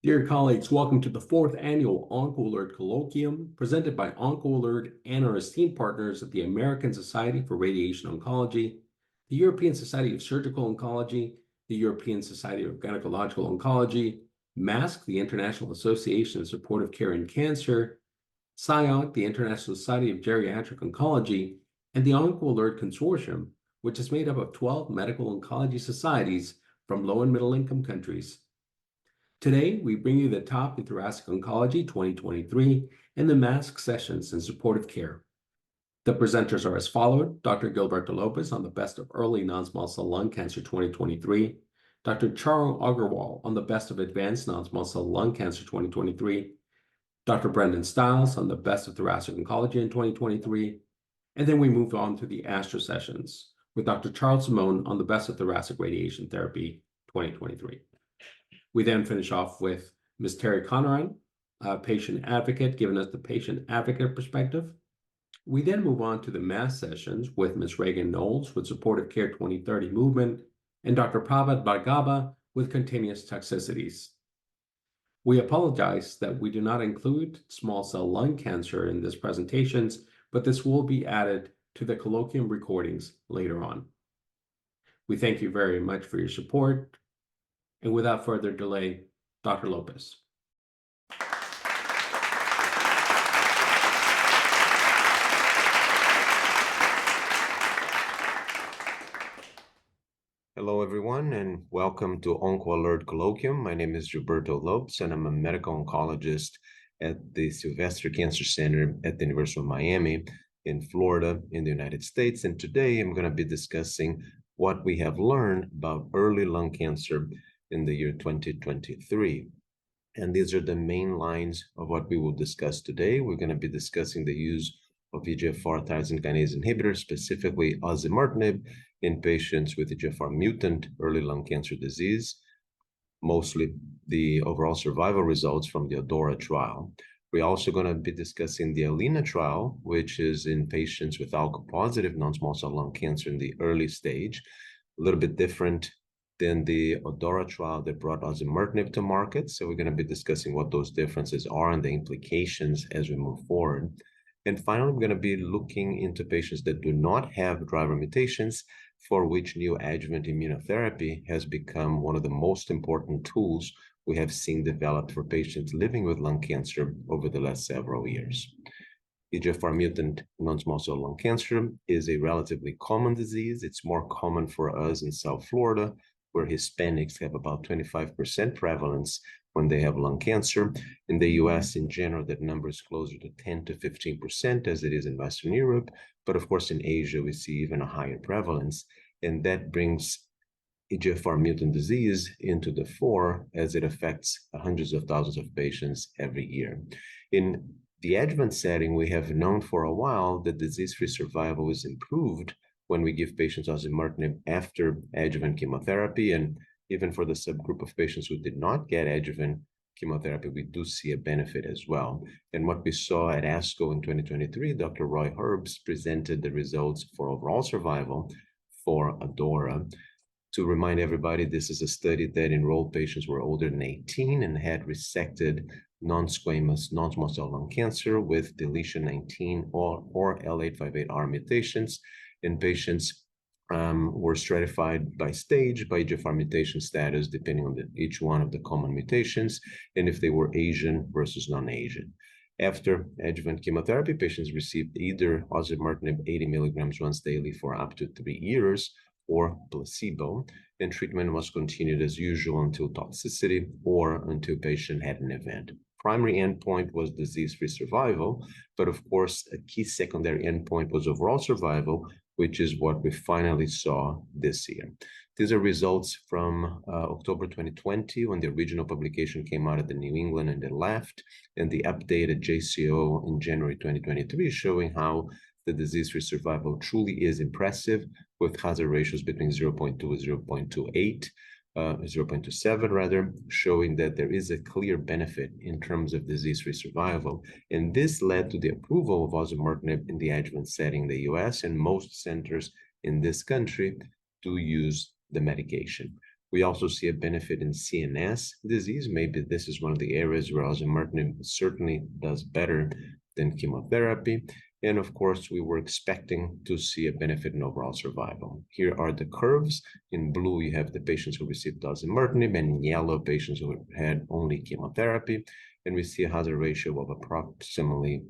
Dear colleagues, welcome to the fourth annual OncoAlert Colloquium, presented by OncoAlert and our esteemed partners at the American Society for Radiation Oncology, the European Society of Surgical Oncology, the European Society of Gynecological Oncology, MASCC, the International Association of Supportive Care in Cancer, SCIONC, the International Society of Geriatric Oncology, and the OncoAlert Consortium, which is made up of 12 medical oncology societies from low and middle income countries. Today, we bring you the top in Thoracic Oncology 2023 and the MASCC Sessions in Supportive Care. The presenters are as followed: Dr. Gilberto Lopes on the best of early non-small cell lung cancer 2023, Dr. Charu Aggarwal on the best of advanced non-small cell lung cancer 2023, Dr. Brendon Stiles on the best of thoracic oncology in 2023, and then we move on to the ASTRO sessions with Dr. Simone on the best of thoracic radiation therapy 2023. We then finish off with Ms. Terri Conneran, a patient advocate, giving us the patient advocate perspective. We then move on to the MASCC sessions with Ms. Reegan Knowles with Supportive Care 2030 movement and Dr. Prabhat Bhargava with Cutaneous toxicities. We apologize that we do not include small cell lung cancer in these presentations, but this will be added to the Colloquium recordings later on. We thank you very much for your support. And without further delay, Dr. Lopes. Hello, everyone, and welcome to OncoAlert Colloquium. My name is Gilberto Lopes, and I'm a medical oncologist at the Sylvester Cancer Center at the University of Miami in Florida in the United States. And today I'm going to be discussing what we have learned about early lung cancer in the year 2023. And these are the main lines of what we will discuss today. We're going to be discussing the use of EGFR tyrosine kinase inhibitors, specifically osimertinib, in patients with EGFR mutant early lung cancer disease, mostly the overall survival results from the ADAURA trial. We're also going to be discussing the ALINA trial, which is in patients with ALK-positive non-small cell lung cancer in the early stage, a little bit different than the ADAURA trial that brought osimertinib to market. So we're going to be discussing what those differences are and the implications as we move forward. And finally, we're going to be looking into patients that do not have driver mutations, for which neoadjuvant immunotherapy has become one of the most important tools we have seen developed for patients living with lung cancer over the last several years. EGFR mutant non-small cell lung cancer is a relatively common disease. It's more common for us in South Florida, where Hispanics have about 25% prevalence when they have lung cancer. In the US in general, that number is closer to 10 to 15% as it is in Western Europe. But of course, in Asia, we see even a higher prevalence. And that brings EGFR mutant disease into the fore as it affects hundreds of thousands of patients every year. In the adjuvant setting, we have known for a while that disease-free survival is improved when we give patients osimertinib after adjuvant chemotherapy. And even for the subgroup of patients who did not get adjuvant chemotherapy, we do see a benefit as well. And what we saw at ASCO in 2023, Dr. Roy Herbst presented the results for overall survival for ADAURA. To remind everybody, this is a study that enrolled patients who were older than 18 and had resected non-squamous non-small cell lung cancer with deletion 19 or L858R mutations. And patients were stratified by stage, by EGFR mutation status, depending on each one of the common mutations, and if they were Asian versus non-Asian. After adjuvant chemotherapy, patients received either osimertinib 80 milligrams once daily for up to 3 years, or placebo, and treatment was continued as usual until toxicity or until patient had an event. Primary endpoint was disease-free survival, but of course, a key secondary endpoint was overall survival, which is what we finally saw this year. These are results from October 2020, when the original publication came out at the New England and the Left, and the updated JCO in January 2023, showing how the disease-free survival truly is impressive, with hazard ratios between 0.2 and 0.28, 0.27 rather, showing that there is a clear benefit in terms of disease-free survival. And this led to the approval of osimertinib in the adjuvant setting in the US, and most centers in this country do use the medication. We also see a benefit in CNS disease. Maybe this is one of the areas where osimertinib certainly does better than chemotherapy. And of course, we were expecting to see a benefit in overall survival. Here are the curves. In blue, you have the patients who received osimertinib, and in yellow, patients who had only chemotherapy. And we see a hazard ratio of approximately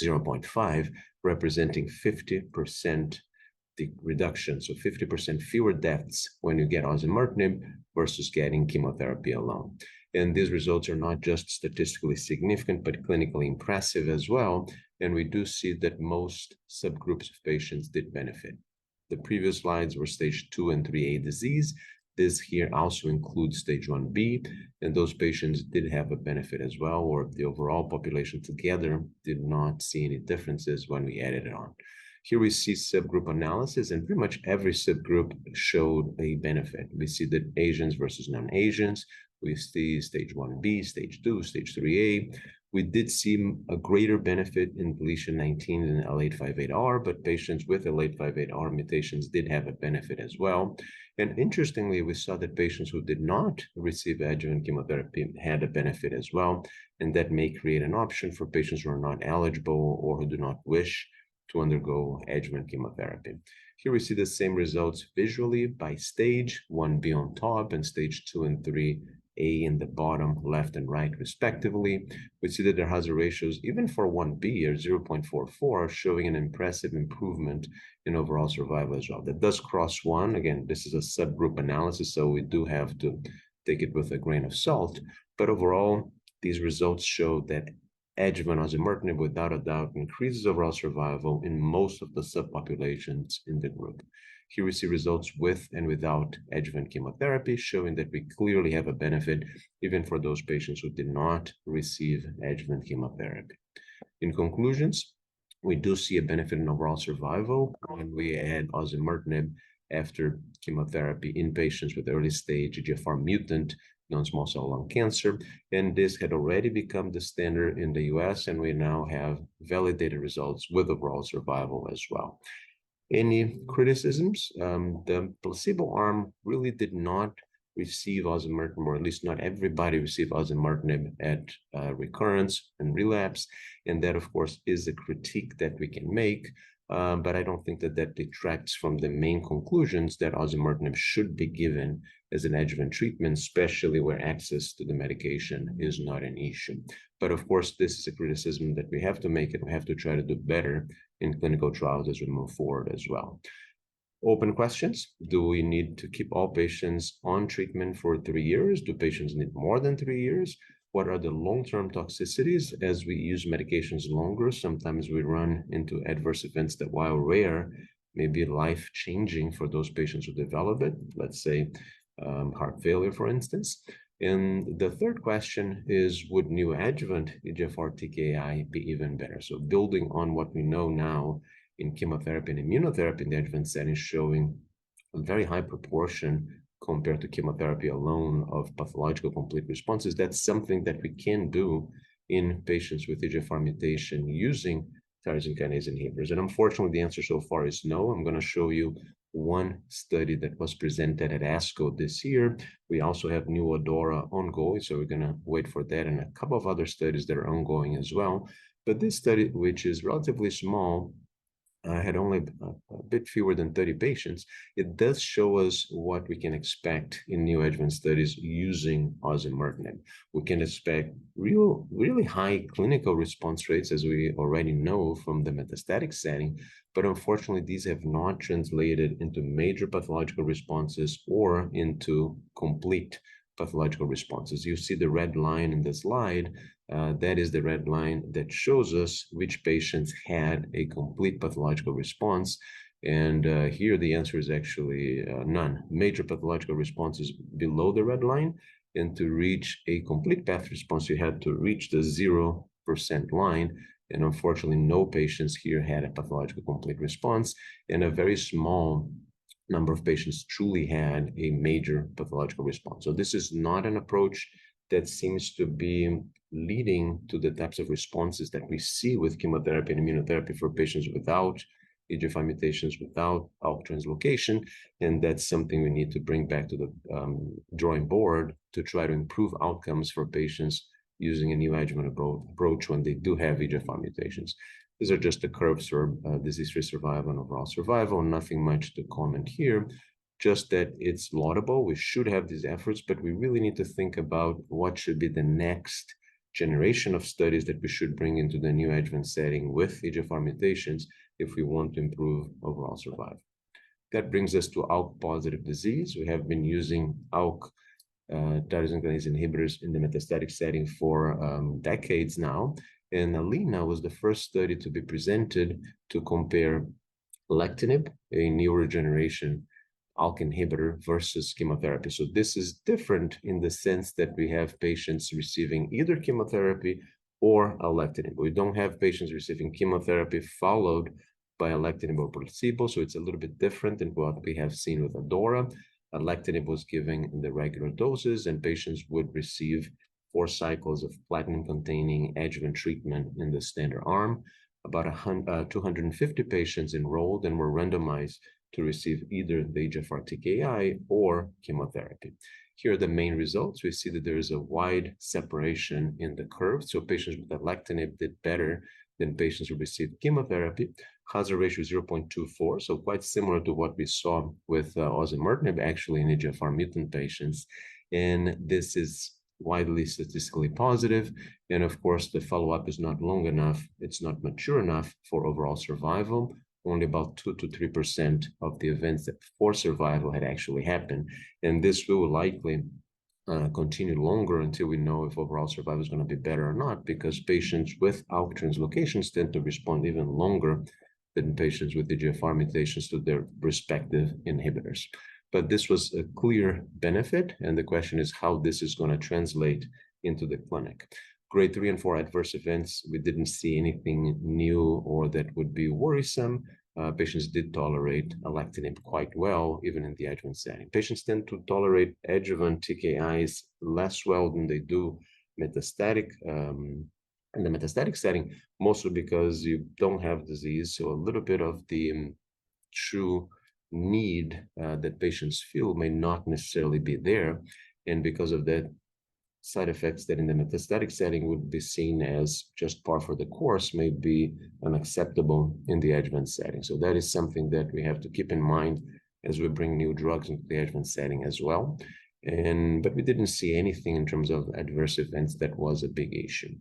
0.5, representing 50% the reduction, so 50% fewer deaths when you get osimertinib versus getting chemotherapy alone. And these results are not just statistically significant, but clinically impressive as well. And we do see that most subgroups of patients did benefit. The previous slides were stage 2 and 3A disease. This here also includes stage 1B, and those patients did have a benefit as well, or the overall population together did not see any differences when we added it on. Here we see subgroup analysis, and pretty much every subgroup showed a benefit. We see that Asians versus non-Asians. We see stage 1B, stage 2, stage 3A. We did see a greater benefit in deletion 19 in L858R, but patients with L858R mutations did have a benefit as well. And interestingly, we saw that patients who did not receive adjuvant chemotherapy had a benefit as well, and that may create an option for patients who are not eligible or who do not wish to undergo adjuvant chemotherapy. Here we see the same results visually by stage, 1B on top and stage 2 and 3A in the bottom, left and right respectively. We see that their hazard ratios, even for 1B, are 0.44, showing an impressive improvement in overall survival as well. That does cross one. Again, this is a subgroup analysis, so we do have to take it with a grain of salt. But overall, these results show that adjuvant osimertinib, without a doubt, increases overall survival in most of the subpopulations in the group. Here we see results with and without adjuvant chemotherapy, showing that we clearly have a benefit even for those patients who did not receive adjuvant chemotherapy. In conclusions, we do see a benefit in overall survival when we add osimertinib after chemotherapy in patients with early stage EGFR mutant non-small cell lung cancer, and this had already become the standard in the US, and we now have validated results with overall survival as well. Any criticisms? The placebo arm really did not receive osimertinib, or at least not everybody received osimertinib at recurrence and relapse, and that, of course, is a critique that we can make. But I don't think that that detracts from the main conclusions that osimertinib should be given as an adjuvant treatment, especially where access to the medication is not an issue. But of course, this is a criticism that we have to make, and we have to try to do better in clinical trials as we move forward as well. Open questions. Do we need to keep all patients on treatment for 3 years? Do patients need more than 3 years? What are the long-term toxicities as we use medications longer? Sometimes we run into adverse events that, while rare, may be life-changing for those patients who develop it. Let's say heart failure, for instance. And the third question is, would new adjuvant EGFR TKI be even better? So building on what we know now in chemotherapy and immunotherapy in the adjuvant setting, showing a very high proportion compared to chemotherapy alone of pathological complete responses, that's something that we can do in patients with EGFR mutation using tyrosine kinase inhibitors. And unfortunately, the answer so far is no. I'm going to show you one study that was presented at ASTRO this year. We also have new ADAURA ongoing, so we're going to wait for that, and a couple of other studies that are ongoing as well. But this study, which is relatively small, had only a bit fewer than 30 patients, it does show us what we can expect in neoadjuvant studies using osimertinib. We can expect really high clinical response rates, as we already know from the metastatic setting, but unfortunately, these have not translated into major pathological responses or into complete pathological responses. You see the red line in the slide. That is the red line that shows us which patients had a complete pathological response. And here the answer is actually none. Major pathological responses below the red line. And to reach a complete path response, you had to reach the 0% line. And unfortunately, no patients here had a pathological complete response, and a very small number of patients truly had a major pathological response. So this is not an approach that seems to be leading to the types of responses that we see with chemotherapy and immunotherapy for patients without EGFR mutations without ALK translocation, and that's something we need to bring back to the drawing board to try to improve outcomes for patients using a neoadjuvant approach when they do have EGFR mutations. These are just the curves for disease-free survival and overall survival. Nothing much to comment here, just that it's laudable. We should have these efforts, but we really need to think about what should be the next generation of studies that we should bring into the neoadjuvant setting with EGFR mutations if we want to improve overall survival. That brings us to ALK-positive disease. We have been using ALK tyrosine kinase inhibitors in the metastatic setting for decades now. And ALINA was the first study to be presented to compare alectinib, a newer generation ALK inhibitor, versus chemotherapy. So this is different in the sense that we have patients receiving either chemotherapy or alectinib. We don't have patients receiving chemotherapy followed by alectinib or placebo, so it's a little bit different than what we have seen with ADAURA. Alectinib was given in the regular doses, and patients would receive 4 cycles of platinum-containing adjuvant treatment in the standard arm. About 250 patients enrolled and were randomized to receive either the EGFR TKI or chemotherapy. Here are the main results. We see that there is a wide separation in the curve. So patients with alectinib did better than patients who received chemotherapy. Hazard ratio 0.24, so quite similar to what we saw with osimertinib, actually in EGFR mutant patients. And this is widely statistically positive. And of course, the follow-up is not long enough. It's not mature enough for overall survival. Only about 2 to 3% of the events that for survival had actually happened. And this will likely continue longer until we know if overall survival is going to be better or not, because patients with ALK translocations tend to respond even longer than patients with EGFR mutations to their respective inhibitors. But this was a clear benefit, and the question is how this is going to translate into the clinic. Grade 3 and 4 adverse events, we didn't see anything new or that would be worrisome. Patients did tolerate alectinib quite well, even in the adjuvant setting. Patients tend to tolerate adjuvant TKIs less well than they do metastatic in the metastatic setting, mostly because you don't have disease. So a little bit of the true need that patients feel may not necessarily be there. And because of that, side effects that in the metastatic setting would be seen as just par for the course may be unacceptable in the adjuvant setting. So that is something that we have to keep in mind as we bring new drugs into the adjuvant setting as well. But we didn't see anything in terms of adverse events that was a big issue.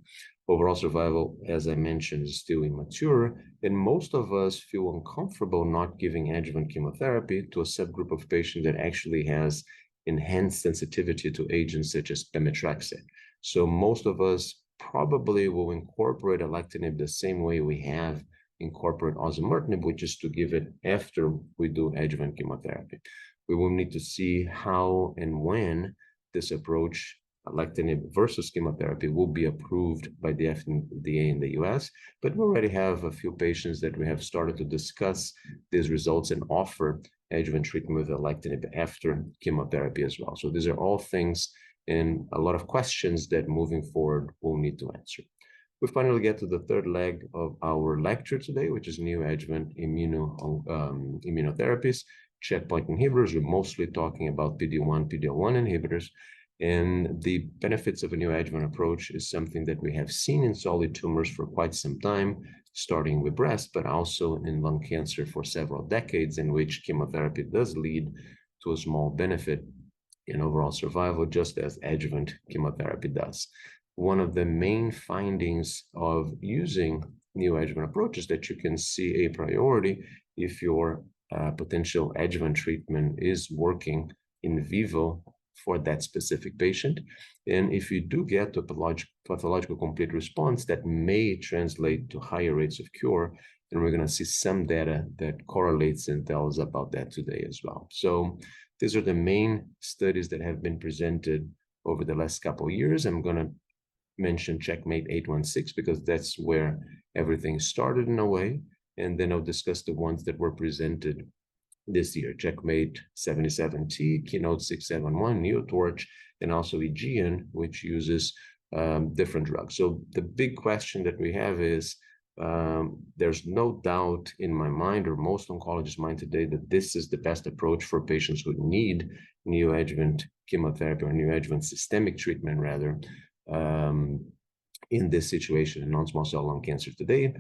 Overall survival, as I mentioned, is still immature, and most of us feel uncomfortable not giving adjuvant chemotherapy to a subgroup of patients that actually has enhanced sensitivity to agents such as pemetrexed. So most of us probably will incorporate alectinib the same way we have incorporated osimertinib, which is to give it after we do adjuvant chemotherapy. We will need to see how and when this approach, alectinib versus chemotherapy, will be approved by the FDA in the US, but we already have a few patients that we have started to discuss these results and offer adjuvant treatment with alectinib after chemotherapy as well. So these are all things and a lot of questions that moving forward we'll need to answer. We finally get to the third leg of our lecture today, which is neoadjuvant immunotherapies, checkpoint inhibitors. We're mostly talking about PD-1, PD-L1 inhibitors. And the benefits of a neoadjuvant approach is something that we have seen in solid tumors for quite some time, starting with breast, but also in lung cancer for several decades, in which chemotherapy does lead to a small benefit in overall survival, just as adjuvant chemotherapy does. One of the main findings of using neoadjuvant approaches that you can see a priority if your potential adjuvant treatment is working in vivo for that specific patient. And if you do get a pathological complete response, that may translate to higher rates of cure. And we're going to see some data that correlates and tells about that today as well. So these are the main studies that have been presented over the last couple of years. I'm going to mention Checkmate 816 because that's where everything started in a way. And then I'll discuss the ones that were presented this year: Checkmate 77T, Keynote 671, NeoTorch, and also Aegean, which uses different drugs. So the big question that we have is, There's no doubt in my mind, or most oncologists' mind today, that this is the best approach for patients who need neoadjuvant chemotherapy or neoadjuvant systemic treatment, rather, in this situation in non-small cell lung cancer today.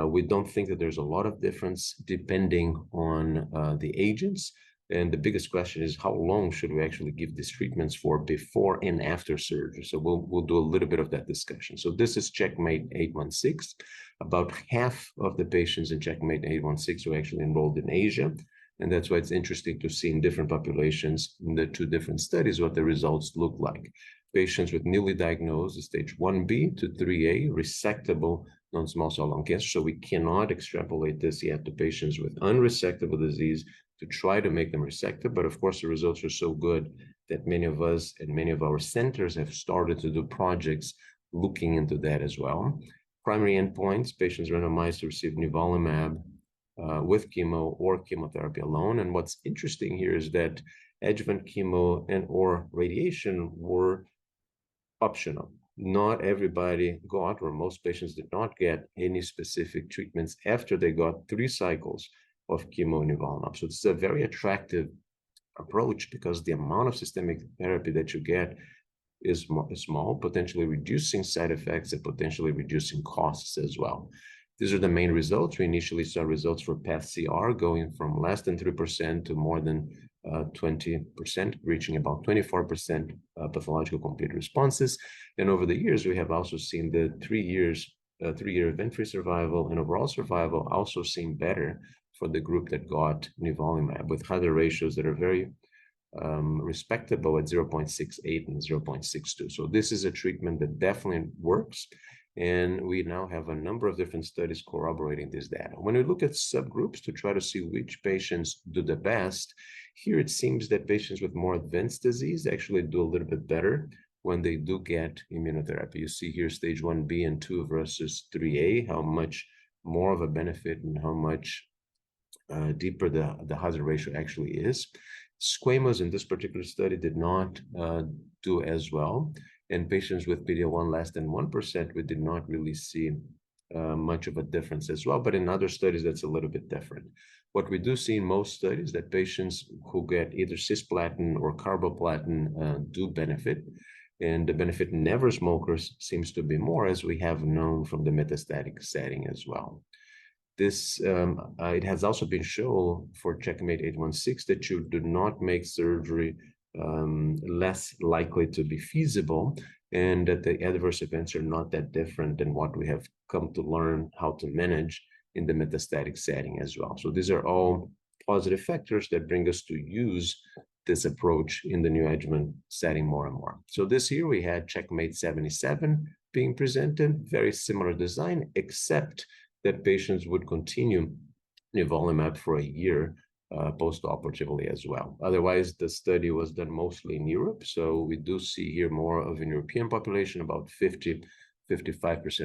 We don't think that there's a lot of difference depending on the agents. And the biggest question is, how long should we actually give these treatments for before and after surgery? So we'll do a little bit of that discussion. So this is Checkmate 816. About half of the patients in Checkmate 816 were actually enrolled in Asia. And that's why it's interesting to see in different populations in the two different studies what the results look like. Patients with newly diagnosed stage 1B to 3A resectable non-small cell lung cancer. So we cannot extrapolate this yet to patients with unresectable disease to try to make them resected. But of course, the results are so good that many of us and many of our centers have started to do projects looking into that as well. Primary endpoints, patients randomized to receive nivolumab with chemo or chemotherapy alone. And what's interesting here is that adjuvant chemo and or radiation were optional. Not everybody got, or most patients did not get any specific treatments after they got 3 cycles of chemo and nivolumab. So it's a very attractive approach because the amount of systemic therapy that you get is small, potentially reducing side effects and potentially reducing costs as well. These are the main results. We initially saw results for path-CR going from less than 3% to more than 20%, reaching about 24% pathological complete responses. And over the years, we have also seen the 3-year event-free survival and overall survival also seem better for the group that got nivolumab, with hazard ratios that are very respectable at 0.68 and 0.62. So this is a treatment that definitely works. And we now have a number of different studies corroborating this data. When we look at subgroups to try to see which patients do the best, here it seems that patients with more advanced disease actually do a little bit better when they do get immunotherapy. You see here stage 1B and 2 versus 3A, how much more of a benefit and how much deeper the hazard ratio actually is. Squamous in this particular study did not do as well. And patients with PD-L1 less than 1%, we did not really see much of a difference as well. But in other studies, that's a little bit different. What we do see in most studies that patients who get either cisplatin or carboplatin do benefit. And the benefit in never smokers seems to be more, as we have known from the metastatic setting as well. This it has also been shown for Checkmate 816 that you do not make surgery less likely to be feasible, and that the adverse events are not that different than what we have come to learn how to manage in the metastatic setting as well. So these are all positive factors that bring us to use this approach in the neoadjuvant setting more and more. So this year we had Checkmate 77 being presented, very similar design, except that patients would continue nivolumab for a year post-operatively as well. Otherwise, the study was done mostly in Europe. So we do see here more of an European population, about 55%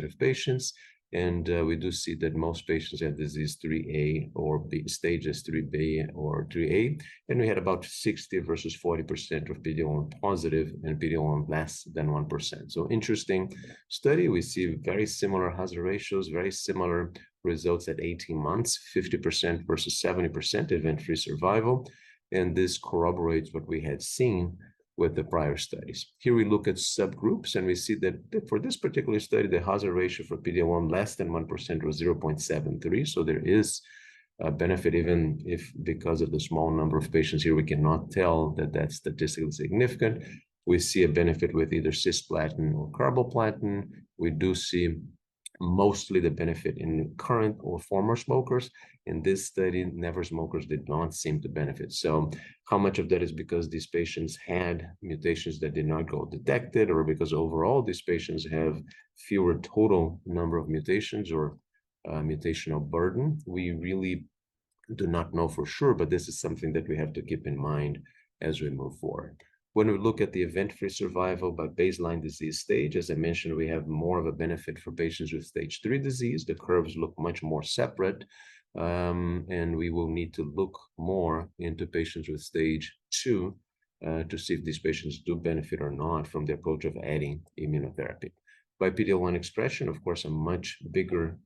of patients. And we do see that most patients had disease 3A or B, stages 3B or 3A. And we had about 60 versus 40% of PD-L1 positive and PD-L1 less than 1%. So interesting study. We see very similar hazard ratios, very similar results at 18 months, 50% versus 70% event-free survival. And this corroborates what we had seen with the prior studies. Here we look at subgroups, and we see that for this particular study, the hazard ratio for PD-L1 less than 1% was 0.73. So there is a benefit, even if because of the small number of patients here, we cannot tell that that's statistically significant. We see a benefit with either cisplatin or carboplatin. We do see mostly the benefit in current or former smokers. In this study, never smokers did not seem to benefit. So how much of that is because these patients had mutations that did not go detected, or because overall these patients have fewer total number of mutations or mutational burden? We really do not know for sure, but this is something that we have to keep in mind as we move forward. When we look at the event-free survival by baseline disease stage, as I mentioned, we have more of a benefit for patients with stage 3 disease. The curves look much more separate, and we will need to look more into patients with stage 2 to see if these patients do benefit or not from the approach of adding immunotherapy. By PD-L1 expression, of course, a much bigger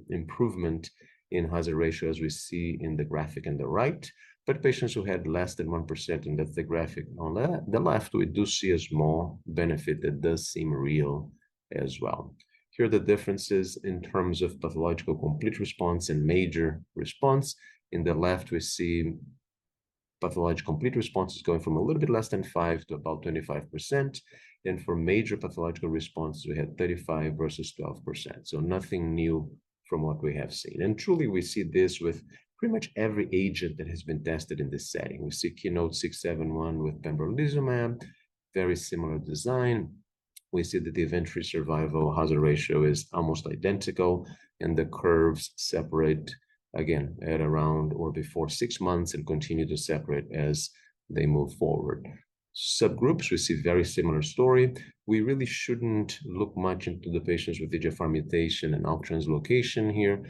improvement in hazard ratio as we see in the graphic on the right, but patients who had less than 1%, and that's the graphic on the left, we do see a small benefit that does seem real as well. Here are the differences in terms of pathological complete response and major response. In the left, we see pathological complete response is going from a little bit less than 5 to about 25%. And for major pathological response, we had 35 versus 12%. So nothing new from what we have seen. And truly, we see this with pretty much every agent that has been tested in this setting. We see Keynote 671 with pembrolizumab, very similar design. We see that the event-free survival hazard ratio is almost identical, and the curves separate again at around or before 6 months and continue to separate as they move forward. Subgroups, we see very similar story. We really shouldn't look much into the patients with EGFR mutation and ALK translocation here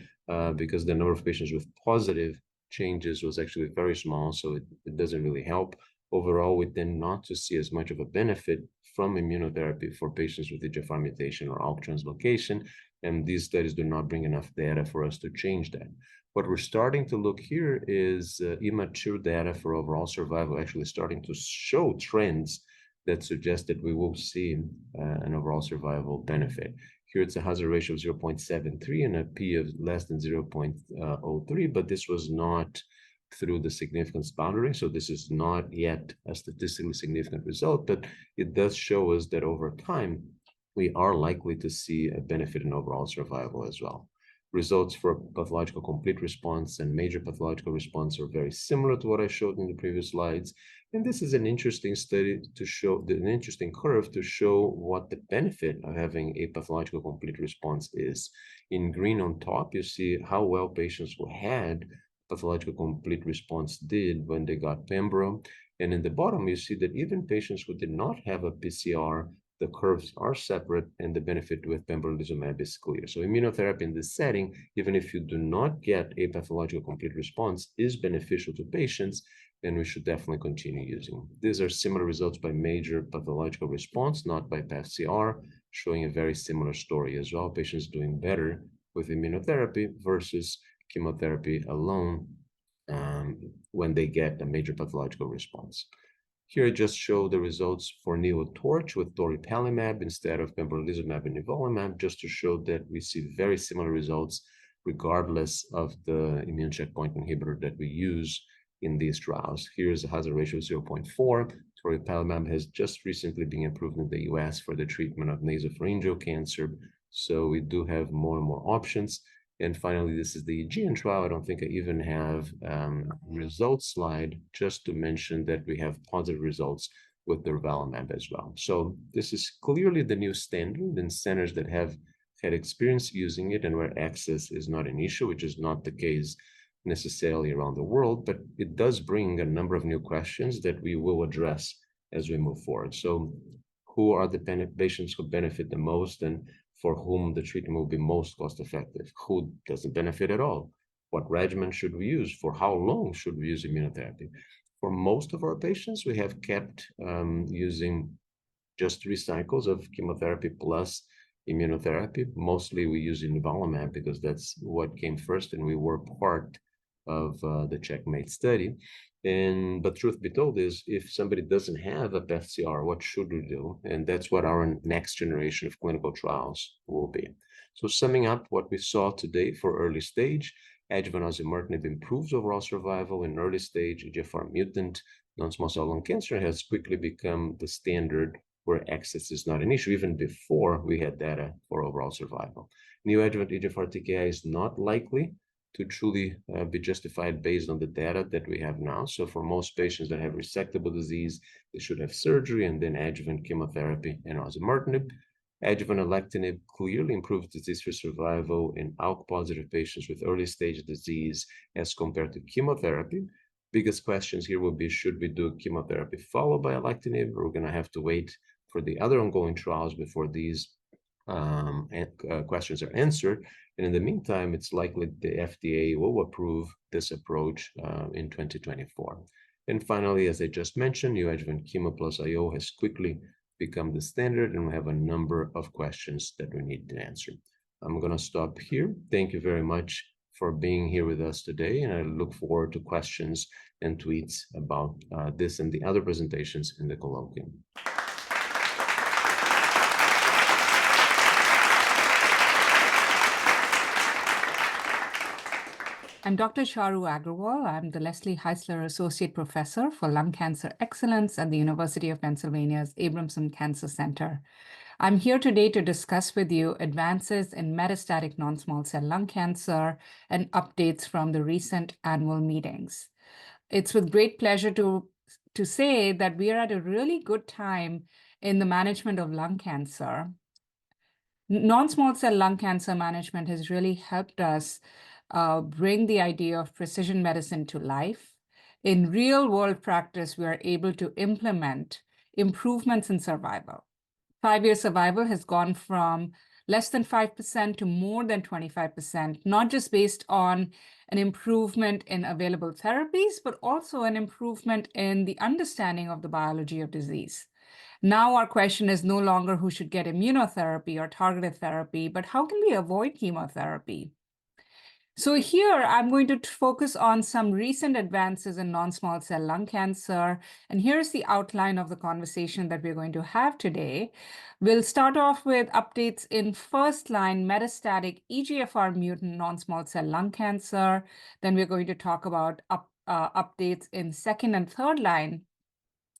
because the number of patients with positive changes was actually very small, so it doesn't really help. Overall, we tend not to see as much of a benefit from immunotherapy for patients with EGFR mutation or ALK translocation, and these studies do not bring enough data for us to change that. What we're starting to look here is immature data for overall survival, actually starting to show trends that suggest that we will see an overall survival benefit. Here it's a hazard ratio of 0.73 and a P of less than 0.03, but this was not through the significance boundary. So this is not yet a statistically significant result, but it does show us that over time, we are likely to see a benefit in overall survival as well. Results for pathological complete response and major pathological response are very similar to what I showed in the previous slides. And this is an interesting study to show, an interesting curve to show what the benefit of having a pathological complete response is. In green on top, you see how well patients who had pathological complete response did when they got pembro. And in the bottom, you see that even patients who did not have a PCR, the curves are separate and the benefit with pembrolizumab is clear. So immunotherapy in this setting, even if you do not get a pathological complete response, is beneficial to patients, and we should definitely continue using. These are similar results by major pathological response, not by pCR, showing a very similar story as well. Patients doing better with immunotherapy versus chemotherapy alone when they get a major pathological response. Here I just show the results for NeoTorch with toripalimab instead of pembrolizumab and nivolumab, just to show that we see very similar results regardless of the immune checkpoint inhibitor that we use in these trials. Here's a hazard ratio of 0.4. Toripalimab has just recently been approved in the US for the treatment of nasopharyngeal cancer, so we do have more and more options. And finally, this is the Aegean trial. I don't think I even have results slide, just to mention that we have positive results with durvalumab as well. So this is clearly the new standard in centers that have had experience using it and where access is not an issue, which is not the case necessarily around the world, but it does bring a number of new questions that we will address as we move forward. So who are the patients who benefit the most and for whom the treatment will be most cost effective? Who doesn't benefit at all? What regimen should we use? For how long should we use immunotherapy? For most of our patients, we have kept using just 3 cycles of chemotherapy plus immunotherapy. Mostly we use nivolumab because that's what came first, and we were part of the Checkmate study. But truth be told is, if somebody doesn't have a pCR, what should we do? And that's what our next generation of clinical trials will be. So summing up what we saw today for early stage, adjuvant osimertinib improves overall survival in early stage EGFR mutant non-small cell lung cancer has quickly become the standard where access is not an issue, even before we had data for overall survival. Neoadjuvant EGFR TKI is not likely to truly be justified based on the data that we have now. So for most patients that have resectable disease, they should have surgery and then adjuvant chemotherapy and osimertinib. Adjuvant alectinib clearly improves disease-free survival in ALK-positive patients with early-stage disease as compared to chemotherapy. Biggest questions here will be, should we do chemotherapy followed by alectinib? We're going to have to wait for the other ongoing trials before these questions are answered. And in the meantime, it's likely the FDA will approve this approach in 2024. And finally, as I just mentioned, neoadjuvant chemo plus IO has quickly become the standard, and we have a number of questions that we need to answer. I'm going to stop here. Thank you very much for being here with us today, and I look forward to questions and tweets about this and the other presentations in the colloquium. I'm Dr. Charu Aggarwal. I'm the Leslie Heisler Associate Professor for Lung Cancer Excellence at the University of Pennsylvania's Abramson Cancer Center. I'm here today to discuss with you advances in metastatic non-small cell lung cancer and updates from the recent annual meetings. It's with great pleasure to say that we are at a really good time in the management of lung cancer. Non-small cell lung cancer management has really helped us bring the idea of precision medicine to life. In real-world practice, we are able to implement improvements in survival. 5-year survival has gone from less than 5% to more than 25%, not just based on an improvement in available therapies, but also an improvement in the understanding of the biology of disease. Now our question is no longer who should get immunotherapy or targeted therapy, but how can we avoid chemotherapy? So here I'm going to focus on some recent advances in non-small cell lung cancer. And here's the outline of the conversation that we're going to have today. We'll start off with updates in first-line metastatic EGFR mutant non-small cell lung cancer. Then we're going to talk about updates in second and third line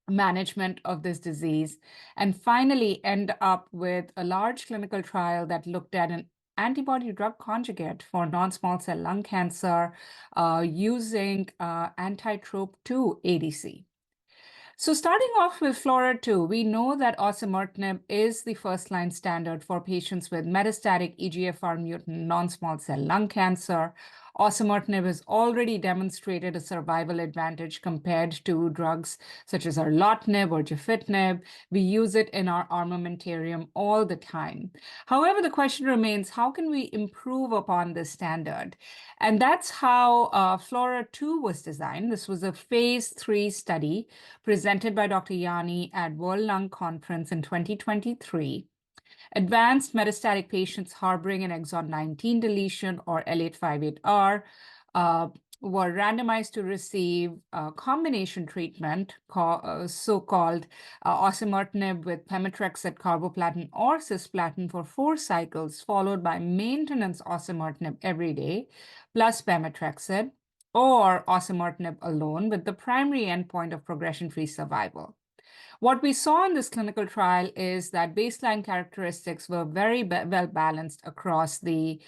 management of this disease, and finally end up with a large clinical trial that looked at an antibody drug conjugate for non-small cell lung cancer using anti-TROP2 ADC. So starting off with FLAURA2, we know that osimertinib is the first-line standard for patients with metastatic EGFR mutant non-small cell lung cancer. Osimertinib has already demonstrated a survival advantage compared to drugs such as erlotinib or gefitinib. We use it in our armamentarium all the time. However, the question remains, how can we improve upon this standard? And that's how FLAURA2 was designed. This was a phase 3 study presented by Dr. Yani at World Lung Conference in 2023. Advanced metastatic patients harboring an exon 19 deletion or L858R were randomized to receive combination treatment, so-called osimertinib with pemetrexed, carboplatin, or cisplatin for 4 cycles, followed by maintenance osimertinib every day, plus pemetrexed, or osimertinib alone, with the primary endpoint of progression-free survival. What we saw in this clinical trial is that baseline characteristics were very well balanced across the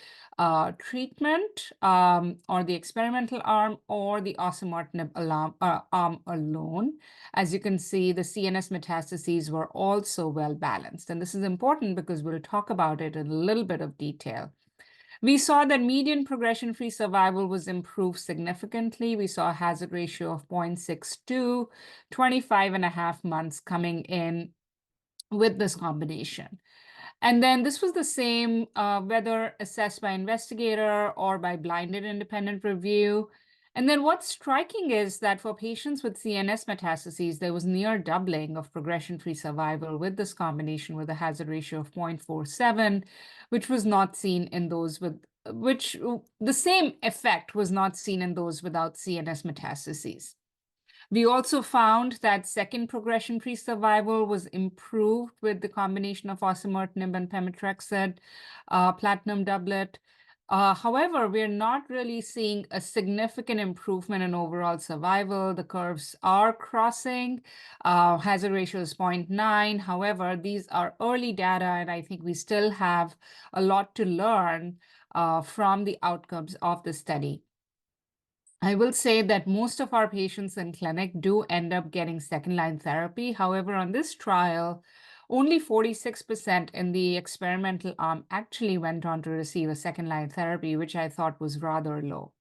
treatment or the experimental arm or the osimertinib arm alone. As you can see, the CNS metastases were also well balanced. And this is important because we'll talk about it in a little bit of detail. We saw that median progression-free survival was improved significantly. We saw a hazard ratio of 0.62, 25.5 months coming in with this combination. And then this was the same whether assessed by investigator or by blinded independent review. And then what's striking is that for patients with CNS metastases, there was near doubling of progression-free survival with this combination with a hazard ratio of 0.47, which was not seen in those with, the same effect was not seen in those without CNS metastases. We also found that second progression-free survival was improved with the combination of osimertinib and pemetrexed platinum doublet. However, we're not really seeing a significant improvement in overall survival. The curves are crossing. Hazard ratio is 0.9. However, these are early data, and I think we still have a lot to learn from the outcomes of the study. I will say that most of our patients in clinic do end up getting second-line therapy. However, on this trial, only 46% in the experimental arm actually went on to receive a second-line therapy, which I thought was rather low.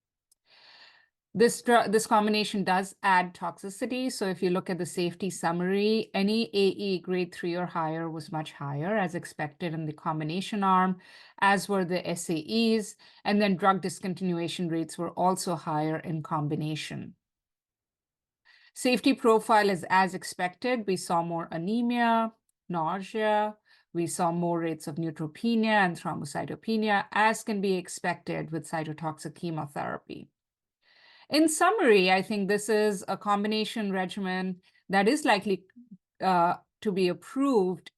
This combination does add toxicity. So if you look at the safety summary, any AE grade 3 or higher was much higher as expected in the combination arm, as were the SAEs, and then drug discontinuation rates were also higher in combination. Safety profile is as expected. We saw more anemia, nausea, We saw more rates of neutropenia and thrombocytopenia, as can be expected with cytotoxic chemotherapy. In summary, I think this is a combination regimen that is likely to be approved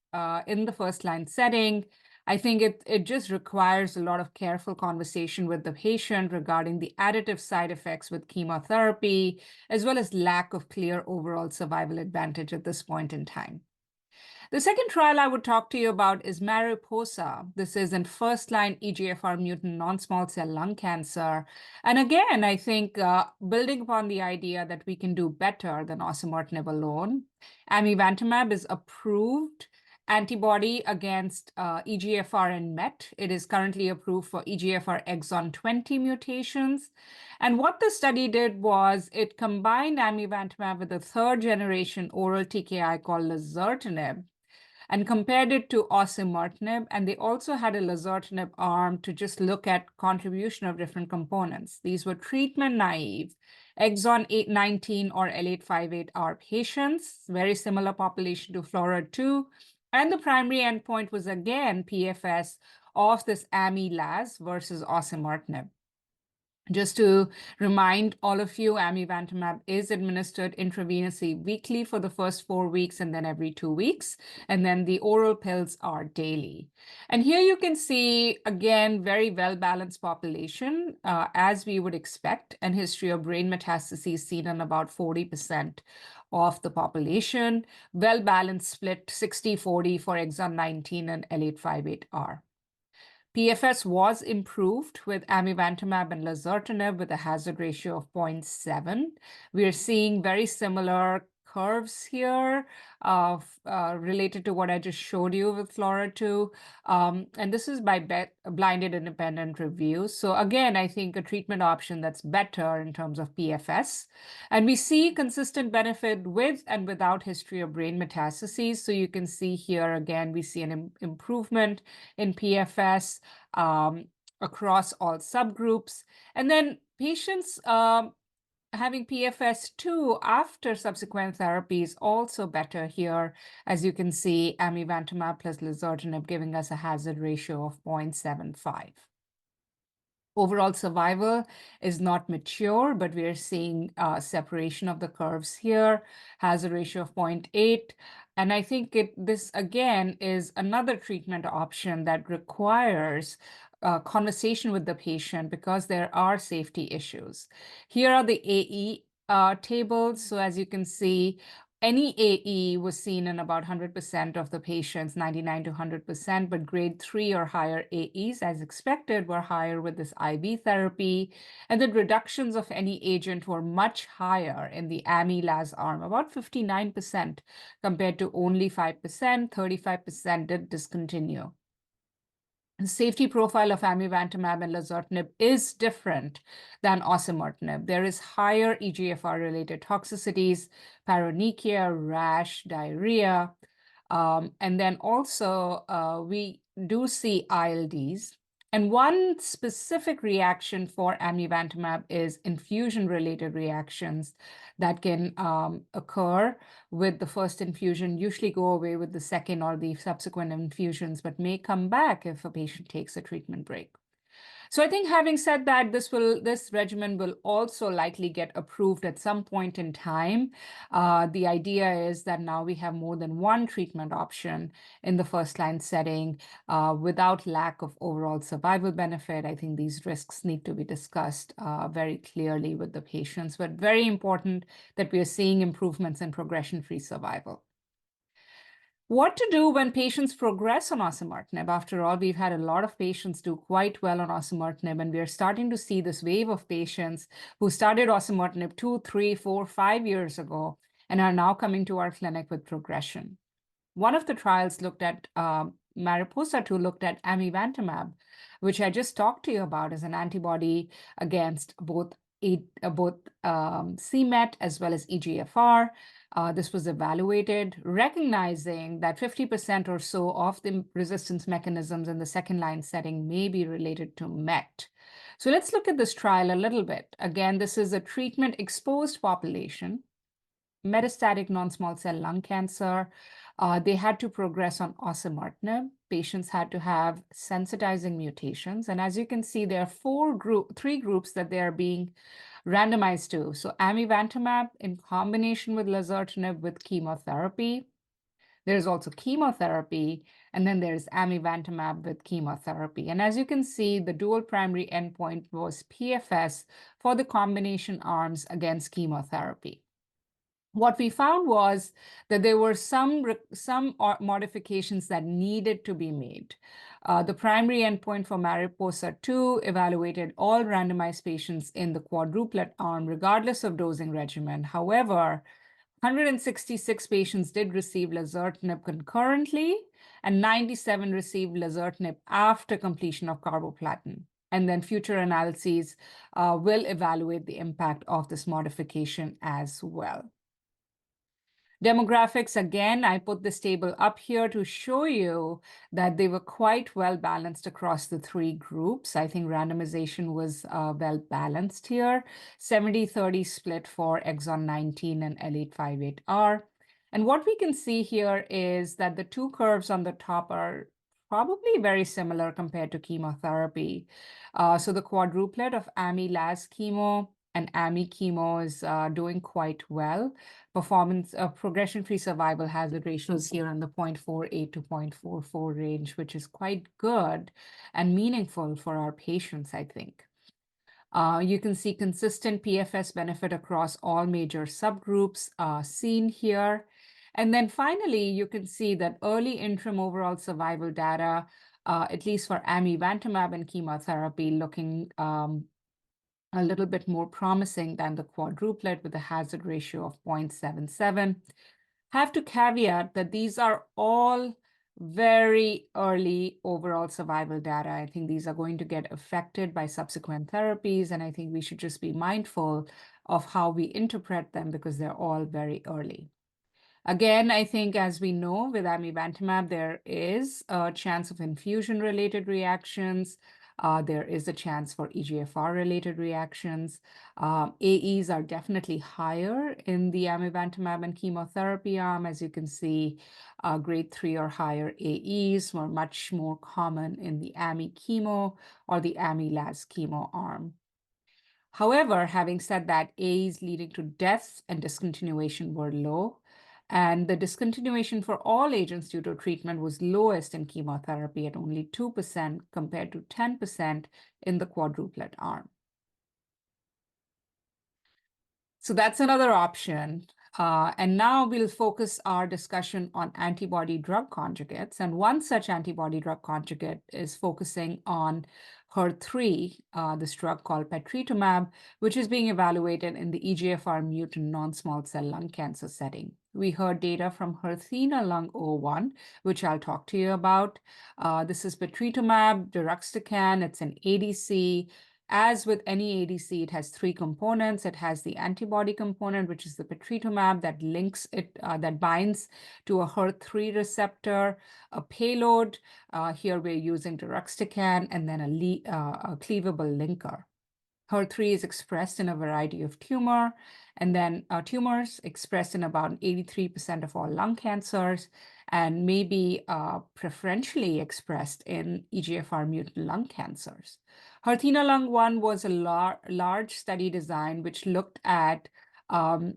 in the first-line setting. I think it just requires a lot of careful conversation with the patient regarding the additive side effects with chemotherapy, as well as lack of clear overall survival advantage at this point in time. The second trial I would talk to you about is Mariposa. This is in first-line EGFR mutant non-small cell lung cancer. And again, I think building upon the idea that we can do better than osimertinib alone, amivantamab is approved antibody against EGFR and MET. It is currently approved for EGFR exon 20 mutations. And what the study did was it combined amivantamab with a third-generation oral TKI called lazertinib and compared it to osimertinib. And they also had a lazertinib arm to just look at contribution of different components. These were treatment-naive exon 819 or L858R patients, very similar population to FLAURA2. And the primary endpoint was, again, PFS of this ami-laz versus osimertinib. Just to remind all of you, amivantamab is administered intravenously weekly for the first 4 weeks and then every 2 weeks. And then the oral pills are daily. And here you can see, again, very well-balanced population, as we would expect, and history of brain metastases seen in about 40% of the population. Well-balanced split 60-40 for exon 19 and L858R. PFS was improved with amivantamab and lazertinib with a hazard ratio of 0.7. We are seeing very similar curves here related to what I just showed you with FLAURA2. And this is by blinded independent review. So again, I think a treatment option that's better in terms of PFS. And we see consistent benefit with and without history of brain metastases. So you can see here, again, we see an improvement in PFS across all subgroups. And then patients having PFS2 after subsequent therapy is also better here. As you can see, amivantamab plus lazertinib giving us a hazard ratio of 0.75. Overall survival is not mature, but we are seeing separation of the curves here, hazard ratio of 0.8. And I think this, again, is another treatment option that requires conversation with the patient because there are safety issues. Here are the AE tables. So as you can see, any AE was seen in about 100% of the patients, 99 to 100%, but grade 3 or higher AEs, as expected, were higher with this IV therapy. And the reductions of any agent were much higher in the ami-laz arm, about 59% compared to only 5%, 35% did discontinue. The safety profile of amivantamab and lazertinib is different than osimertinib. There is higher EGFR-related toxicities, paronychia, rash, diarrhea, and then also we do see ILDs. And one specific reaction for amivantamab is infusion-related reactions that can occur with the first infusion, usually go away with the second or the subsequent infusions, but may come back if a patient takes a treatment break. So I think having said that, this regimen will also likely get approved at some point in time. The idea is that now we have more than one treatment option in the first-line setting without lack of overall survival benefit. I think these risks need to be discussed very clearly with the patients, but very important that we are seeing improvements in progression-free survival. What to do when patients progress on osimertinib? After all, we've had a lot of patients do quite well on osimertinib, and we are starting to see this wave of patients who started osimertinib 2, 3, 4, 5 years ago and are now coming to our clinic with progression. One of the trials looked at Mariposa 2 looked at amivantamab, which I just talked to you about as an antibody against both c-MET as well as EGFR. This was evaluated, recognizing that 50% or so of the resistance mechanisms in the second-line setting may be related to MET. So let's look at this trial a little bit. Again, this is a treatment-exposed population. metastatic non-small cell lung cancer. They had to progress on osimertinib. Patients had to have sensitizing mutations. And as you can see, there are three groups that they are being randomized to. So amivantamab in combination with lazertinib with chemotherapy. There's also chemotherapy, and then there's amivantamab with chemotherapy. And as you can see, the dual primary endpoint was PFS for the combination arms against chemotherapy. What we found was that there were some modifications that needed to be made. The primary endpoint for Mariposa 2 evaluated all randomized patients in the quadruplet arm, regardless of dosing regimen. However, 166 patients did receive lazertinib concurrently, and 97 received lazertinib after completion of carboplatin. And then future analyses will evaluate the impact of this modification as well. Demographics, again, I put this table up here to show you that they were quite well balanced across the three groups. I think randomization was well balanced here. 70-30 split for exon 19 and L858R. And what we can see here is that the two curves on the top are probably very similar compared to chemotherapy. So the quadruplet of Ami-Laz chemo and Ami chemo is doing quite well. Performance of progression-free survival hazard ratios here in the 0.48 to 0.44 range, which is quite good and meaningful for our patients, I think. You can see consistent PFS benefit across all major subgroups seen here. And then finally, you can see that early interim overall survival data, at least for amivantamab and chemotherapy, looking a little bit more promising than the quadruplet with a hazard ratio of 0.77. Have to caveat that these are all very early overall survival data. I think these are going to get affected by subsequent therapies, and I think we should just be mindful of how we interpret them because they're all very early. Again, I think as we know with amivantamab, there is a chance of infusion-related reactions. There is a chance for EGFR-related reactions. AEs are definitely higher in the amivantamab and chemotherapy arm. As you can see, grade 3 or higher AEs were much more common in the Ami chemo or the Ami-Laz chemo arm. However, having said that, AEs leading to death and discontinuation were low. And the discontinuation for all agents due to treatment was lowest in chemotherapy at only 2% compared to 10% in the quadruplet arm. So that's another option. And now we'll focus our discussion on antibody-drug conjugates. And one such antibody-drug conjugate is focusing on HER3, this drug called patritumab, which is being evaluated in the EGFR mutant non-small cell lung cancer setting. We heard data from HERTHENA-Lung01, which I'll talk to you about. This is patritumab deruxtecan. It's an ADC. As with any ADC, it has three components. It has the antibody component, which is the patritumab that links it, that binds to a HER3 receptor, a payload. Here we're using deruxtecan, and then a cleavable linker. HER3 is expressed in a variety of tumors expressed in about 83% of all lung cancers, and may be preferentially expressed in EGFR mutant lung cancers. HERTHENA-Lung01 was a large study design which looked at a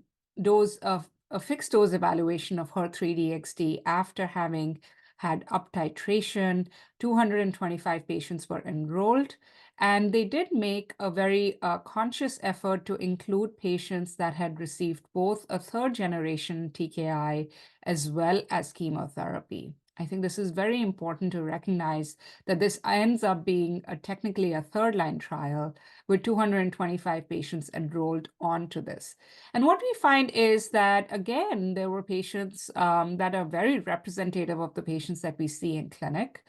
fixed dose evaluation of HER3-DXd after having had up titration. 225 patients were enrolled. And they did make a very conscious effort to include patients that had received both a third-generation TKI as well as chemotherapy. I think this is very important to recognize that this ends up being technically a third-line trial with 225 patients enrolled onto this. And what we find is that, again, there were patients that are very representative of the patients that we see in clinic.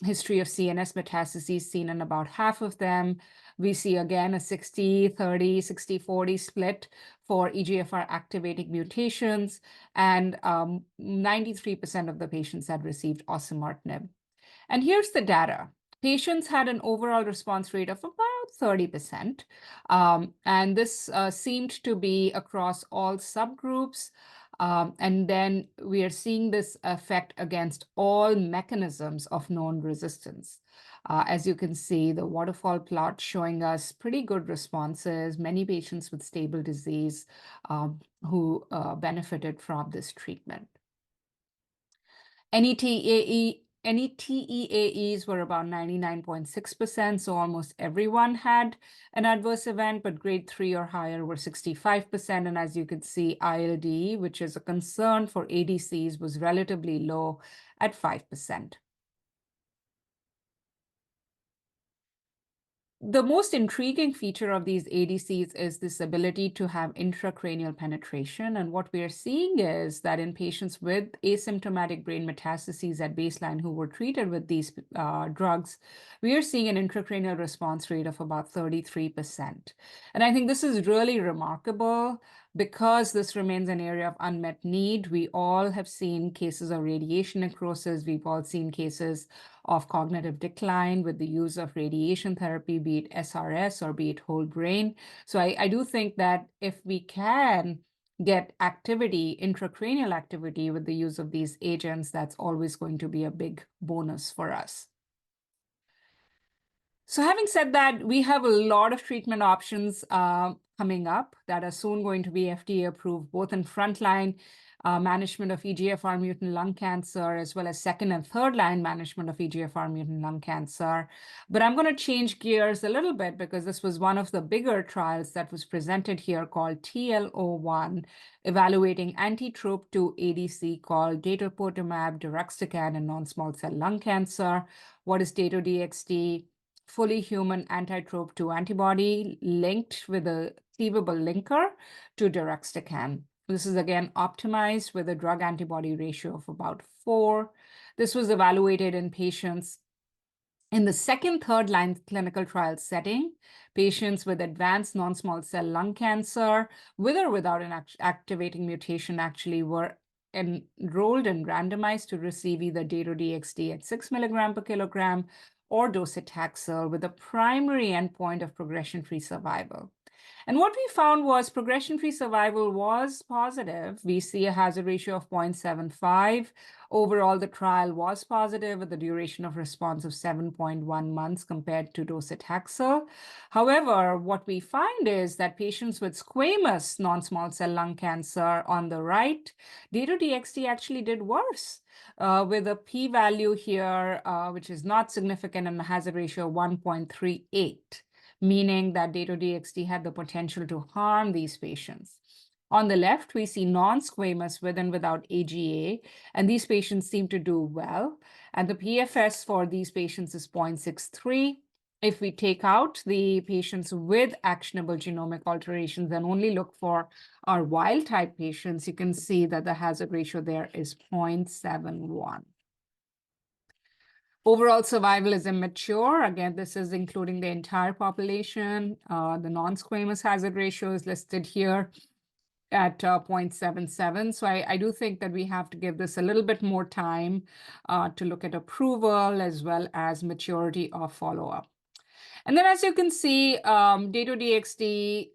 History of CNS metastases seen in about half of them. We see, again, a 60-30, 60-40 split for EGFR activating mutations, and 93% of the patients had received osimertinib. And here's the data. Patients had an overall response rate of about 30%. And this seemed to be across all subgroups. And then we are seeing this effect against all mechanisms of known resistance. As you can see, the waterfall plot showing us pretty good responses, many patients with stable disease who benefited from this treatment. Any TEAEs were about 99.6%, so almost everyone had an adverse event, but grade 3 or higher were 65%. And as you can see, ILD, which is a concern for ADCs, was relatively low at 5%. The most intriguing feature of these ADCs is this ability to have intracranial penetration. And what we are seeing is that in patients with asymptomatic brain metastases at baseline who were treated with these drugs, we are seeing an intracranial response rate of about 33%. And I think this is really remarkable because this remains an area of unmet need. We all have seen cases of radiation necrosis. We've all seen cases of cognitive decline with the use of radiation therapy, be it SRS or be it whole brain. So I do think that if we can get activity, intracranial activity with the use of these agents, that's always going to be a big bonus for us. So having said that, we have a lot of treatment options coming up that are soon going to be FDA approved, both in frontline management of EGFR mutant lung cancer, as well as second and third line management of EGFR mutant lung cancer. But I'm going to change gears a little bit because this was one of the bigger trials that was presented here called TL01, evaluating anti-TROP2 ADC called datopotamab deruxtecan in non-small cell lung cancer. What is Dato-DXd? Fully human anti-TROP2 antibody linked with a cleavable linker to deruxtecan. This is again optimized with a drug antibody ratio of about 4. This was evaluated in patients in the second, third line clinical trial setting, patients with advanced non-small cell lung cancer, with or without an activating mutation, actually were enrolled and randomized to receive either Dato-DXd at 6 milligram per kilogram or docetaxel with a primary endpoint of progression-free survival. And what we found was progression-free survival was positive. We see a hazard ratio of 0.75. Overall, the trial was positive with a duration of response of 7.1 months compared to docetaxel. However, what we find is that patients with squamous non-small cell lung cancer on the right, Dato-DXd actually did worse. With a p-value here, which is not significant, and a hazard ratio of 1.38, meaning that Dato-DXd had the potential to harm these patients. On the left, we see non-squamous with and without AGA, and these patients seem to do well. And the PFS for these patients is 0.63. If we take out the patients with actionable genomic alterations and only look for our wild-type patients, you can see that the hazard ratio there is 0.71. Overall survival is immature. Again, this is including the entire population. The non-squamous hazard ratio is listed here at 0.77. So I do think that we have to give this a little bit more time to look at approval as well as maturity of follow-up. And then as you can see, Dato-DXd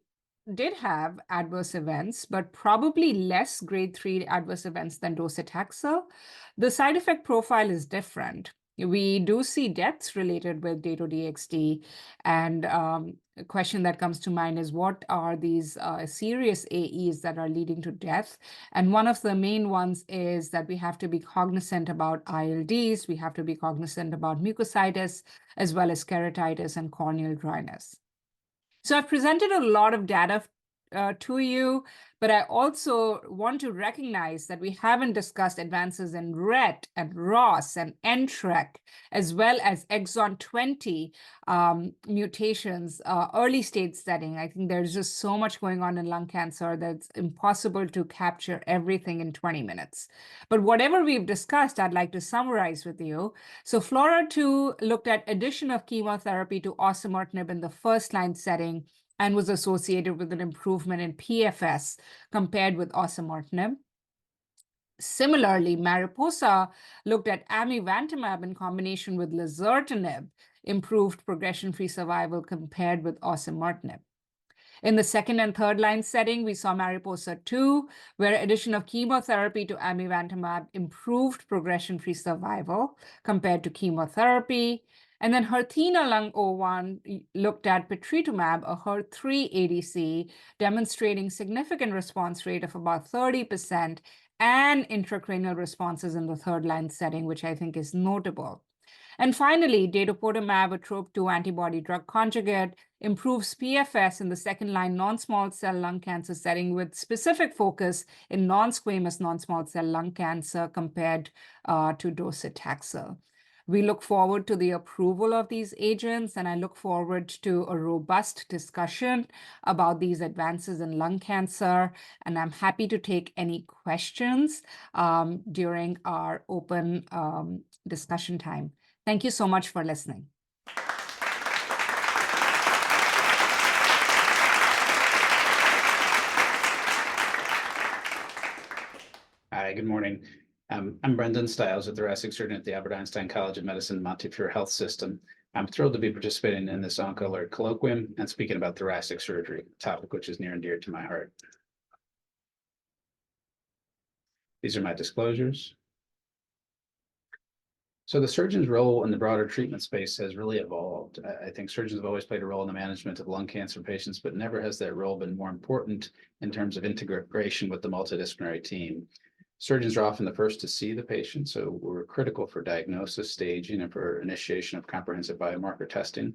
did have adverse events, but probably less grade 3 adverse events than docetaxel. The side effect profile is different. We do see deaths related with Dato-DXd, and a question that comes to mind is what are these serious AEs that are leading to death? And one of the main ones is that we have to be cognizant about ILDs, we have to be cognizant about mucositis, as well as keratitis and corneal dryness. So I've presented a lot of data to you, but I also want to recognize that we haven't discussed advances in RET and ROS and NTRK, as well as exon 20 mutations, early stage setting. I think there's just so much going on in lung cancer that's impossible to capture everything in 20 minutes. But whatever we've discussed, I'd like to summarize with you. So FLAURA2 looked at addition of chemotherapy to osimertinib in the first line setting and was associated with an improvement in PFS compared with osimertinib. Similarly, Mariposa looked at amivantamab in combination with lazertinib improved progression-free survival compared with osimertinib. In the second and third line setting, we saw Mariposa 2, where addition of chemotherapy to amivantamab improved progression-free survival compared to chemotherapy. And then HERTHENA-Lung01 looked at patritumab, a HER3 ADC, demonstrating significant response rate of about 30% and intracranial responses in the third line setting, which I think is notable. And finally, datopotamab, a TROP2 antibody drug conjugate, improves PFS in the second-line non-small cell lung cancer setting with specific focus in non-squamous non-small cell lung cancer compared to docetaxel. We look forward to the approval of these agents, and I look forward to a robust discussion about these advances in lung cancer, and I'm happy to take any questions during our open discussion time. Thank you so much for listening. Hi, good morning. I'm Brendon Stiles, a thoracic surgeon at the Albert Einstein College of Medicine Montefiore Health System. I'm thrilled to be participating in this OncoAlert colloquium and speaking about thoracic surgery, a topic which is near and dear to my heart. These are my disclosures. So the surgeon's role in the broader treatment space has really evolved. I think surgeons have always played a role in the management of lung cancer patients, but never has that role been more important in terms of integration with the multidisciplinary team. Surgeons are often the first to see the patient, so we're critical for diagnosis, staging, and for initiation of comprehensive biomarker testing.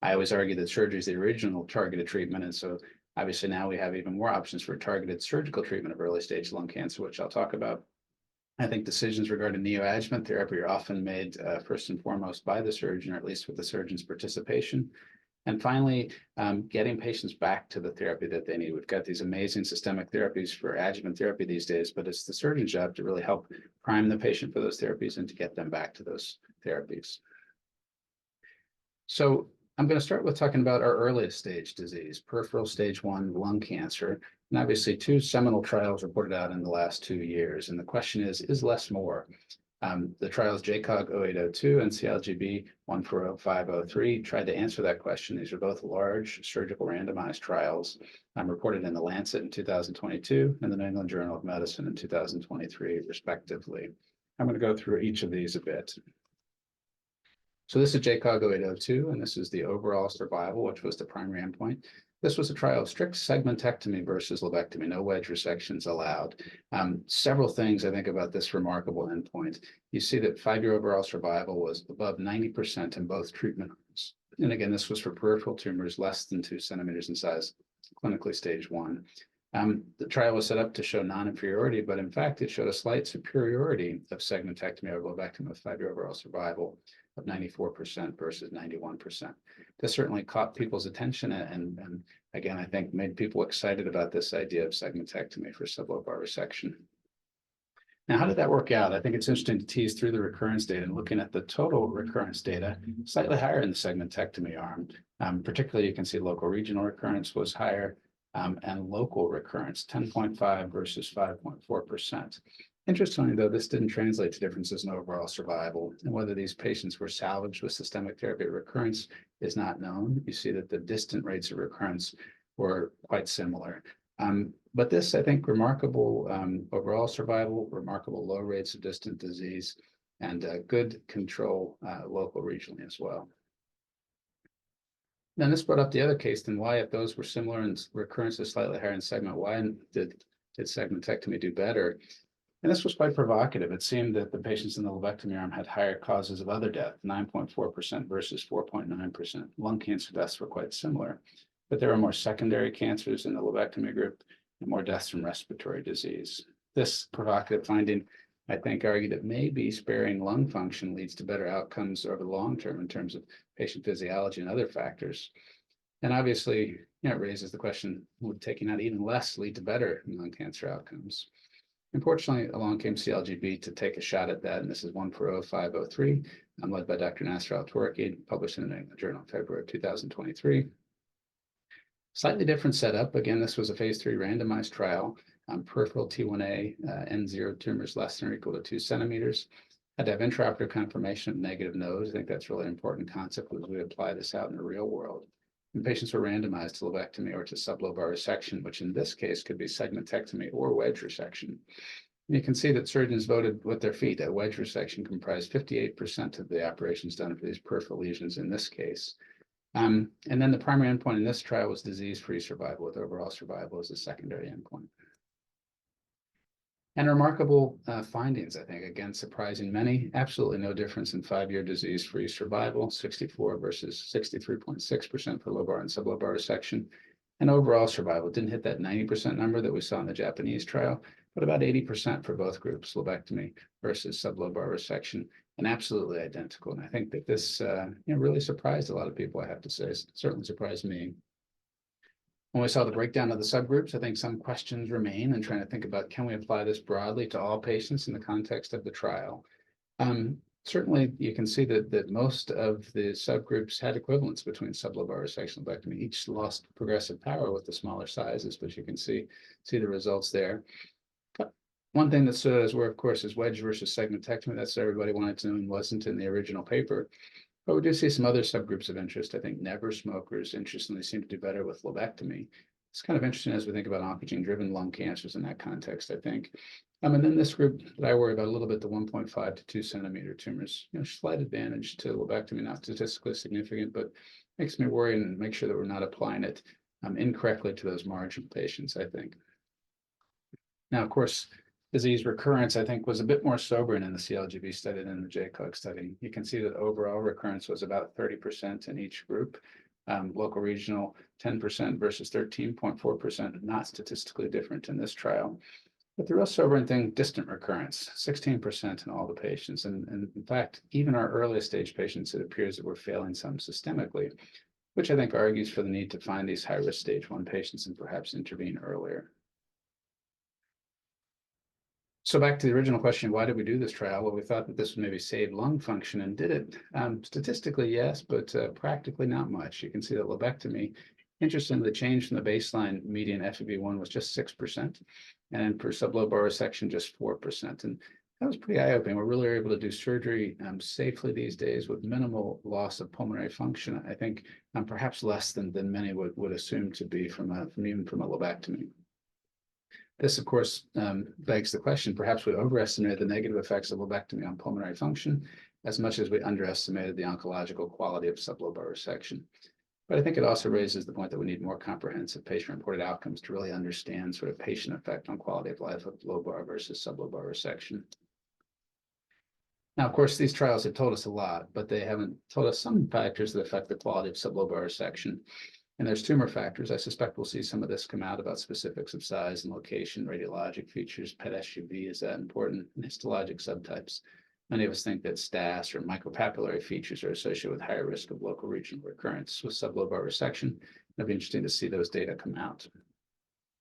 I always argue that surgery is the original targeted treatment, and so obviously now we have even more options for targeted surgical treatment of early stage lung cancer, which I'll talk about. I think decisions regarding neoadjuvant therapy are often made first and foremost by the surgeon, or at least with the surgeon's participation. And finally, getting patients back to the therapy that they need. We've got these amazing systemic therapies for adjuvant therapy these days, but it's the surgeon's job to really help prime the patient for those therapies and to get them back to those therapies. So I'm going to start with talking about our earliest stage disease, peripheral stage 1 lung cancer. And obviously, 2 seminal trials reported out in the last 2 years. And the question is less more? The trials JCOG 0802 and CLGB 140503 tried to answer that question. These are both large surgical randomized trials reported in the Lancet in 2022 and the New England Journal of Medicine in 2023, respectively. I'm going to go through each of these a bit. So this is JCOG 0802, and this is the overall survival, which was the primary endpoint. This was a trial of strict segmentectomy versus lobectomy, no wedge resections allowed. Several things I think about this remarkable endpoint. You see that 5-year overall survival was above 90% in both treatment arms. And again, this was for peripheral tumors less than 2 centimeters in size, clinically stage 1. The trial was set up to show non-inferiority, but in fact, it showed a slight superiority of segmentectomy over lobectomy with 5-year overall survival of 94% versus 91%. This certainly caught people's attention and again, I think made people excited about this idea of segmentectomy for sublobar resection. Now, how did that work out? I think it's interesting to tease through the recurrence data and looking at the total recurrence data, slightly higher in the segmentectomy arm. Particularly, you can see local regional recurrence was higher and local recurrence, 10.5 versus 5.4%. Interestingly, though, this didn't translate to differences in overall survival, and whether these patients were salvaged with systemic therapy recurrence is not known. You see that the distant rates of recurrence were quite similar. But this, I think, remarkable overall survival, remarkable low rates of distant disease, and good control local regionally as well. Then this brought up the other case, then why, if those were similar and recurrence is slightly higher in segment, why did segmentectomy do better? And this was quite provocative. It seemed that the patients in the lobectomy arm had higher causes of other death, 9.4% versus 4.9%. Lung cancer deaths were quite similar, but there were more secondary cancers in the lobectomy group and more deaths from respiratory disease. This provocative finding, I think, argued that maybe sparing lung function leads to better outcomes over the long term in terms of patient physiology and other factors. And obviously, it raises the question, would taking out even less lead to better lung cancer outcomes? Unfortunately, along came CLGB to take a shot at that, and this is 140503, led by Dr. Nasser Al-Torki, published in the New England Journal in February of 2023. Slightly different setup. Again, this was a phase 3 randomized trial on peripheral T1A N0 tumors less than or equal to 2 centimeters. Had to have intraoperative confirmation of negative nodes. I think that's really important concept as we apply this out in the real world. And patients were randomized to lobectomy or to sublobar resection, which in this case could be segmentectomy or wedge resection. And you can see that surgeons voted with their feet. A wedge resection comprised 58% of the operations done for these peripheral lesions in this case. And then the primary endpoint in this trial was disease-free survival, with overall survival as a secondary endpoint. And remarkable findings, I think, again, surprising many. Absolutely no difference in 5-year disease-free survival, 64 versus 63.6% for lobar and sublobar resection. And overall survival didn't hit that 90% number that we saw in the Japanese trial, but about 80% for both groups, lobectomy versus sublobar resection, and absolutely identical. And I think that this really surprised a lot of people, I have to say. It certainly surprised me. When we saw the breakdown of the subgroups, I think some questions remain and trying to think about, can we apply this broadly to all patients in the context of the trial? Certainly, you can see that most of the subgroups had equivalence between sublobar resection and lobectomy. Each lost progressive power with the smaller sizes, but you can see the results there. But one thing that stood out as were, of course, is wedge versus segmentectomy. That's what everybody wanted to know and wasn't in the original paper. But we do see some other subgroups of interest. I think never smokers, interestingly, seem to do better with lobectomy. It's kind of interesting as we think about oncogene-driven lung cancers in that context, I think. And then this group that I worry about a little bit, the 1.5 to 2 centimeter tumors, slight advantage to lobectomy, not statistically significant, but makes me worry and make sure that we're not applying it incorrectly to those marginal patients, I think. Now, of course, disease recurrence, I think, was a bit more sobering in the CLGB study than the JCOG study. You can see that overall recurrence was about 30% in each group. Local regional 10% versus 13.4%, not statistically different in this trial. But the real sobering thing, distant recurrence, 16% in all the patients. And in fact, even our earliest stage patients, it appears that we're failing some systemically, which I think argues for the need to find these high-risk stage 1 patients and perhaps intervene earlier. So back to the original question, why did we do this trial? Well, we thought that this would maybe save lung function, and did it? Statistically, yes, but practically not much. You can see that lobectomy, interestingly, the change from the baseline median FEV1 was just 6%, and for sublobar resection, just 4%. And that was pretty eye-opening. We're really able to do surgery safely these days with minimal loss of pulmonary function, I think, perhaps less than many would assume to be from even from a lobectomy. This, of course, begs the question, perhaps we overestimated the negative effects of lobectomy on pulmonary function as much as we underestimated the oncological quality of sublobar resection. But I think it also raises the point that we need more comprehensive patient-reported outcomes to really understand sort of patient effect on quality of life of lobar versus sublobar resection. Now, of course, these trials have told us a lot, but they haven't told us some factors that affect the quality of sublobar resection. And there's tumor factors. I suspect we'll see some of this come out about specifics of size and location, radiologic features, PET SUV, is that important, and histologic subtypes. Many of us think that STAS or micropapillary features are associated with higher risk of local regional recurrence with sublobar resection. It'll be interesting to see those data come out.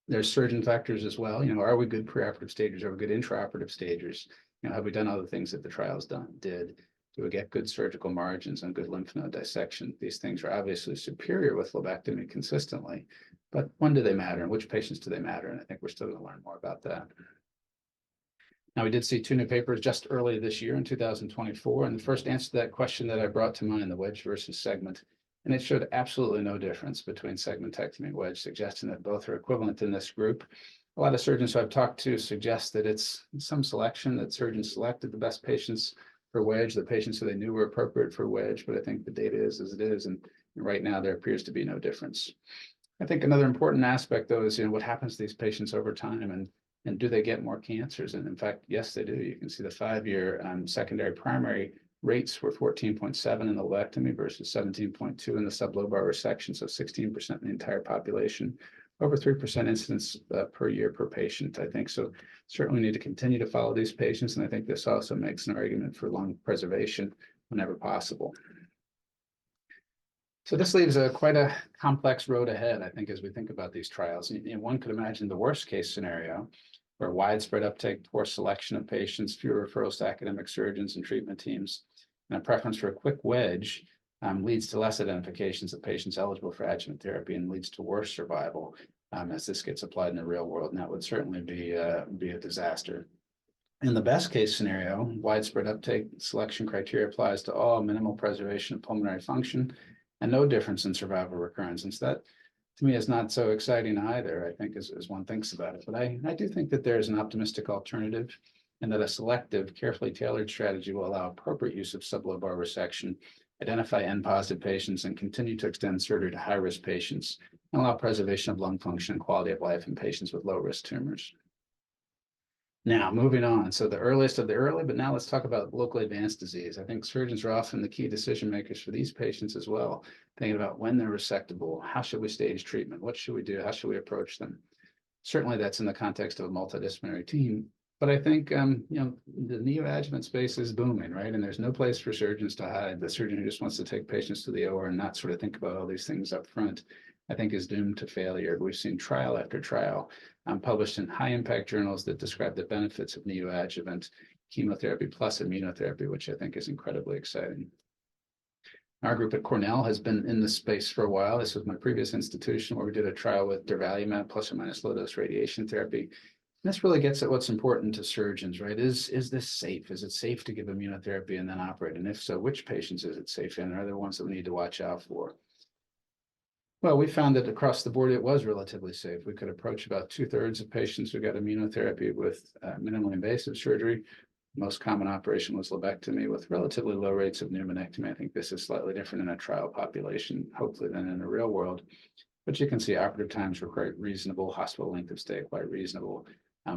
There's surgeon factors as well. Are we good preoperative stagers? Are we good intraoperative stagers? Have we done all the things that the trials did? Do we get good surgical margins and good lymph node dissection? These things are obviously superior with lobectomy consistently, but when do they matter and which patients do they matter? And I think we're still going to learn more about that. Now, we did see 2 new papers just early this year in 2024, and the first answer to that question that I brought to mind, the wedge versus segment, and it showed absolutely no difference between segmentectomy and wedge, suggesting that both are equivalent in this group. A lot of surgeons who I've talked to suggest that it's some selection, that surgeons selected the best patients for wedge, the patients who they knew were appropriate for wedge, but I think the data is as it is, and right now there appears to be no difference. I think another important aspect, though, is what happens to these patients over time, and do they get more cancers? And in fact, yes, they do. You can see the 5-year secondary primary rates were 14.7 in the lobectomy versus 17.2 in the sublobar resection, so 16% in the entire population. Over 3% incidence per year per patient, I think. So certainly need to continue to follow these patients. And I think this also makes an argument for lung preservation whenever possible. So this leaves quite a complex road ahead, I think, as we think about these trials. And one could imagine the worst case scenario where widespread uptake, poor selection of patients, fewer referrals to academic surgeons and treatment teams, and a preference for a quick wedge leads to less identifications of patients eligible for adjuvant therapy and leads to worse survival as this gets applied in the real world. And that would certainly be a disaster. In the best case scenario, widespread uptake selection criteria applies to all, minimal preservation of pulmonary function, and no difference in survival recurrence. And so that, to me, is not so exciting either, I think, as one thinks about it. But I do think that there is an optimistic alternative, and that a selective, carefully tailored strategy will allow appropriate use of sublobar resection, identify N-positive patients, and continue to extend surgery to high-risk patients, and allow preservation of lung function and quality of life in patients with low-risk tumors. Now, moving on. So the earliest of the early, but now let's talk about locally advanced disease. I think surgeons are often the key decision makers for these patients as well, thinking about when they're resectable, how should we stage treatment, what should we do, how should we approach them? Certainly that's in the context of a multidisciplinary team, but I think, the neoadjuvant space is booming, right? And there's no place for surgeons to hide. The surgeon who just wants to take patients to the OR and not sort of think about all these things up front, I think is doomed to failure. We've seen trial after trial published in high impact journals that describe the benefits of neoadjuvant chemotherapy plus immunotherapy, which I think is incredibly exciting. Our group at Cornell has been in this space for a while. This was my previous institution where we did a trial with durvalumab plus or minus low dose radiation therapy. And this really gets at what's important to surgeons, right? Is this safe? Is it safe to give immunotherapy and then operate? And if so, which patients is it safe in? Are there ones that we need to watch out for? Well, we found that across the board, it was relatively safe. We could approach about 2/3 of patients who got immunotherapy with minimally invasive surgery. Most common operation was lobectomy with relatively low rates of pneumonectomy. I think this is slightly different in a trial population, hopefully, than in the real world. But you can see operative times were quite reasonable, hospital length of stay quite reasonable,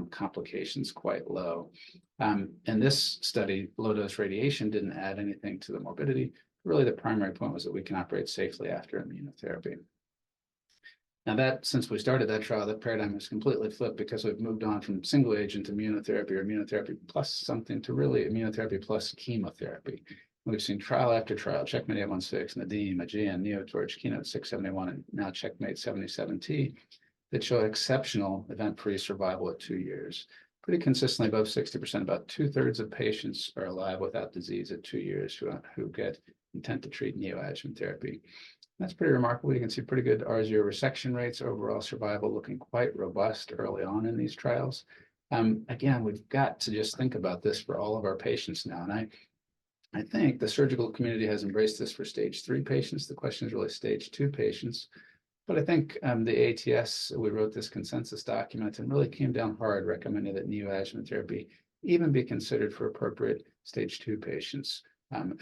complications quite low. In this study, low dose radiation didn't add anything to the morbidity. Really, the primary point was that we can operate safely after immunotherapy. Now that, since we started that trial, that paradigm has completely flipped because we've moved on from single agent immunotherapy or immunotherapy plus something to really immunotherapy plus chemotherapy. We've seen trial after trial, Checkmate 816, Nadim, Aegean, NeoTorch, Keynote 671, and now Checkmate 77T, that show exceptional event-free survival at 2 years. Pretty consistently above 60%, about 2/3 of patients are alive without disease at 2 years who get intent to treat neoadjuvant therapy. That's pretty remarkable. You can see pretty good R0 resection rates, overall survival looking quite robust early on in these trials. Again, we've got to just think about this for all of our patients now. And I think the surgical community has embraced this for stage 3 patients. The question is really stage 2 patients. But I think the ATS, we wrote this consensus document and really came down hard, recommending that neoadjuvant therapy even be considered for appropriate stage 2 patients. And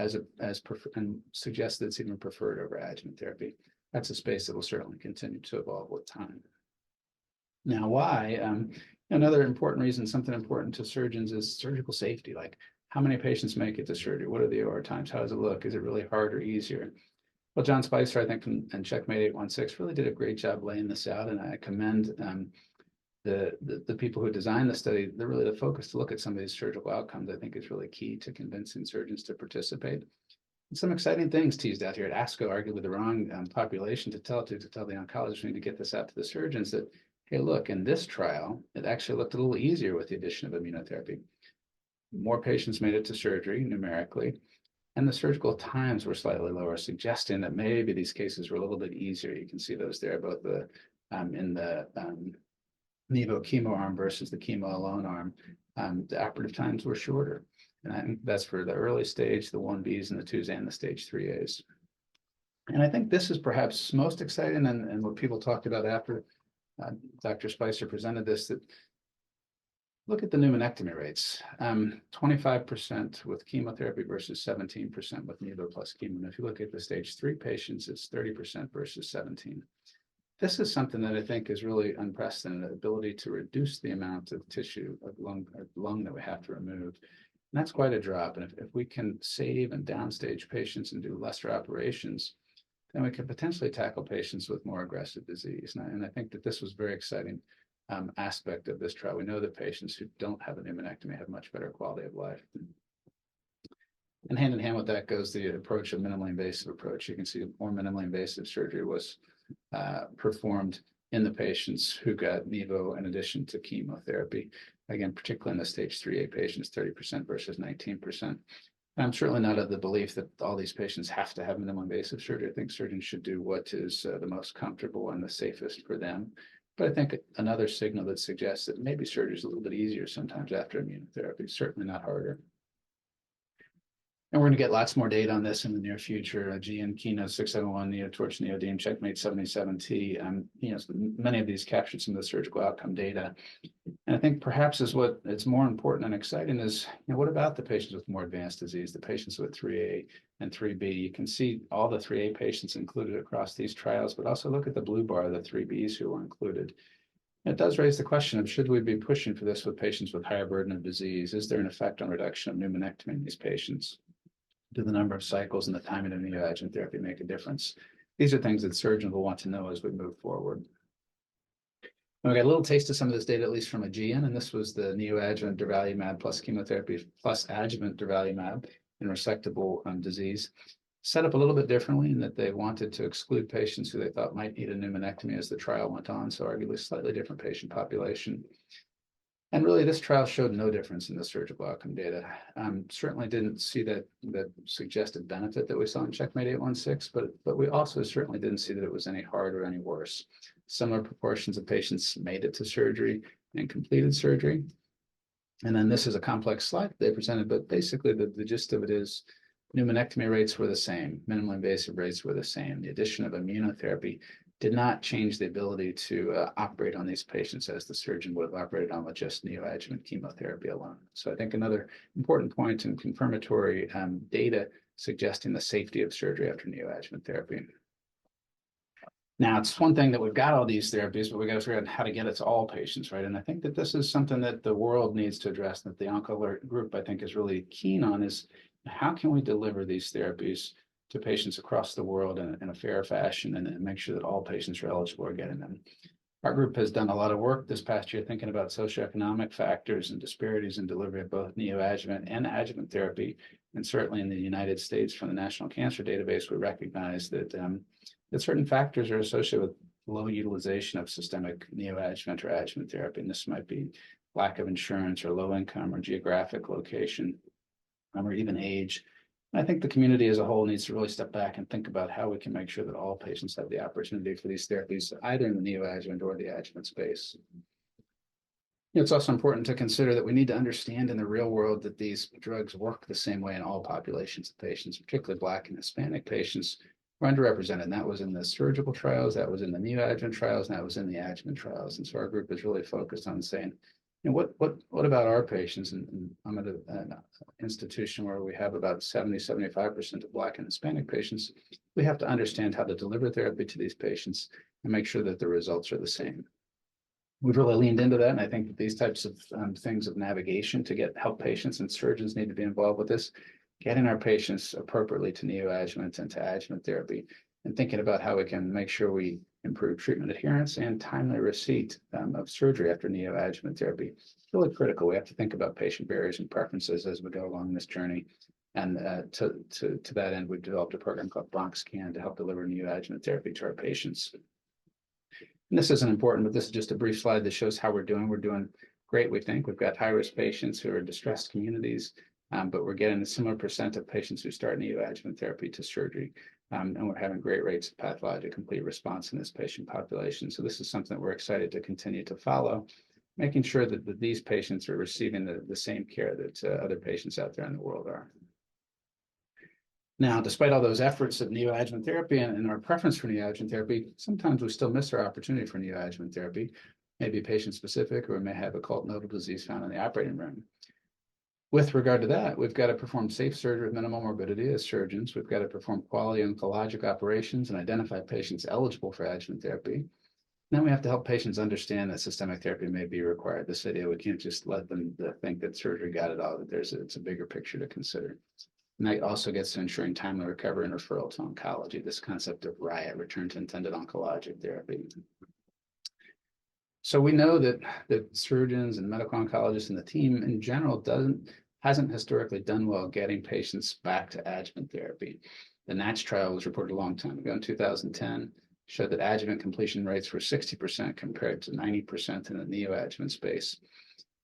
suggest that it's even preferred over adjuvant therapy. That's a space that will certainly continue to evolve with time. Now, why? Another important reason, something important to surgeons, is surgical safety. Like, how many patients make it to surgery? What are the OR times? How does it look? Is it really hard or easier? Well, John Spicer, I think, and Checkmate 816 really did a great job laying this out, and I commend the people who designed the study. They're really the focus to look at some of these surgical outcomes. I think is really key to convincing surgeons to participate. And some exciting things teased out here at ASCO, arguably the wrong population to tell the oncologists. We need to get this out to the surgeons that, hey, look, in this trial, it actually looked a little easier with the addition of immunotherapy. More patients made it to surgery numerically, and the surgical times were slightly lower, suggesting that maybe these cases were a little bit easier. You can see those there, both in the Nevo chemo arm versus the chemo alone arm. The operative times were shorter. And I think that's for the early stage, the 1Bs and the 2s and the stage 3As. And I think this is perhaps most exciting, and what people talked about after Dr. Spicer presented this, that look at the pneumonectomy rates, 25% with chemotherapy versus 17% with Nevo plus chemo. And if you look at the stage 3 patients, it's 30% versus 17%. This is something that I think is really unprecedented, the ability to reduce the amount of tissue of lung that we have to remove. And that's quite a drop. And if we can save and downstage patients and do lesser operations, then we can potentially tackle patients with more aggressive disease. And I think that this was very exciting aspect of this trial. We know that patients who don't have a pneumonectomy have much better quality of life. And hand in hand with that goes the approach of minimally invasive approach. You can see more minimally invasive surgery was performed in the patients who got Nevo in addition to chemotherapy. Again, particularly in the stage 3A patients, 30% versus 19%. And I'm certainly not of the belief that all these patients have to have minimally invasive surgery. I think surgeons should do what is the most comfortable and the safest for them. But I think another signal that suggests that maybe surgery is a little bit easier sometimes after immunotherapy, certainly not harder. And we're going to get lots more data on this in the near future. GN Keynote 671, NeoTorch, NeoDeem, Checkmate 77T. Many of these captured some of the surgical outcome data. And I think perhaps is what it's more important and exciting is, what about the patients with more advanced disease, the patients with 3A and 3B? You can see all the 3A patients included across these trials, but also look at the blue bar, the 3Bs who were included. It does raise the question of should we be pushing for this with patients with higher burden of disease? Is there an effect on reduction of pneumonectomy in these patients? Do the number of cycles and the timing of neoadjuvant therapy make a difference? These are things that surgeons will want to know as we move forward. And we got a little taste of some of this data, at least from Aegean, and this was the neoadjuvant durvalumab plus chemotherapy plus adjuvant durvalumab in resectable disease. Set up a little bit differently in that they wanted to exclude patients who they thought might need a pneumonectomy as the trial went on, so arguably slightly different patient population. And really, this trial showed no difference in the surgical outcome data. Certainly didn't see that suggested benefit that we saw in Checkmate 816, but we also certainly didn't see that it was any harder or any worse. Similar proportions of patients made it to surgery and completed surgery. And then this is a complex slide they presented, but basically the gist of it is pneumonectomy rates were the same, minimally invasive rates were the same. The addition of immunotherapy did not change the ability to operate on these patients as the surgeon would have operated on with just neoadjuvant chemotherapy alone. So I think another important point in confirmatory data suggesting the safety of surgery after neoadjuvant therapy. Now, it's one thing that we've got all these therapies, but we got to figure out how to get it to all patients, right? And I think that this is something that the world needs to address, that the OncoAlert group, I think, is really keen on, is how can we deliver these therapies to patients across the world in a fair fashion and make sure that all patients are eligible for getting them. Our group has done a lot of work this past year thinking about socioeconomic factors and disparities in delivery of both neoadjuvant and adjuvant therapy. And certainly in the United States, from the National Cancer Database, we recognize that, that certain factors are associated with low utilization of systemic neoadjuvant or adjuvant therapy. And this might be lack of insurance or low income or geographic location or even age. I think the community as a whole needs to really step back and think about how we can make sure that all patients have the opportunity for these therapies, either in the neoadjuvant or the adjuvant space. It's also important to consider that we need to understand in the real world that these drugs work the same way in all populations of patients, particularly Black and Hispanic patients were underrepresented. And that was in the surgical trials, that was in the neoadjuvant trials, and that was in the adjuvant trials. And so our group is really focused on saying, what about our patients? And I'm at an institution where we have about 75% of Black and Hispanic patients. We have to understand how to deliver therapy to these patients and make sure that the results are the same. We've really leaned into that, and I think that these types of things of navigation to help patients, and surgeons need to be involved with this, getting our patients appropriately to neoadjuvant and to adjuvant therapy, and thinking about how we can make sure we improve treatment adherence and timely receipt of surgery after neoadjuvant therapy. It's really critical. We have to think about patient barriers and preferences as we go along this journey. And to that end, we've developed a program called BronxScan to help deliver neoadjuvant therapy to our patients. And this isn't important, but this is just a brief slide that shows how we're doing. We're doing great, we think. We've got high-risk patients who are distressed communities, but we're getting a similar percent of patients who start neoadjuvant therapy to surgery. And we're having great rates of pathologic complete response in this patient population. So this is something that we're excited to continue to follow, making sure that these patients are receiving the same care that other patients out there in the world are. Now, despite all those efforts of neoadjuvant therapy and our preference for neoadjuvant therapy, sometimes we still miss our opportunity for neoadjuvant therapy, maybe patient-specific, or we may have occult nodal disease found in the operating room. With regard to that, we've got to perform safe surgery with minimal morbidity as surgeons. We've got to perform quality oncologic operations and identify patients eligible for adjuvant therapy. Then we have to help patients understand that systemic therapy may be required. This idea, we can't just let them think that surgery got it all, that it's a bigger picture to consider. And that also gets to ensuring timely recovery and referral to oncology, this concept of RIAT, return to intended oncologic therapy. So we know that surgeons and medical oncologists and the team in general hasn't historically done well getting patients back to adjuvant therapy. The NATCH trial was reported a long time ago in 2010, showed that adjuvant completion rates were 60% compared to 90% in the neoadjuvant space.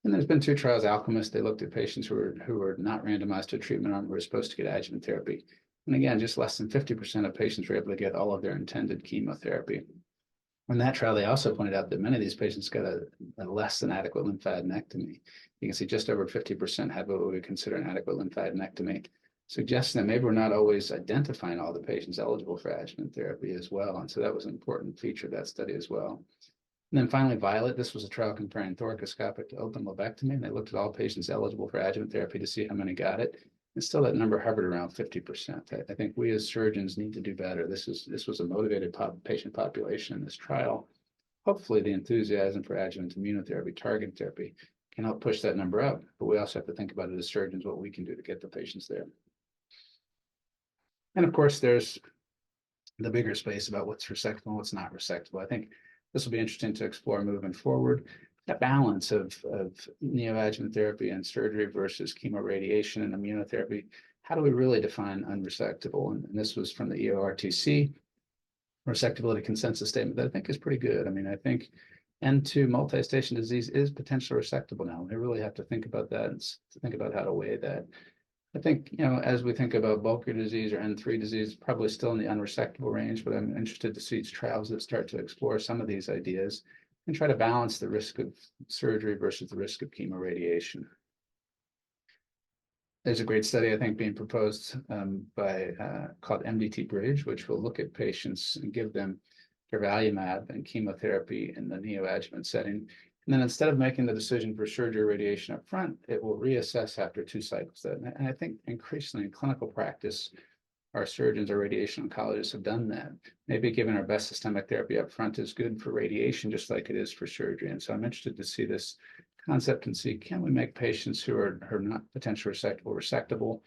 And there's been 2 trials, Alchemist, they looked at patients who were not randomized to a treatment arm who were supposed to get adjuvant therapy. And again, just less than 50% of patients were able to get all of their intended chemotherapy. In that trial, they also pointed out that many of these patients got a less than adequate lymphadenectomy. You can see just over 50% had what we would consider an adequate lymphadenectomy, suggesting that maybe we're not always identifying all the patients eligible for adjuvant therapy as well. And so that was an important feature of that study as well. And then finally, Violet, this was a trial comparing thoracoscopic to open lobectomy, and they looked at all patients eligible for adjuvant therapy to see how many got it. And still that number hovered around 50%. I think we as surgeons need to do better. This was a motivated patient population in this trial. Hopefully the enthusiasm for adjuvant immunotherapy, targeted therapy can help push that number up, but we also have to think about it as surgeons, what we can do to get the patients there. And of course, there's the bigger space about what's resectable and what's not resectable. I think this will be interesting to explore moving forward. That balance of neoadjuvant therapy and surgery versus chemoradiation and immunotherapy. How do we really define unresectable? And this was from the EORTC resectability consensus statement that I think is pretty good. I mean, I think N2 multi-station disease is potentially resectable now. We really have to think about that and think about how to weigh that. I think, as we think about bulky disease or N3 disease, probably still in the unresectable range, but I'm interested to see trials that start to explore some of these ideas and try to balance the risk of surgery versus the risk of chemoradiation. There's a great study, I think, being proposed called MDT Bridge, which will look at patients and give them durvalumab and chemotherapy in the neoadjuvant setting. And then instead of making the decision for surgery or radiation up front, it will reassess after 2 cycles. And I think increasingly in clinical practice, our surgeons or radiation oncologists have done that. Maybe giving our best systemic therapy up front is good for radiation, just like it is for surgery. And so I'm interested to see this concept and see, can we make patients who are not potentially resectable,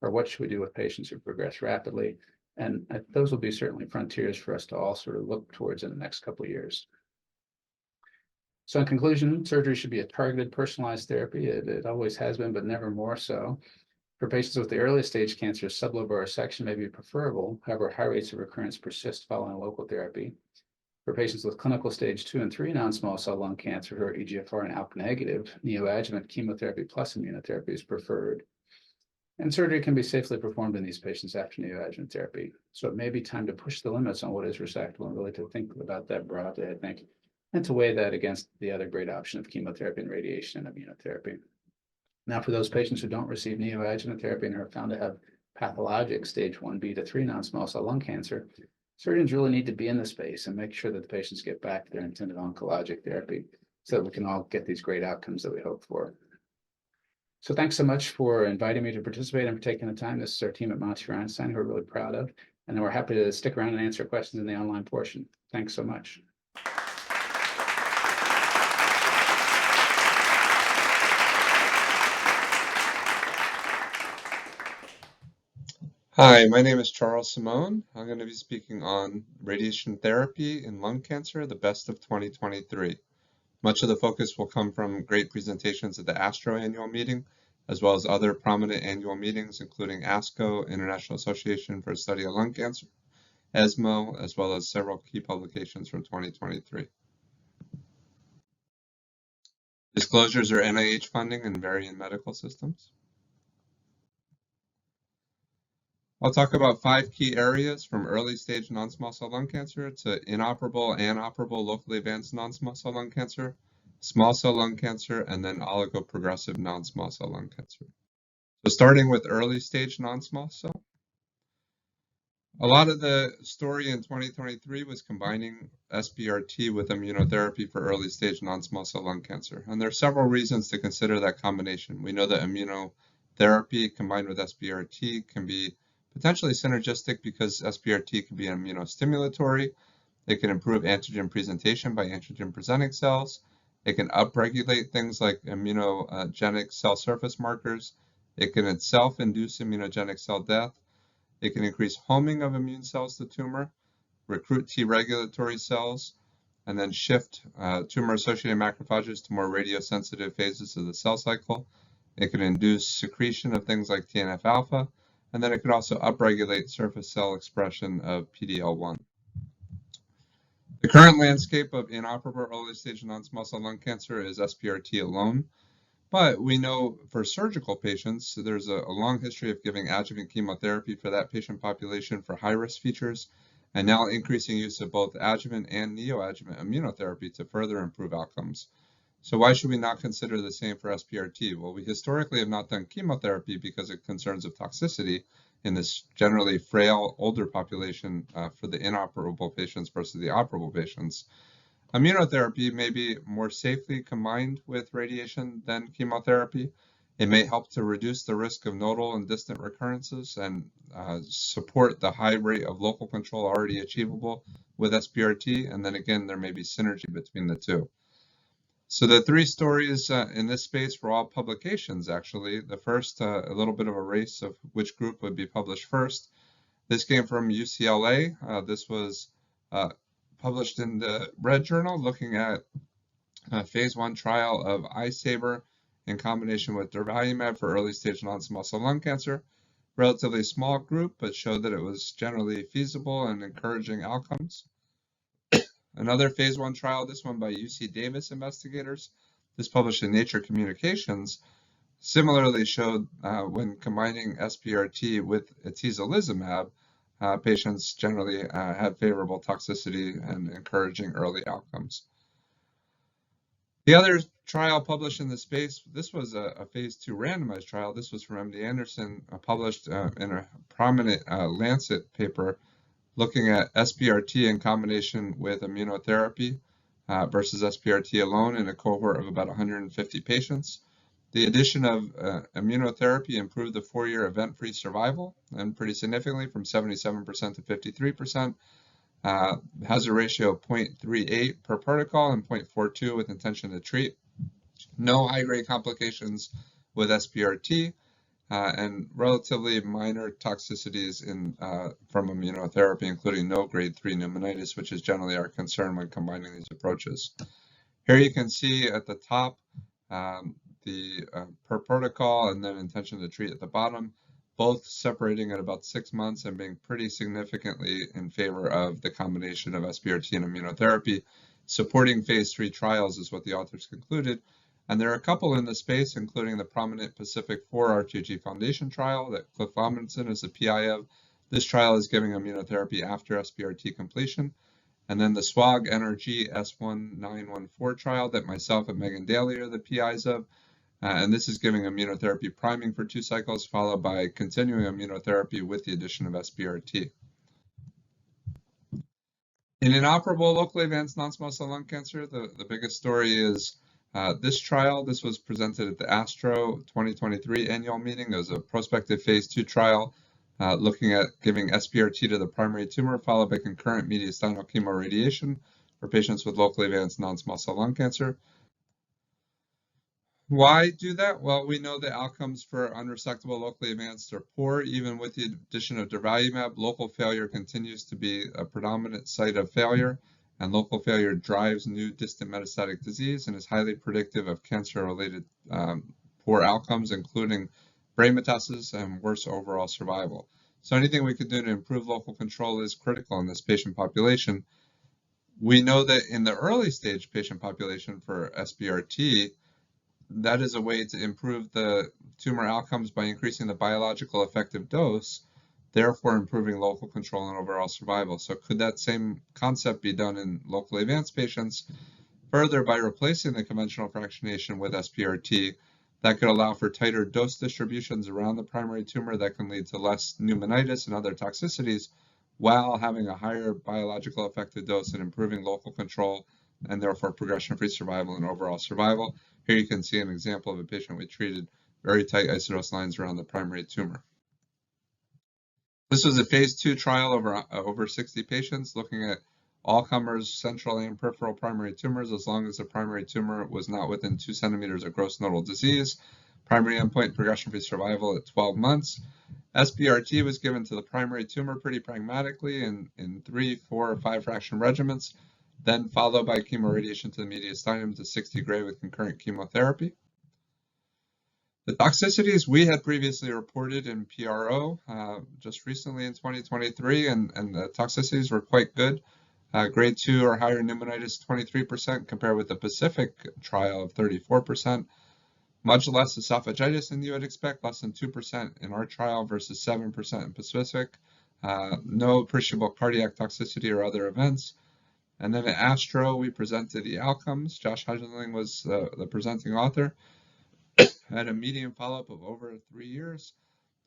or what should we do with patients who progress rapidly? And those will be certainly frontiers for us to all sort of look towards in the next couple of years. So in conclusion, surgery should be a targeted, personalized therapy. It always has been, but never more so. For patients with the earliest stage cancer, sublobar resection may be preferable. However, high rates of recurrence persist following local therapy. For patients with clinical stage 2 and 3 non-small cell lung cancer who are EGFR and ALK negative, neoadjuvant chemotherapy plus immunotherapy is preferred. And surgery can be safely performed in these patients after neoadjuvant therapy. So it may be time to push the limits on what is resectable and really to think about that broadly, I think, and to weigh that against the other great option of chemotherapy and radiation and immunotherapy. Now, for those patients who don't receive neoadjuvant therapy and are found to have pathologic stage 1B to 3 non-small cell lung cancer, surgeons really need to be in the space and make sure that the patients get back their intended oncologic therapy so that we can all get these great outcomes that we hope for. So thanks so much for inviting me to participate and for taking the time. This is our team at Montefiore Einstein, who we're really proud of, and we're happy to stick around and answer questions in the online portion. Thanks so much. Hi, my name is Charles Simone. I'm going to be speaking on radiation therapy in lung cancer, the best of 2023. Much of the focus will come from great presentations at the ASTRO annual meeting, as well as other prominent annual meetings, including ASCO, International Association for the Study of Lung Cancer, ESMO, as well as several key publications from 2023. Disclosures are NIH funding and vary in medical systems. I'll talk about 5 key areas from early stage non-small cell lung cancer to inoperable and operable locally advanced non-small cell lung cancer, small cell lung cancer, and then oligoprogressive non-small cell lung cancer. So starting with early stage non-small cell. A lot of the story in 2023 was combining SBRT with immunotherapy for early stage non-small cell lung cancer. And there are several reasons to consider that combination. We know that immunotherapy combined with SBRT can be potentially synergistic because SBRT can be immunostimulatory. It can improve antigen presentation by antigen presenting cells. It can upregulate things like immunogenic cell surface markers. It can itself induce immunogenic cell death. It can increase homing of immune cells to tumor, recruit T regulatory cells, and then shift tumor-associated macrophages to more radiosensitive phases of the cell cycle. It can induce secretion of things like TNF-alpha, and then it could also upregulate surface cell expression of PD-L1. The current landscape of inoperable early stage non-small cell lung cancer is SBRT alone, but we know for surgical patients, there's a long history of giving adjuvant chemotherapy for that patient population for high-risk features, and now increasing use of both adjuvant and neoadjuvant immunotherapy to further improve outcomes. So why should we not consider the same for SPRT? Well, we historically have not done chemotherapy because of concerns of toxicity in this generally frail, older population for the inoperable patients versus the operable patients. Immunotherapy may be more safely combined with radiation than chemotherapy. It may help to reduce the risk of nodal and distant recurrences and support the high rate of local control already achievable with SPRT. And then again, there may be synergy between the two. So the three stories in this space were all publications, actually. The first, a little bit of a race of which group would be published first. This came from UCLA. This was published in the Red Journal, looking at a phase 1 trial of iSaber in combination with durvalumab for early stage non-small cell lung cancer. Relatively small group, but showed that it was generally feasible and encouraging outcomes. Another phase 1 trial, this one by UC Davis investigators, this published in Nature Communications, similarly showed when combining SPRT with atezolizumab, patients generally had favorable toxicity and encouraging early outcomes. The other trial published in the space, this was a phase 2 randomized trial. This was from MD Anderson, published in a prominent Lancet paper looking at SPRT in combination with immunotherapy versus SPRT alone in a cohort of about 150 patients. The addition of immunotherapy improved the 4-year event-free survival, and pretty significantly from 77% to 53%. Hazard ratio of 0.38 per protocol and 0.42 with intention to treat. No high-grade complications with SPRT. And relatively minor toxicities from immunotherapy, including no grade 3 pneumonitis, which is generally our concern when combining these approaches. Here you can see at the top the per protocol and then intention to treat at the bottom, both separating at about 6 months and being pretty significantly in favor of the combination of SPRT and immunotherapy. Supporting phase 3 trials is what the authors concluded. And there are a couple in the space, including the prominent Pacific 4 R2G Foundation trial that Cliff Robinson is the PI of. This trial is giving immunotherapy after SPRT completion. And then the SWOG NRG S1914 trial that myself and Megan Daly are the PIs of. And this is giving immunotherapy priming for 2 cycles, followed by continuing immunotherapy with the addition of SPRT. In inoperable locally advanced non-small cell lung cancer, the biggest story is this trial. This was presented at the ASTRO 2023 annual meeting. It was a prospective phase 2 trial looking at giving SPRT to the primary tumor followed by concurrent mediastinal chemoradiation for patients with locally advanced non-small cell lung cancer. Why do that? Well, we know the outcomes for unresectable locally advanced are poor. Even with the addition of durvalumab, local failure continues to be a predominant site of failure. And local failure drives new distant metastatic disease and is highly predictive of cancer-related poor outcomes, including brain metastasis and worse overall survival. So anything we could do to improve local control is critical in this patient population. We know that in the early stage patient population for SPRT, that is a way to improve the tumor outcomes by increasing the biological effective dose, therefore improving local control and overall survival. So could that same concept be done in locally advanced patients? Further, by replacing the conventional fractionation with SPRT, that could allow for tighter dose distributions around the primary tumor that can lead to less pneumonitis and other toxicities while having a higher biological effective dose and improving local control and therefore progression-free survival and overall survival. Here you can see an example of a patient we treated very tight isodose lines around the primary tumor. This was a phase 2 trial over 60 patients looking at all comers, central and peripheral primary tumors, as long as the primary tumor was not within 2 centimeters of gross nodal disease. Primary endpoint progression-free survival at 12 months. SPRT was given to the primary tumor pretty pragmatically in 3, 4, or 5 fraction regimens, then followed by chemoradiation to the mediastinum to 60 gray with concurrent chemotherapy. The toxicities we had previously reported in PRO just recently in 2023, and the toxicities were quite good. Grade 2 or higher pneumonitis, 23%, compared with the Pacific trial of 34%. Much less esophagitis than you would expect, less than 2% in our trial versus 7% in Pacific. no appreciable cardiac toxicity or other events. And then at ASTRO, we presented the outcomes. Josh Hudgeling was the presenting author. Had a median follow-up of over 3 years.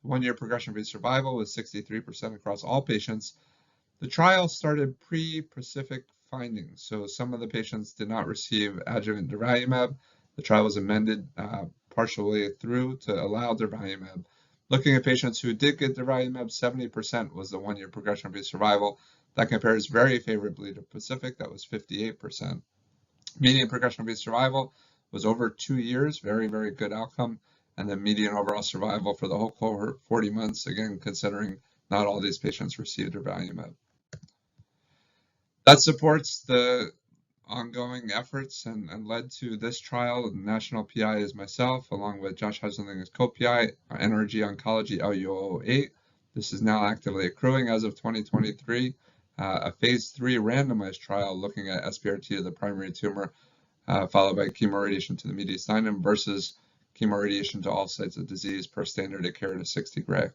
1-year progression-free survival was 63% across all patients. The trial started pre-PACIFIC findings, so some of the patients did not receive adjuvant durvalumab. The trial was amended partially through to allow durvalumab. Looking at patients who did get durvalumab, 70% was the 1-year progression-free survival. That compares very favorably to PACIFIC, that was 58%. Median progression-free survival was over 2 years, very, very good outcome. And then median overall survival for the whole cohort, 40 months, again, considering not all these patients received durvalumab. That supports the ongoing efforts and led to this trial. The national PI is myself, along with Josh Hudgeling as co-PI, NRG Oncology LU008. This is now actively accruing as of 2023. A phase 3 randomized trial looking at SBRT of the primary tumor, followed by chemoradiation to the mediastinum versus chemoradiation to all sites of disease per standard of care to 60 gray.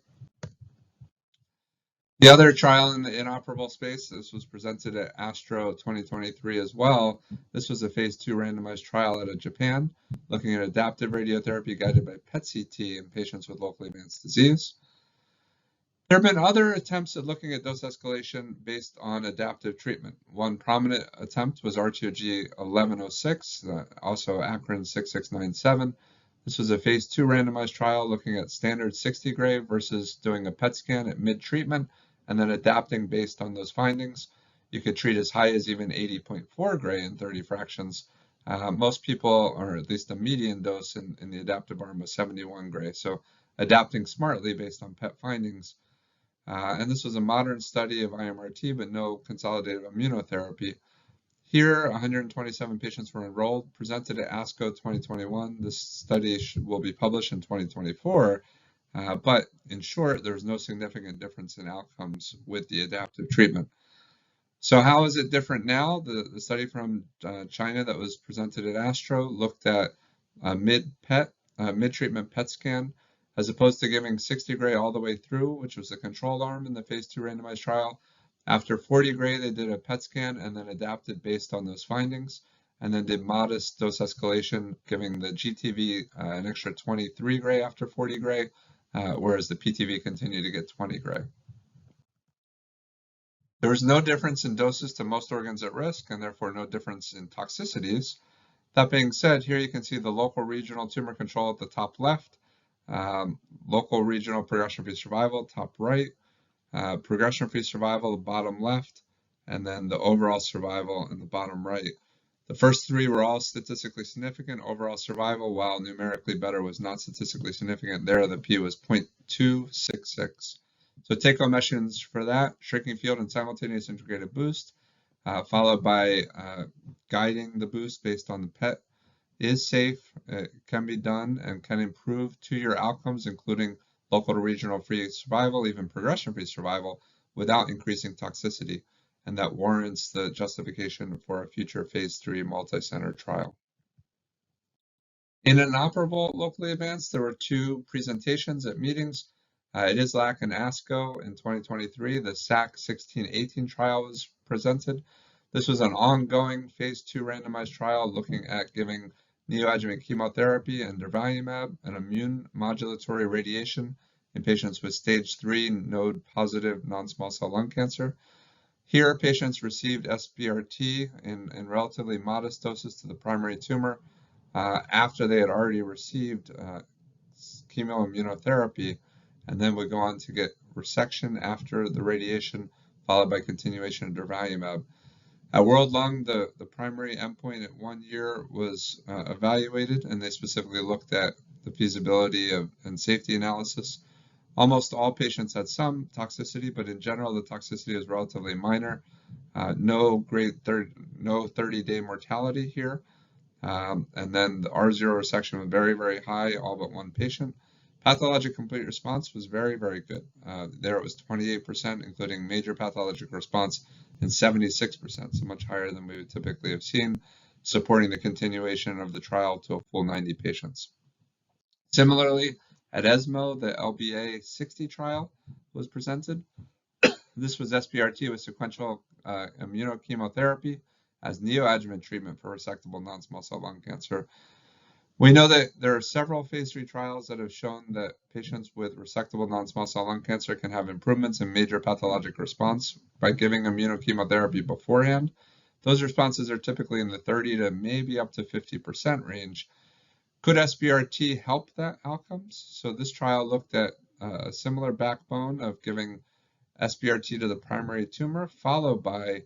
The other trial in the inoperable space, this was presented at ASTRO 2023 as well. This was a phase 2 randomized trial out of Japan, looking at adaptive radiotherapy guided by PET-CT in patients with locally advanced disease. There have been other attempts at looking at dose escalation based on adaptive treatment. One prominent attempt was RTOG 1106, also Akron 6697. This was a phase 2 randomized trial looking at standard 60 gray versus doing a PET scan at mid-treatment and then adapting based on those findings. You could treat as high as even 80.4 gray in 30 fractions. Most people, or at least the median dose in the adaptive arm was 71 gray. So adapting smartly based on PET findings. And this was a modern study of IMRT, but no consolidated immunotherapy. Here, 127 patients were enrolled, presented at ASCO 2021. This study will be published in 2024, but in short, there's no significant difference in outcomes with the adaptive treatment. So how is it different now? The study from China that was presented at ASTRO looked at mid-treatment PET scan, as opposed to giving 60 gray all the way through, which was the control arm in the phase 2 randomized trial. After 40 gray, they did a PET scan and then adapted based on those findings, and then did modest dose escalation, giving the GTV an extra 23 gray after 40 gray, whereas the PTV continued to get 20 gray. There was no difference in doses to most organs at risk, and therefore no difference in toxicities. That being said, here you can see the local regional tumor control at the top left, local regional progression-free survival, top right, progression-free survival, bottom left, and then the overall survival in the bottom right. The first 3 were all statistically significant. Overall survival, while numerically better, was not statistically significant. There, the P was 0.266. So take-home messages for that: shrinking field and simultaneous integrated boost, followed by guiding the boost based on the PET. Is safe, can be done, and can improve 2-year outcomes, including local to regional free survival, even progression-free survival, without increasing toxicity. And that warrants the justification for a future phase 3 multi-center trial. In inoperable locally advanced, there were 2 presentations at meetings. At ISLAC and ASCO in 2023, the SAC 1618 trial was presented. This was an ongoing phase 2 randomized trial looking at giving neoadjuvant chemotherapy and durvalumab, an immune modulatory radiation in patients with stage 3 node-positive non-small cell lung cancer. Here, patients received SBRT in relatively modest doses to the primary tumor after they had already received chemoimmunotherapy, and then would go on to get resection after the radiation, followed by continuation of durvalumab. At World Lung, the primary endpoint at 1 year was evaluated, and they specifically looked at the feasibility and safety analysis. Almost all patients had some toxicity, but in general, the toxicity is relatively minor. No 30-day mortality here. And then the R0 resection was very, very high, all but 1 patient. Pathologic complete response was very, very good. There it was 28%, including major pathologic response, and 76%, so much higher than we would typically have seen, supporting the continuation of the trial to a full 90 patients. Similarly, at ESMO, the LBA 60 trial was presented. This was SBRT with sequential immunochemotherapy as neoadjuvant treatment for resectable non-small cell lung cancer. We know that there are several phase 3 trials that have shown that patients with resectable non-small cell lung cancer can have improvements in major pathologic response by giving immunochemotherapy beforehand. Those responses are typically in the 30 to maybe up to 50% range. Could SBRT help that outcomes? So this trial looked at a similar backbone of giving SBRT to the primary tumor, followed by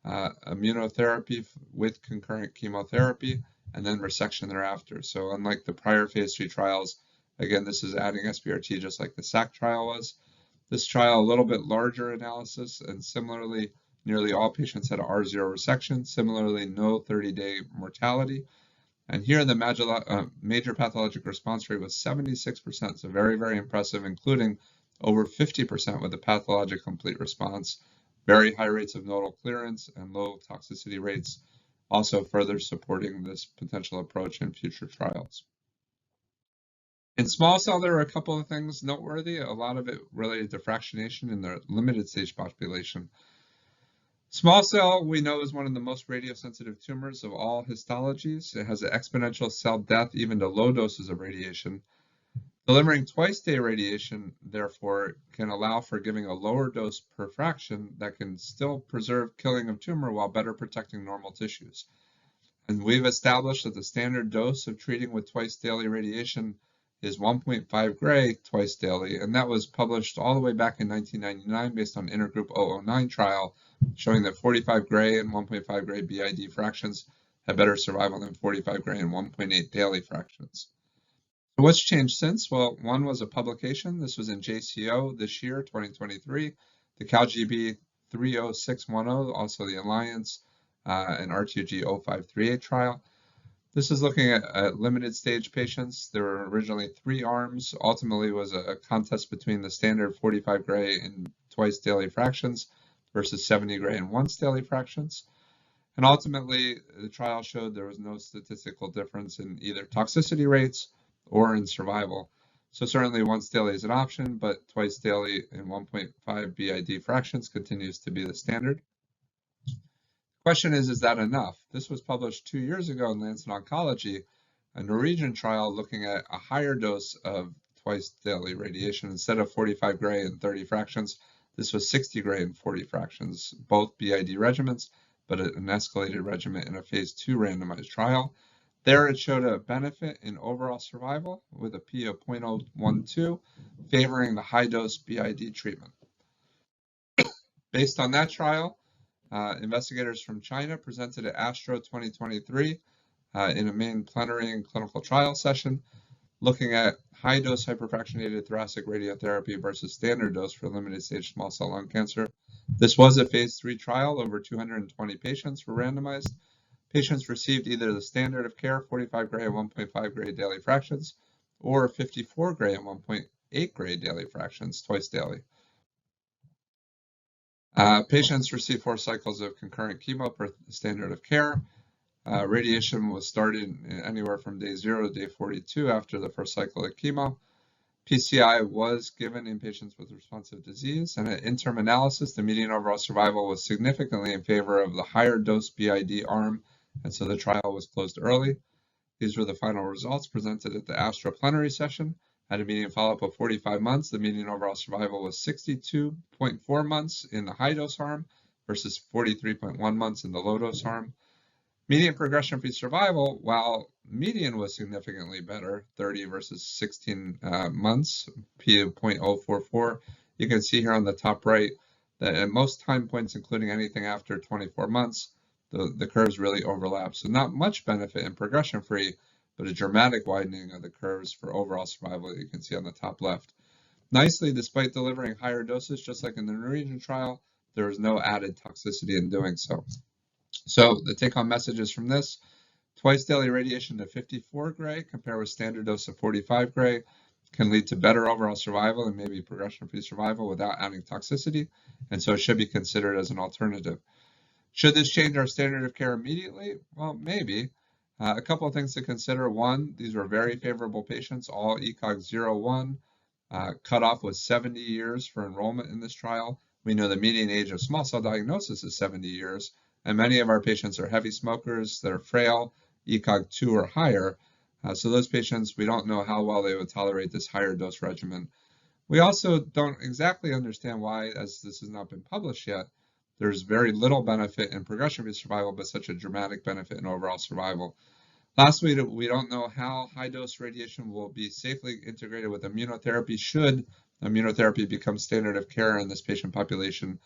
immunotherapy with concurrent chemotherapy, and then resection thereafter. So unlike the prior phase 3 trials, again, this is adding SBRT just like the SAC trial was. This trial, a little bit larger analysis, and similarly, nearly all patients had R0 resection, similarly, no 30-day mortality. And here the major pathologic response rate was 76%, so very, very impressive, including over 50% with a pathologic complete response, very high rates of nodal clearance, and low toxicity rates, also further supporting this potential approach in future trials. In small cell, there are a couple of things noteworthy, a lot of it related to fractionation in the limited stage population. Small cell, we know, is one of the most radiosensitive tumors of all histologies. It has an exponential cell death even to low doses of radiation. Delivering twice-day radiation, therefore, can allow for giving a lower dose per fraction that can still preserve killing of tumor while better protecting normal tissues. And we've established that the standard dose of treating with twice-daily radiation is 1.5 gray twice daily, and that was published all the way back in 1999 based on Intergroup 009 trial, showing that 45 gray and 1.5 gray BID fractions have better survival than 45 gray and 1.8 daily fractions. So what's changed since? Well, one was a publication. This was in JCO this year, 2023, the CalGB 30610, also the Alliance, and RTG 0538 trial. This is looking at limited stage patients. There were originally 3 arms. Ultimately, was a contest between the standard 45 gray and twice daily fractions versus 70 gray and once daily fractions. And ultimately, the trial showed there was no statistical difference in either toxicity rates or in survival. So certainly once daily is an option, but twice daily and 1.5 BID fractions continues to be the standard. Question is that enough? This was published 2 years ago in Lancet Oncology, a Norwegian trial looking at a higher dose of twice daily radiation. Instead of 45 gray and 30 fractions, this was 60 gray and 40 fractions, both BID regimens, but an escalated regimen in a phase 2 randomized trial. There it showed a benefit in overall survival with a P of 0.012, favoring the high dose BID treatment. Based on that trial, investigators from China presented at ASTRO 2023 in a main plenary and clinical trial session, looking at high-dose hyperfractionated thoracic radiotherapy versus standard dose for limited stage small cell lung cancer. This was a phase 3 trial. Over 220 patients were randomized. Patients received either the standard of care, 45 gray and 1.5 gray daily fractions, or 54 gray and 1.8 gray daily fractions twice daily. Patients received 4 cycles of concurrent chemo per standard of care. Radiation was started anywhere from day 0 to day 42 after the first cycle of chemo. PCI was given in patients with responsive disease, and at interim analysis, the median overall survival was significantly in favor of the higher dose BID arm, and so the trial was closed early. These were the final results presented at the ASTRO plenary session. At a median follow-up of 45 months, the median overall survival was 62.4 months in the high-dose arm versus 43.1 months in the low-dose arm. Median progression-free survival, while median was significantly better, 30 versus 16 months, P of 0.044, you can see here on the top right that at most time points, including anything after 24 months, the curves really overlap. So not much benefit in progression-free, but a dramatic widening of the curves for overall survival that you can see on the top left. Nicely, despite delivering higher doses, just like in the Norwegian trial, there was no added toxicity in doing so. So the take-home messages from this: twice daily radiation to 54 gray compared with standard dose of 45 gray can lead to better overall survival and maybe progression-free survival without adding toxicity, and so it should be considered as an alternative. Should this change our standard of care immediately? Well, maybe. A couple of things to consider. One, these were very favorable patients, all ECOG 0-1. Cutoff was 70 years for enrollment in this trial. We know the median age of small cell diagnosis is 70 years, and many of our patients are heavy smokers that are frail, ECOG 2 or higher. So those patients, we don't know how well they would tolerate this higher dose regimen. We also don't exactly understand why, as this has not been published yet, there's very little benefit in progression-free survival, but such a dramatic benefit in overall survival. Lastly, we don't know how high-dose radiation will be safely integrated with immunotherapy should immunotherapy become standard of care in this patient population.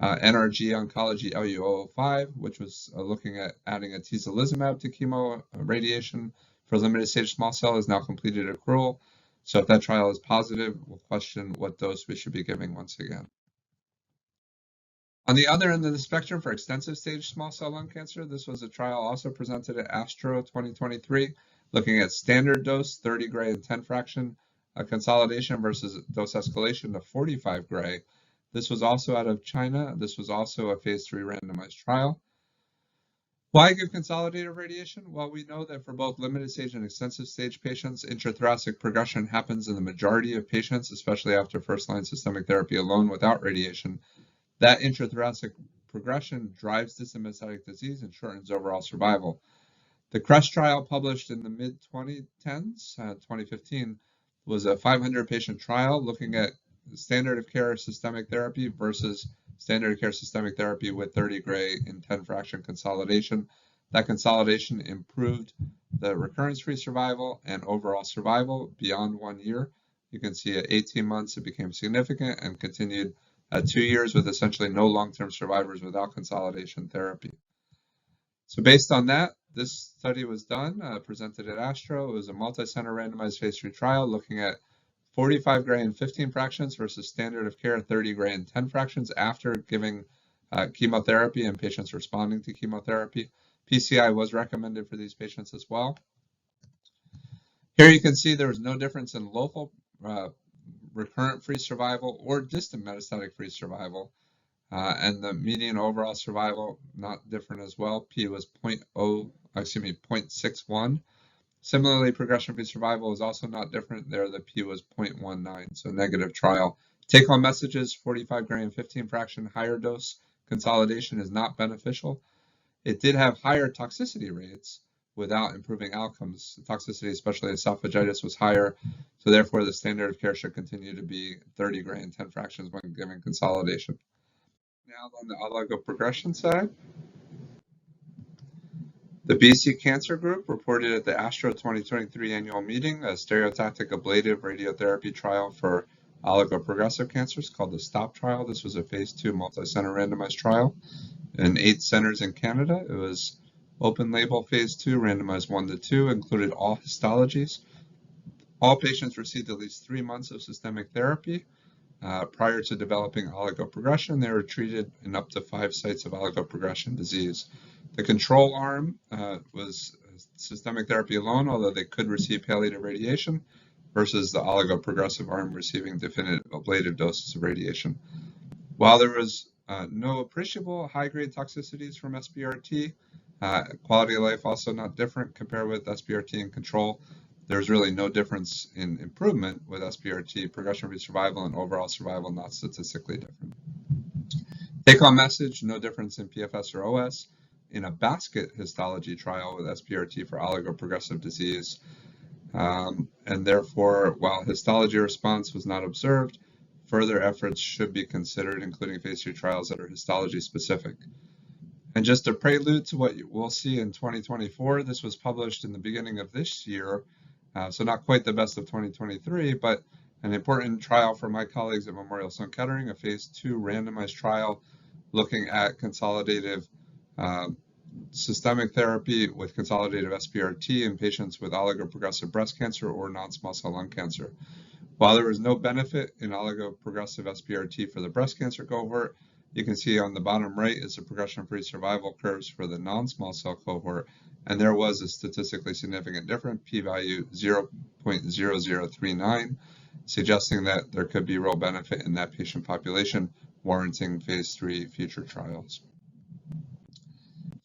NRG Oncology LU005, which was looking at adding atezolizumab to chemo radiation for limited stage small cell, is now completed accrual. So if that trial is positive, we'll question what dose we should be giving once again. On the other end of the spectrum for extensive stage small cell lung cancer, this was a trial also presented at ASTRO 2023, looking at standard dose 30 gray and 10 fraction consolidation versus dose escalation to 45 gray. This was also out of China. This was also a phase 3 randomized trial. Why give consolidated radiation? Well, we know that for both limited stage and extensive stage patients, intrathoracic progression happens in the majority of patients, especially after first-line systemic therapy alone without radiation. That intrathoracic progression drives metastatic disease and shortens overall survival. The CREST trial, published in the mid-2010s, 2015, was a 500-patient trial looking at standard of care systemic therapy versus standard of care systemic therapy with 30 gray and 10 fraction consolidation. That consolidation improved the recurrence-free survival and overall survival beyond 1 year. You can see at 18 months it became significant and continued at 2 years with essentially no long-term survivors without consolidation therapy. So based on that, this study was done, presented at ASTRO. It was a multi-center randomized phase 3 trial looking at 45 gray and 15 fractions versus standard of care 30 gray and 10 fractions after giving chemotherapy and patients responding to chemotherapy. PCI was recommended for these patients as well. Here you can see there was no difference in local recurrent-free survival or distant metastatic-free survival. And the median overall survival, not different as well. P was 0.61. Similarly, progression-free survival was also not different. There, the P was 0.19, so negative trial. Take-home messages, 45 gray and 15 fraction higher dose consolidation is not beneficial. It did have higher toxicity rates without improving outcomes. The toxicity, especially esophagitis, was higher. So therefore, the standard of care should continue to be 30 gray and 10 fractions when giving consolidation. Now on the oligoprogression side, the BC Cancer Group reported at the ASTRO 2023 annual meeting a stereotactic ablative radiotherapy trial for oligoprogressive cancers called the STOP trial. This was a phase 2 multi-center randomized trial in 8 centers in Canada. It was open label phase 2, randomized 1:2, included all histologies. All patients received at least 3 months of systemic therapy. Prior to developing oligoprogression, they were treated in up to 5 sites of oligoprogression disease. The control arm was systemic therapy alone, although they could receive palliative radiation, versus the oligoprogressive arm receiving definitive ablative doses of radiation. While there was no appreciable high-grade toxicities from SBRT, quality of life also not different compared with SBRT and control. There's really no difference in improvement with SBRT, progression-free survival and overall survival not statistically different. Take-home message, no difference in PFS or OS in a basket histology trial with SBRT for oligoprogressive disease. And therefore, while histology response was not observed, further efforts should be considered, including phase 3 trials that are histology specific. And just a prelude to what we'll see in 2024, this was published in the beginning of this year, so not quite the best of 2023, but an important trial for my colleagues at Memorial Sloan Kettering, a phase 2 randomized trial looking at consolidative systemic therapy with consolidative SBRT in patients with oligoprogressive breast cancer or non-small cell lung cancer. While there was no benefit in oligoprogressive SBRT for the breast cancer cohort, you can see on the bottom right is the progression-free survival curves for the non-small cell cohort, and there was a statistically significant difference, p-value 0.0039, suggesting that there could be real benefit in that patient population, warranting phase 3 future trials.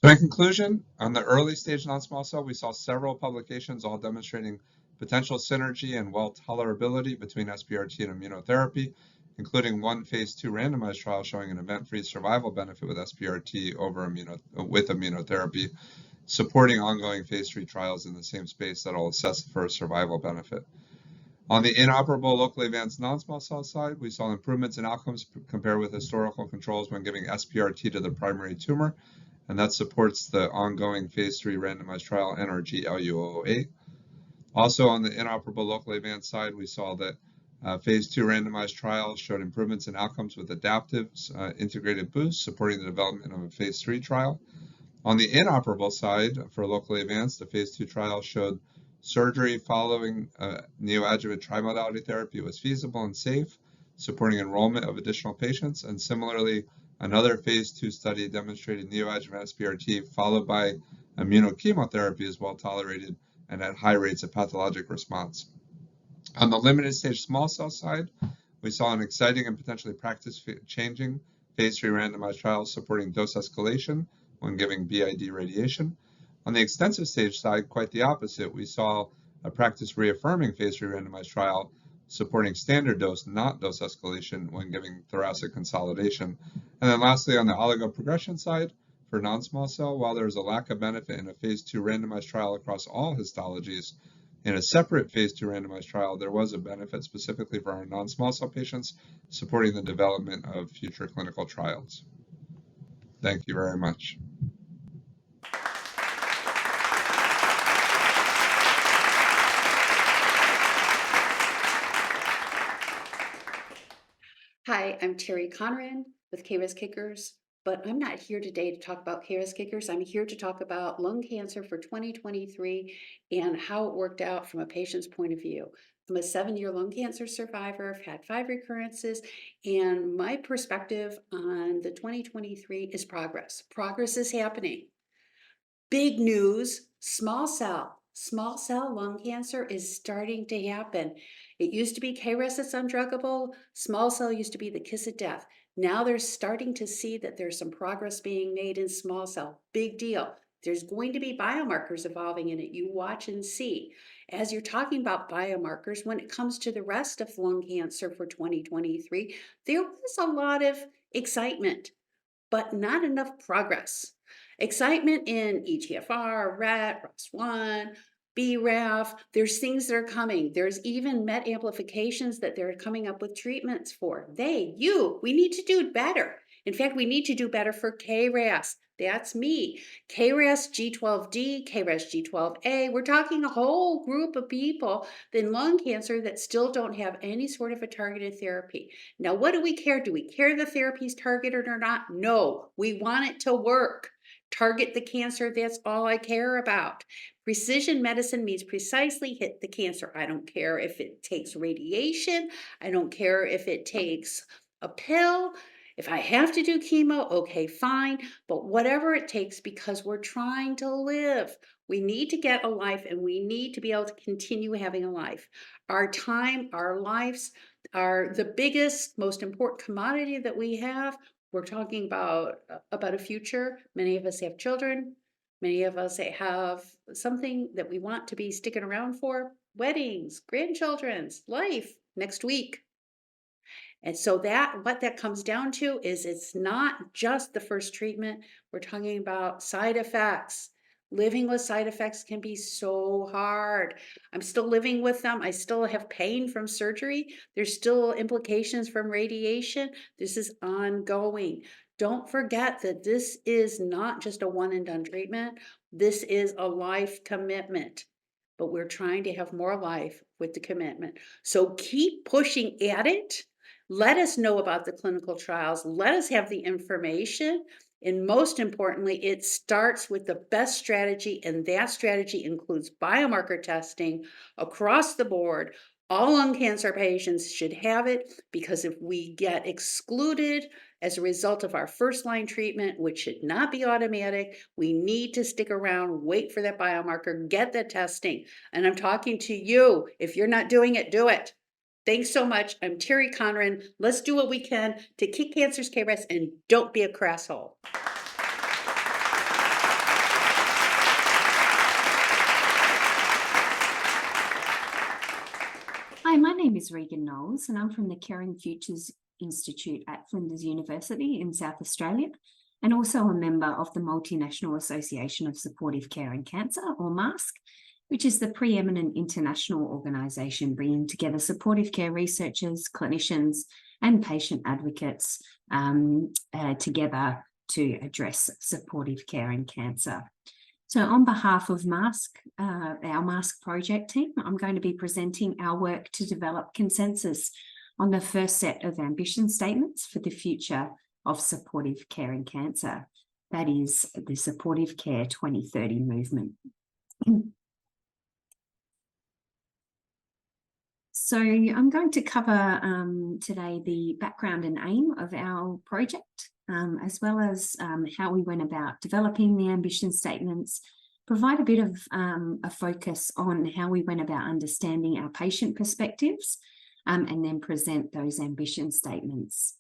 So in conclusion, on the early stage non-small cell, we saw several publications all demonstrating potential synergy and well tolerability between SBRT and immunotherapy, including one phase 2 randomized trial showing an event-free survival benefit with SBRT with immunotherapy, supporting ongoing phase 3 trials in the same space that will assess for a survival benefit. On the inoperable locally advanced non-small cell side, we saw improvements in outcomes compared with historical controls when giving SBRT to the primary tumor, and that supports the ongoing phase 3 randomized trial NRG-LU008. Also on the inoperable locally advanced side, we saw that phase 2 randomized trial showed improvements in outcomes with adaptive integrated boost, supporting the development of a phase 3 trial. On the inoperable side, for locally advanced, the phase 2 trial showed surgery following neoadjuvant trimodality therapy was feasible and safe, supporting enrollment of additional patients. And similarly, another phase 2 study demonstrated neoadjuvant SBRT followed by immunochemotherapy is well tolerated and at high rates of pathologic response. On the limited stage small cell side, we saw an exciting and potentially practice-changing phase 3 randomized trial supporting dose escalation when giving BID radiation. On the extensive stage side, quite the opposite. We saw a practice-reaffirming phase 3 randomized trial supporting standard dose, not dose escalation, when giving thoracic consolidation. And then lastly, on the oligoprogression side, for non-small cell, while there is a lack of benefit in a phase 2 randomized trial across all histologies, in a separate phase 2 randomized trial, there was a benefit specifically for our non-small cell patients, supporting the development of future clinical trials. Thank you very much. Hi, I'm Terri Conneran with KRAS Kickers, but I'm not here today to talk about KRAS Kickers. I'm here to talk about lung cancer for 2023 and how it worked out from a patient's point of view. I'm a 7-year lung cancer survivor. I've had 5 recurrences, and my perspective on the 2023 is progress. Progress is happening. Big news, small cell lung cancer is starting to happen. It used to be KRAS that's undruggable. Small cell used to be the kiss of death. Now they're starting to see that there's some progress being made in small cell. Big deal. There's going to be biomarkers evolving in it. You watch and see. As you're talking about biomarkers, when it comes to the rest of lung cancer for 2023, there was a lot of excitement, but not enough progress. Excitement in EGFR, RET, ROS1, BRAF, there's things that are coming. There's even MET amplifications that they're coming up with treatments for. We need to do better. In fact, we need to do better for KRAS. That's me. KRAS G12D, KRAS G12A. We're talking a whole group of people in lung cancer that still don't have any sort of a targeted therapy. Now, what do we care? Do we care the therapy's targeted or not? No, we want it to work. Target the cancer, that's all I care about. Precision medicine means precisely hit the cancer. I don't care if it takes radiation. I don't care if it takes a pill. If I have to do chemo, okay, fine. But whatever it takes, because we're trying to live. We need to get a life, and we need to be able to continue having a life. Our time, our lives are the biggest, most important commodity that we have. We're talking about a future. Many of us have children. Many of us have something that we want to be sticking around for. Weddings, grandchildren's, life next week. And so what that comes down to is it's not just the first treatment. We're talking about side effects. Living with side effects can be so hard. I'm still living with them. I still have pain from surgery. There's still implications from radiation. This is ongoing. Don't forget that this is not just a one and done treatment. This is a life commitment. But we're trying to have more life with the commitment. So keep pushing at it. Let us know about the clinical trials. Let us have the information. And most importantly, it starts with the best strategy, and that strategy includes biomarker testing across the board. All lung cancer patients should have it, because if we get excluded as a result of our first-line treatment, which should not be automatic, we need to stick around, wait for that biomarker, get the testing. And I'm talking to you. If you're not doing it, do it. Thanks so much. I'm Terri Conneran. Let's do what we can to kick cancer's KRAS, and don't be a crasshole. Hi, my name is Reegan Knowles, and I'm from the Caring Futures Institute at Flinders University in South Australia, and also a member of the Multinational Association of Supportive Care in Cancer, or MASCC, which is the preeminent international organisation bringing together supportive care researchers, clinicians, and patient advocates together to address supportive care in cancer. So on behalf of MASCC, our MASCC project team, I'm going to be presenting our work to develop consensus on the first set of ambition statements for the future of supportive care in cancer. That is the Supportive Care 2030 movement. So I'm going to cover today the background and aim of our project, as well as how we went about developing the ambition statements, provide a bit of a focus on how we went about understanding our patient perspectives, and then present those ambition statements.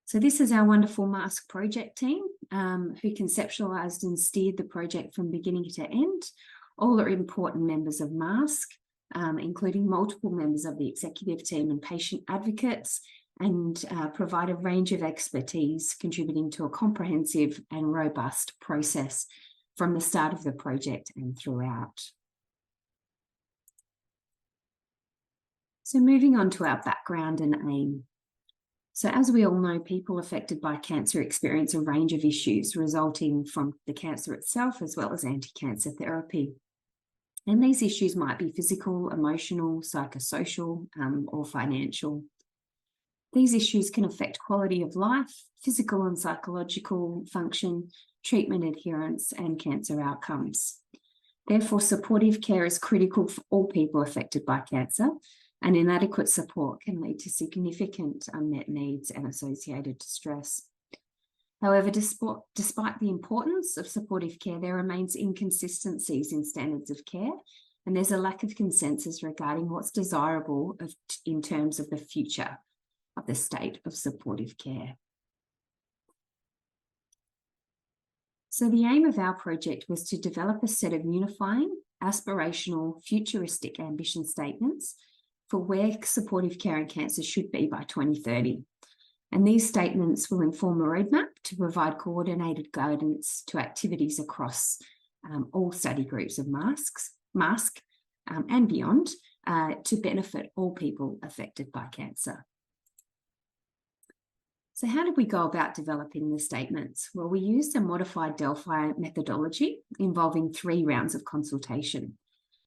So this is our wonderful MASCC project team who conceptualised and steered the project from beginning to end. All are important members of MASCC, including multiple members of the executive team and patient advocates, and provide a range of expertise contributing to a comprehensive and robust process from the start of the project and throughout. So moving on to our background and aim. So as we all know, people affected by cancer experience a range of issues resulting from the cancer itself, as well as anti-cancer therapy. And these issues might be physical, emotional, psychosocial, or financial. These issues can affect quality of life, physical and psychological function, treatment adherence, and cancer outcomes. Therefore, supportive care is critical for all people affected by cancer, and inadequate support can lead to significant unmet needs and associated distress. However, despite the importance of supportive care, there remains inconsistencies in standards of care, and there's a lack of consensus regarding what's desirable in terms of the future of the state of supportive care. So the aim of our project was to develop a set of unifying, aspirational, futuristic ambition statements for where supportive care in cancer should be by 2030. And these statements will inform a roadmap to provide coordinated guidance to activities across all study groups of MASCC and beyond to benefit all people affected by cancer. So how did we go about developing the statements? Well, we used a modified Delphi methodology involving 3 rounds of consultation.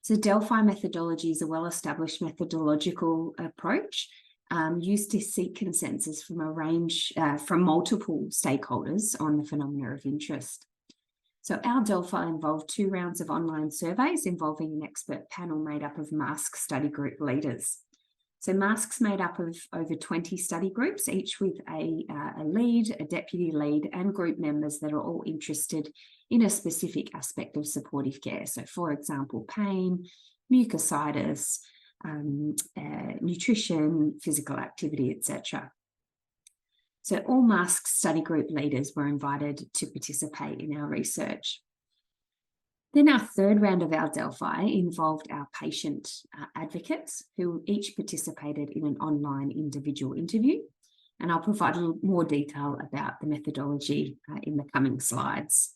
So Delphi methodology is a well-established methodological approach used to seek consensus from a range from multiple stakeholders on the phenomena of interest. So our Delphi involved 2 rounds of online surveys involving an expert panel made up of MASCC study group leaders. So MASCC's made up of over 20 study groups, each with a lead, a deputy lead, and group members that are all interested in a specific aspect of supportive care. So for example, pain, mucositis, nutrition, physical activity, etc. So all MASCC study group leaders were invited to participate in our research. Then our 3rd round of our Delphi involved our patient advocates who each participated in an online individual interview. And I'll provide a little more detail about the methodology in the coming slides.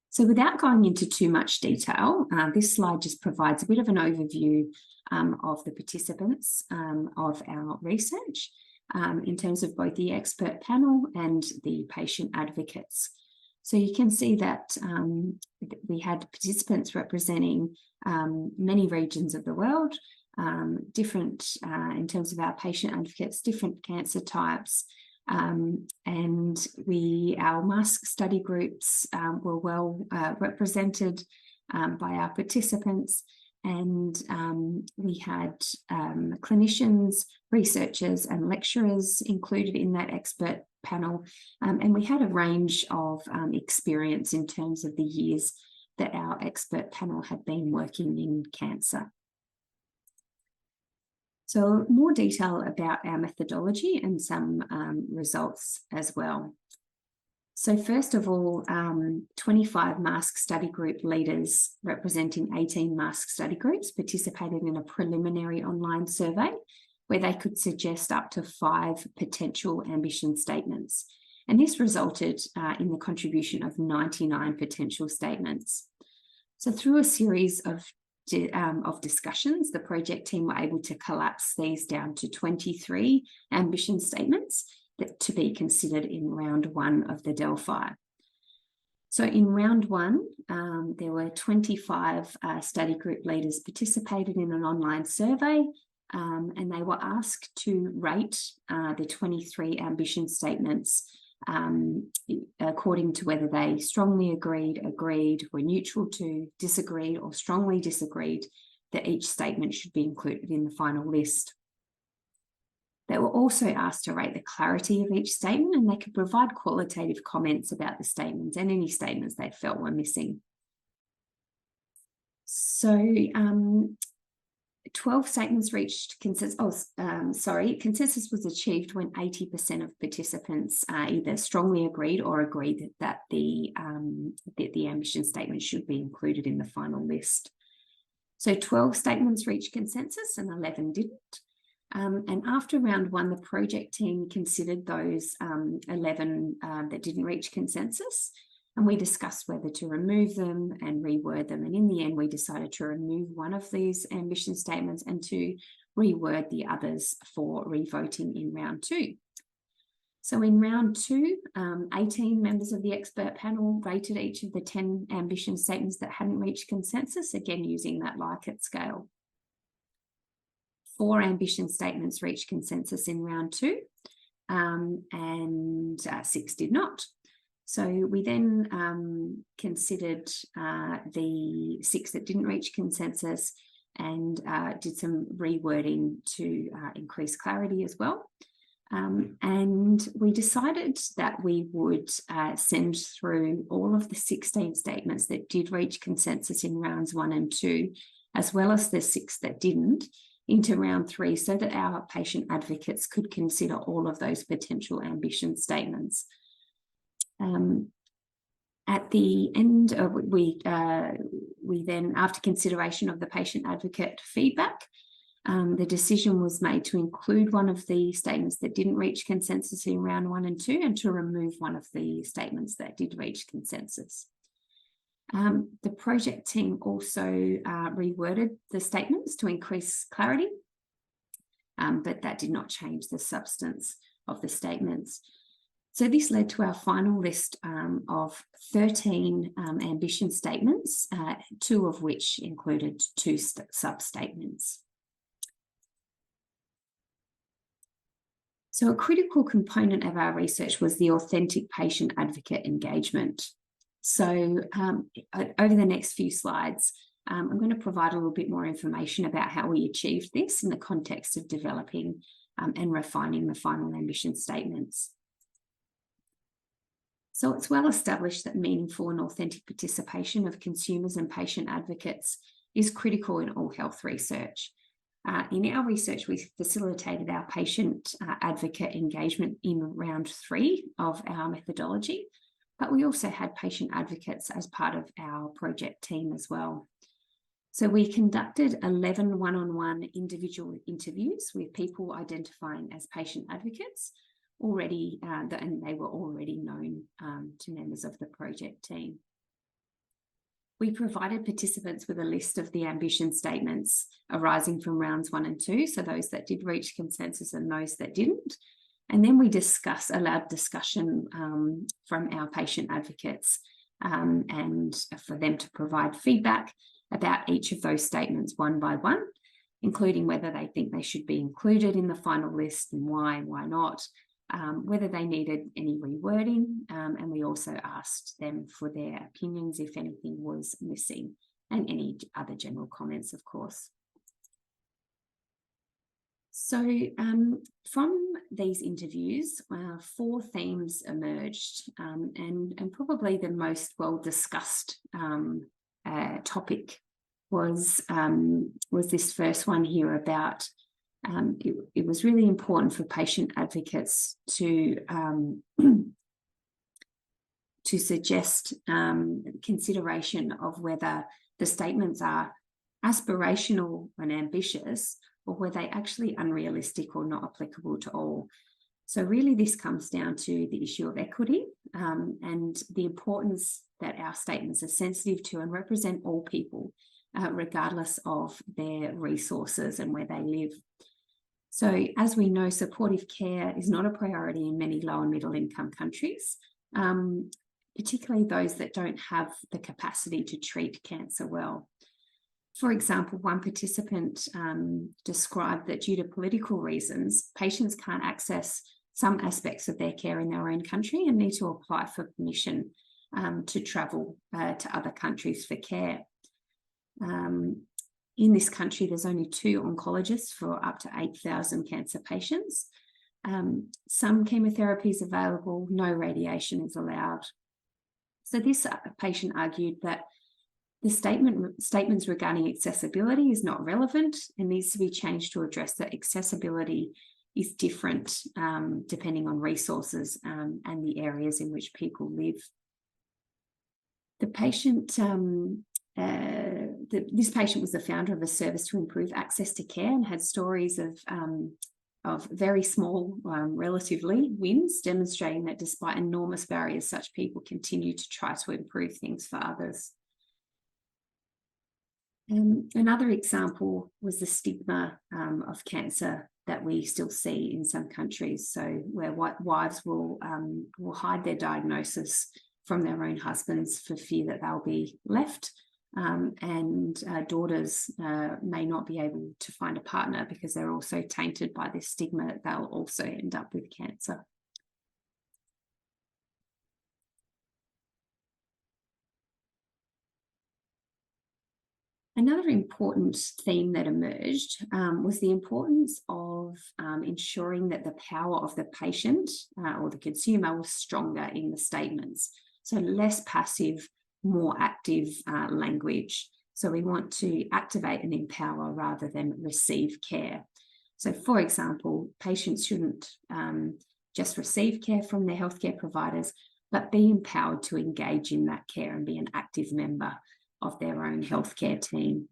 So without going into too much detail, this slide just provides a bit of an overview of the participants of our research in terms of both the expert panel and the patient advocates. So you can see that we had participants representing many regions of the world, different in terms of our patient advocates, different cancer types, and our MASCC study groups were well represented by our participants, and we had clinicians, researchers, and lecturers included in that expert panel, and we had a range of experience in terms of the years that our expert panel had been working in cancer. So more detail about our methodology and some results as well. So first of all, 25 MASCC study group leaders representing 18 MASCC study groups participated in a preliminary online survey where they could suggest up to 5 potential ambition statements. And this resulted in the contribution of 99 potential statements. So through a series of discussions, the project team were able to collapse these down to 23 ambition statements that to be considered in round 1 of the Delphi. So in round 1, there were 25 study group leaders participated in an online survey, and they were asked to rate the 23 ambition statements according to whether they strongly agreed, were neutral to, disagreed, or strongly disagreed that each statement should be included in the final list. They were also asked to rate the clarity of each statement, and they could provide qualitative comments about the statements and any statements they felt were missing. So 12 statements reached consensus. Consensus was achieved when 80% of participants either strongly agreed or agreed that the ambition statement should be included in the final list. So 12 statements reached consensus and 11 didn't. And after round 1, the project team considered those 11 that didn't reach consensus, and we discussed whether to remove them and reword them. And in the end, we decided to remove one of these ambition statements and to reword the others for revoting in round 2. So in round 2, 18 members of the expert panel rated each of the 10 ambition statements that hadn't reached consensus, again using that Likert scale. 4 ambition statements reached consensus in round 2, and 6 did not. So we then considered the 6 that didn't reach consensus and did some rewording to increase clarity as well. And we decided that we would send through all of the 16 statements that did reach consensus in rounds 1 and 2, as well as the 6 that didn't, into round 3, so that our patient advocates could consider all of those potential ambition statements. At the end of we then, after consideration of the patient advocate feedback, the decision was made to include one of the statements that didn't reach consensus in round 1 and 2, and to remove one of the statements that did reach consensus. The project team also reworded the statements to increase clarity, but that did not change the substance of the statements. So this led to our final list of 13 ambition statements, 2 of which included 2 sub-statements. So a critical component of our research was the authentic patient advocate engagement. So over the next few slides, I'm going to provide a little bit more information about how we achieved this in the context of developing and refining the final ambition statements. So it's well established that meaningful and authentic participation of consumers and patient advocates is critical in all health research. In our research, we facilitated our patient advocate engagement in round 3 of our methodology, but we also had patient advocates as part of our project team as well. So we conducted 11 one-on-one individual interviews with people identifying as patient advocates already, and they were already known to members of the project team. We provided participants with a list of the ambition statements arising from rounds 1 and 2, so those that did reach consensus and those that didn't. And then we allowed discussion from our patient advocates and for them to provide feedback about each of those statements one by one, including whether they think they should be included in the final list and why not, whether they needed any rewording, and we also asked them for their opinions if anything was missing, and any other general comments, of course. So from these interviews, 4 themes emerged, and probably the most well-discussed topic was this first one here about it was really important for patient advocates to to suggest consideration of whether the statements are aspirational and ambitious, or were they actually unrealistic or not applicable to all. So really this comes down to the issue of equity and the importance that our statements are sensitive to and represent all people, regardless of their resources and where they live. So as we know, supportive care is not a priority in many low and middle income countries, particularly those that don't have the capacity to treat cancer well. For example, one participant described that due to political reasons, patients can't access some aspects of their care in their own country and need to apply for permission to travel to other countries for care. In this country, there's only 2 oncologists for up to 8,000 cancer patients. Some chemotherapy is available, no radiation is allowed. So this patient argued that the statements regarding accessibility is not relevant and needs to be changed to address that accessibility is different depending on resources and the areas in which people live. The patient, this patient was the founder of a service to improve access to care and had stories of very small, relatively, wins, demonstrating that despite enormous barriers, such people continue to try to improve things for others. Another example was the stigma of cancer that we still see in some countries. So where wives will hide their diagnosis from their own husbands for fear that they'll be left, and daughters may not be able to find a partner because they're also tainted by this stigma that they'll also end up with cancer. Another important theme that emerged was the importance of ensuring that the power of the patient or the consumer was stronger in the statements. So less passive, more active language. So we want to activate and empower rather than receive care. So for example, patients shouldn't just receive care from their healthcare providers, but be empowered to engage in that care and be an active member of their own healthcare team.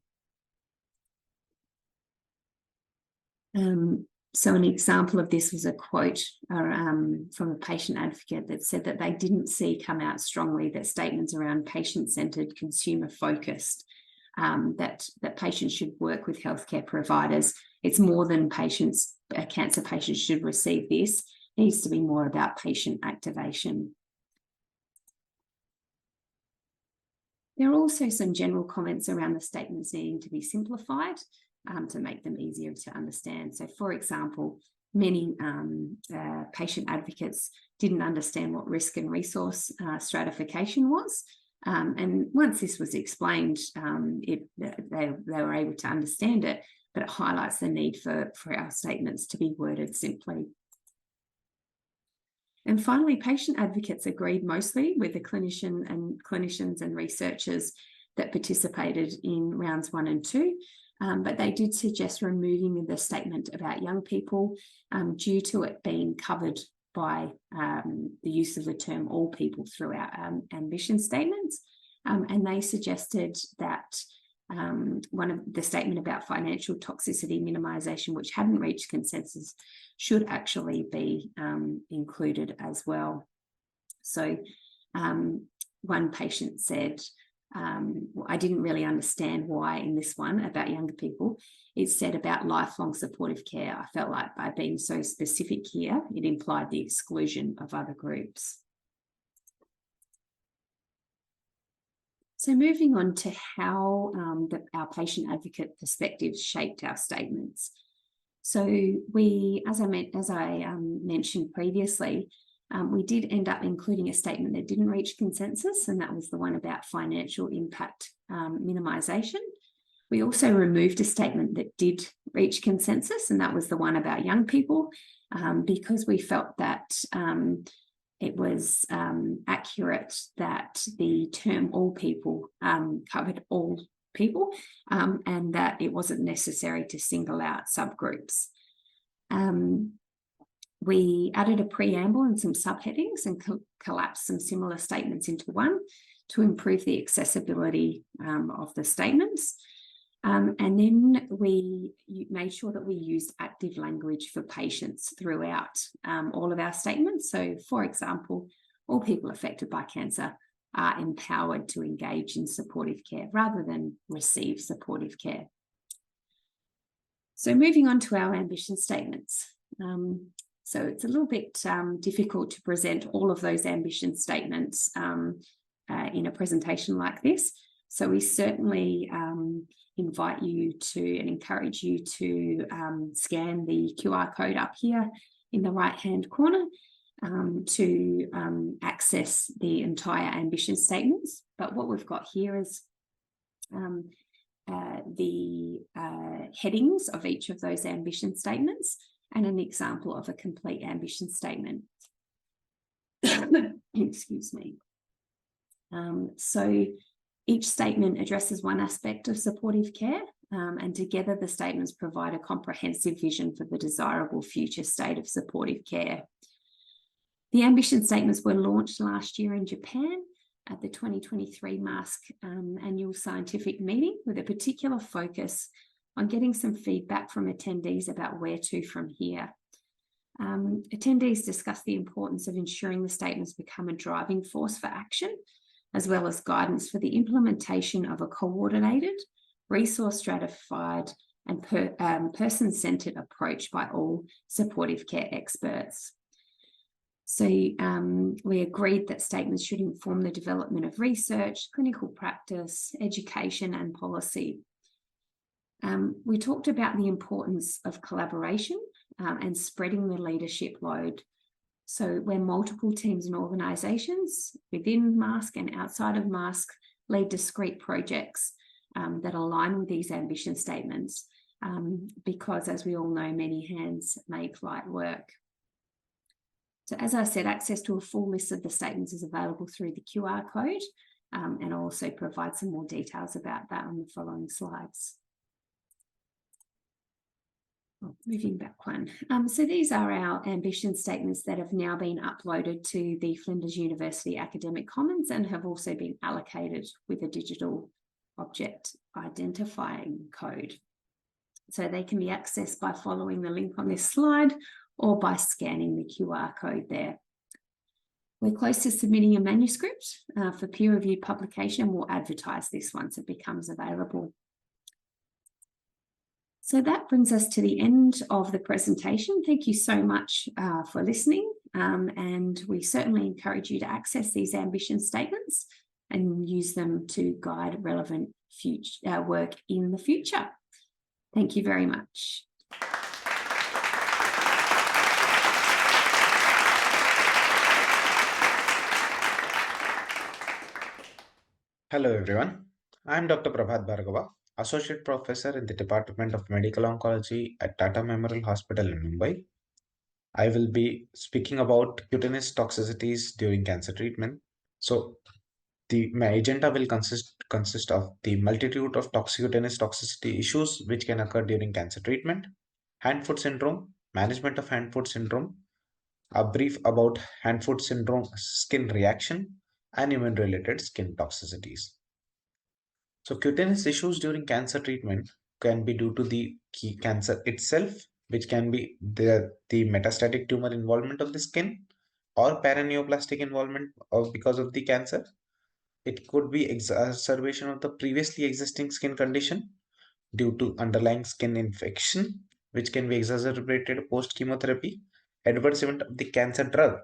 So an example of this was a quote from a patient advocate that said that they didn't see come out strongly that statements around patient-centered, consumer-focused, that patients should work with healthcare providers. It's more than patients, cancer patients should receive this. It needs to be more about patient activation. There are also some general comments around the statements needing to be simplified to make them easier to understand. So for example, many patient advocates didn't understand what risk and resource stratification was. And once this was explained, they were able to understand it, but it highlights the need for our statements to be worded simply. And finally, patient advocates agreed mostly with the clinicians and researchers that participated in rounds 1 and 2, but they did suggest removing the statement about young people due to it being covered by the use of the term all people throughout ambition statements. And they suggested that one of the statement about financial toxicity minimization, which hadn't reached consensus, should actually be included as well. So one patient said, I didn't really understand why in this one about younger people, it said about lifelong supportive care. I felt like by being so specific here, it implied the exclusion of other groups. So moving on to how our patient advocate perspectives shaped our statements. So we, as I mentioned previously, we did end up including a statement that didn't reach consensus, and that was the one about financial impact minimisation. We also removed a statement that did reach consensus, and that was the one about young people, because we felt that it was accurate that the term all people covered all people, and that it wasn't necessary to single out subgroups. We added a preamble and some subheadings and collapsed some similar statements into one to improve the accessibility of the statements. And then we made sure that we used active language for patients throughout all of our statements. So, for example, all people affected by cancer are empowered to engage in supportive care rather than receive supportive care. So moving on to our ambition statements. So it's a little bit difficult to present all of those ambition statements in a presentation like this. So we certainly invite you to and encourage you to scan the QR code up here in the right-hand corner to access the entire ambition statements. But what we've got here is the headings of each of those ambition statements and an example of a complete ambition statement. Excuse me. So each statement addresses one aspect of supportive care, and together the statements provide a comprehensive vision for the desirable future state of supportive care. The ambition statements were launched last year in Japan at the 2023 MASCC annual scientific meeting, with a particular focus on getting some feedback from attendees about where to from here. Attendees discussed the importance of ensuring the statements become a driving force for action, as well as guidance for the implementation of a coordinated, resource stratified, and person-centered approach by all supportive care experts. So we agreed that statements should inform the development of research, clinical practice, education, and policy. We talked about the importance of collaboration and spreading the leadership load. So where multiple teams and organisations within MASCC and outside of MASCC lead discrete projects that align with these ambition statements, because as we all know, many hands make light work. So as I said, access to a full list of the statements is available through the QR code, and I'll also provide some more details about that on the following slides. Moving back one. So these are our ambition statements that have now been uploaded to the Flinders University Academic Commons and have also been allocated with a digital object identifying code. So they can be accessed by following the link on this slide or by scanning the QR code there. We're close to submitting a manuscript for peer-reviewed publication. We'll advertise this once it becomes available. So that brings us to the end of the presentation. Thank you so much for listening, and we certainly encourage you to access these ambition statements and use them to guide relevant future work in the future. Thank you very much. Hello everyone, I am Dr. Prabhat Bhargava, Associate Professor in the Department of Medical Oncology at Tata Memorial Hospital in Mumbai. I will be speaking about cutaneous toxicities during cancer treatment. So my agenda will consist of the multitude of cutaneous toxicity issues which can occur during cancer treatment, hand-foot syndrome, management of hand-foot syndrome, a brief about hand-foot syndrome skin reaction, and immune-related skin toxicities. So cutaneous issues during cancer treatment can be due to the cancer itself, which can be the metastatic tumor involvement of the skin or paraneoplastic involvement because of the cancer. It could be exacerbation of the previously existing skin condition due to underlying skin infection, which can be exacerbated post-chemotherapy, adverse event of the cancer drug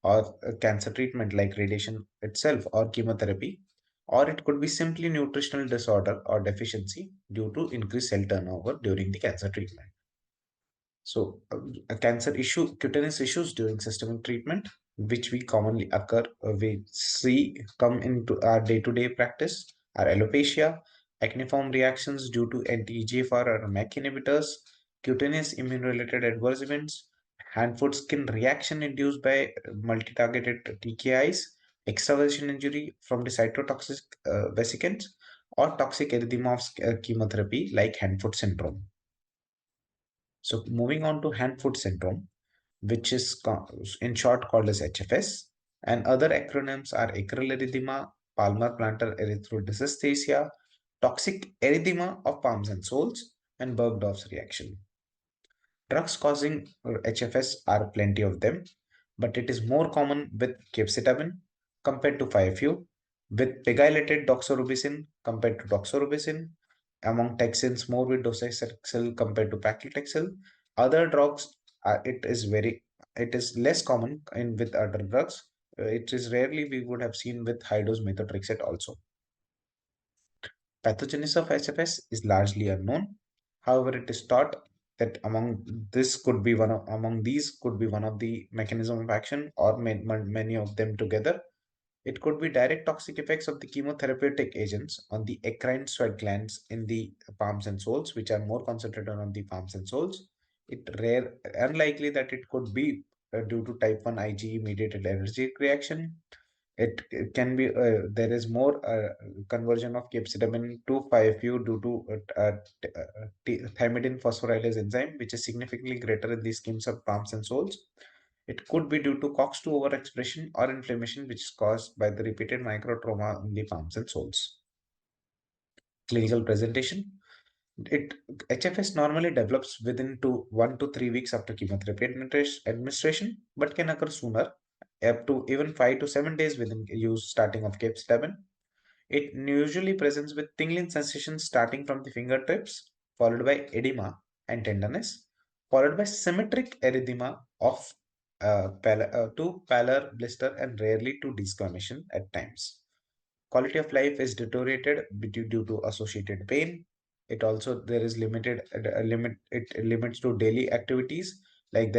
or cancer treatment like radiation itself or chemotherapy, or it could be simply nutritional disorder or deficiency due to increased cell turnover during the cancer treatment. So a cancer issue, cutaneous issues during systemic treatment, which we commonly we see come into our day-to-day practice, are alopecia, acneiform reactions due to anti-EGFR or MEK inhibitors, cutaneous immune-related adverse events, hand-foot skin reaction induced by multi-targeted TKIs, extravasation injury from the cytotoxic vesicants, or toxic erythema of chemotherapy like hand-foot syndrome. So moving on to hand-foot syndrome. which is in short called as HFS. And other acronyms are acral erythema, palmar plantar erythrodysesthesia, toxic erythema of palms and soles, and Bergdorf's reaction. Drugs causing HFS are plenty of them, but it is more common with capecitabine compared to 5-FU, with pegylated doxorubicin compared to doxorubicin, among toxins more with docetaxel compared to paclitaxel. Other drugs, it is less common in with other drugs. It is rarely we would have seen with high dose methotrexate also. Pathogenesis of HFS is largely unknown. However, it is thought that among these could be one of the mechanism of action, or many of them together. It could be direct toxic effects of the chemotherapeutic agents on the eccrine sweat glands in the palms and soles, which are more concentrated on the palms and soles. Unlikely that it could be due to type 1 IgE mediated allergic reaction. It can be there is more conversion of capecitabine to 5-FU due to thymidine phosphorylase enzyme, which is significantly greater in the skins of palms and soles. It could be due to COX-2 overexpression or inflammation, which is caused by the repeated microtrauma in the palms and soles. Clinical presentation. HFS normally develops within 1 to 3 weeks after chemotherapy administration, but can occur sooner, up to even 5 to 7 days within use starting of capecitabine. It usually presents with tingling sensation starting from the fingertips, followed by edema and tenderness, followed by symmetric erythema of to pallor, blister, and rarely to desquamation at times. Quality of life is deteriorated due to associated pain. It also there is limited limit. It limits to daily activities, like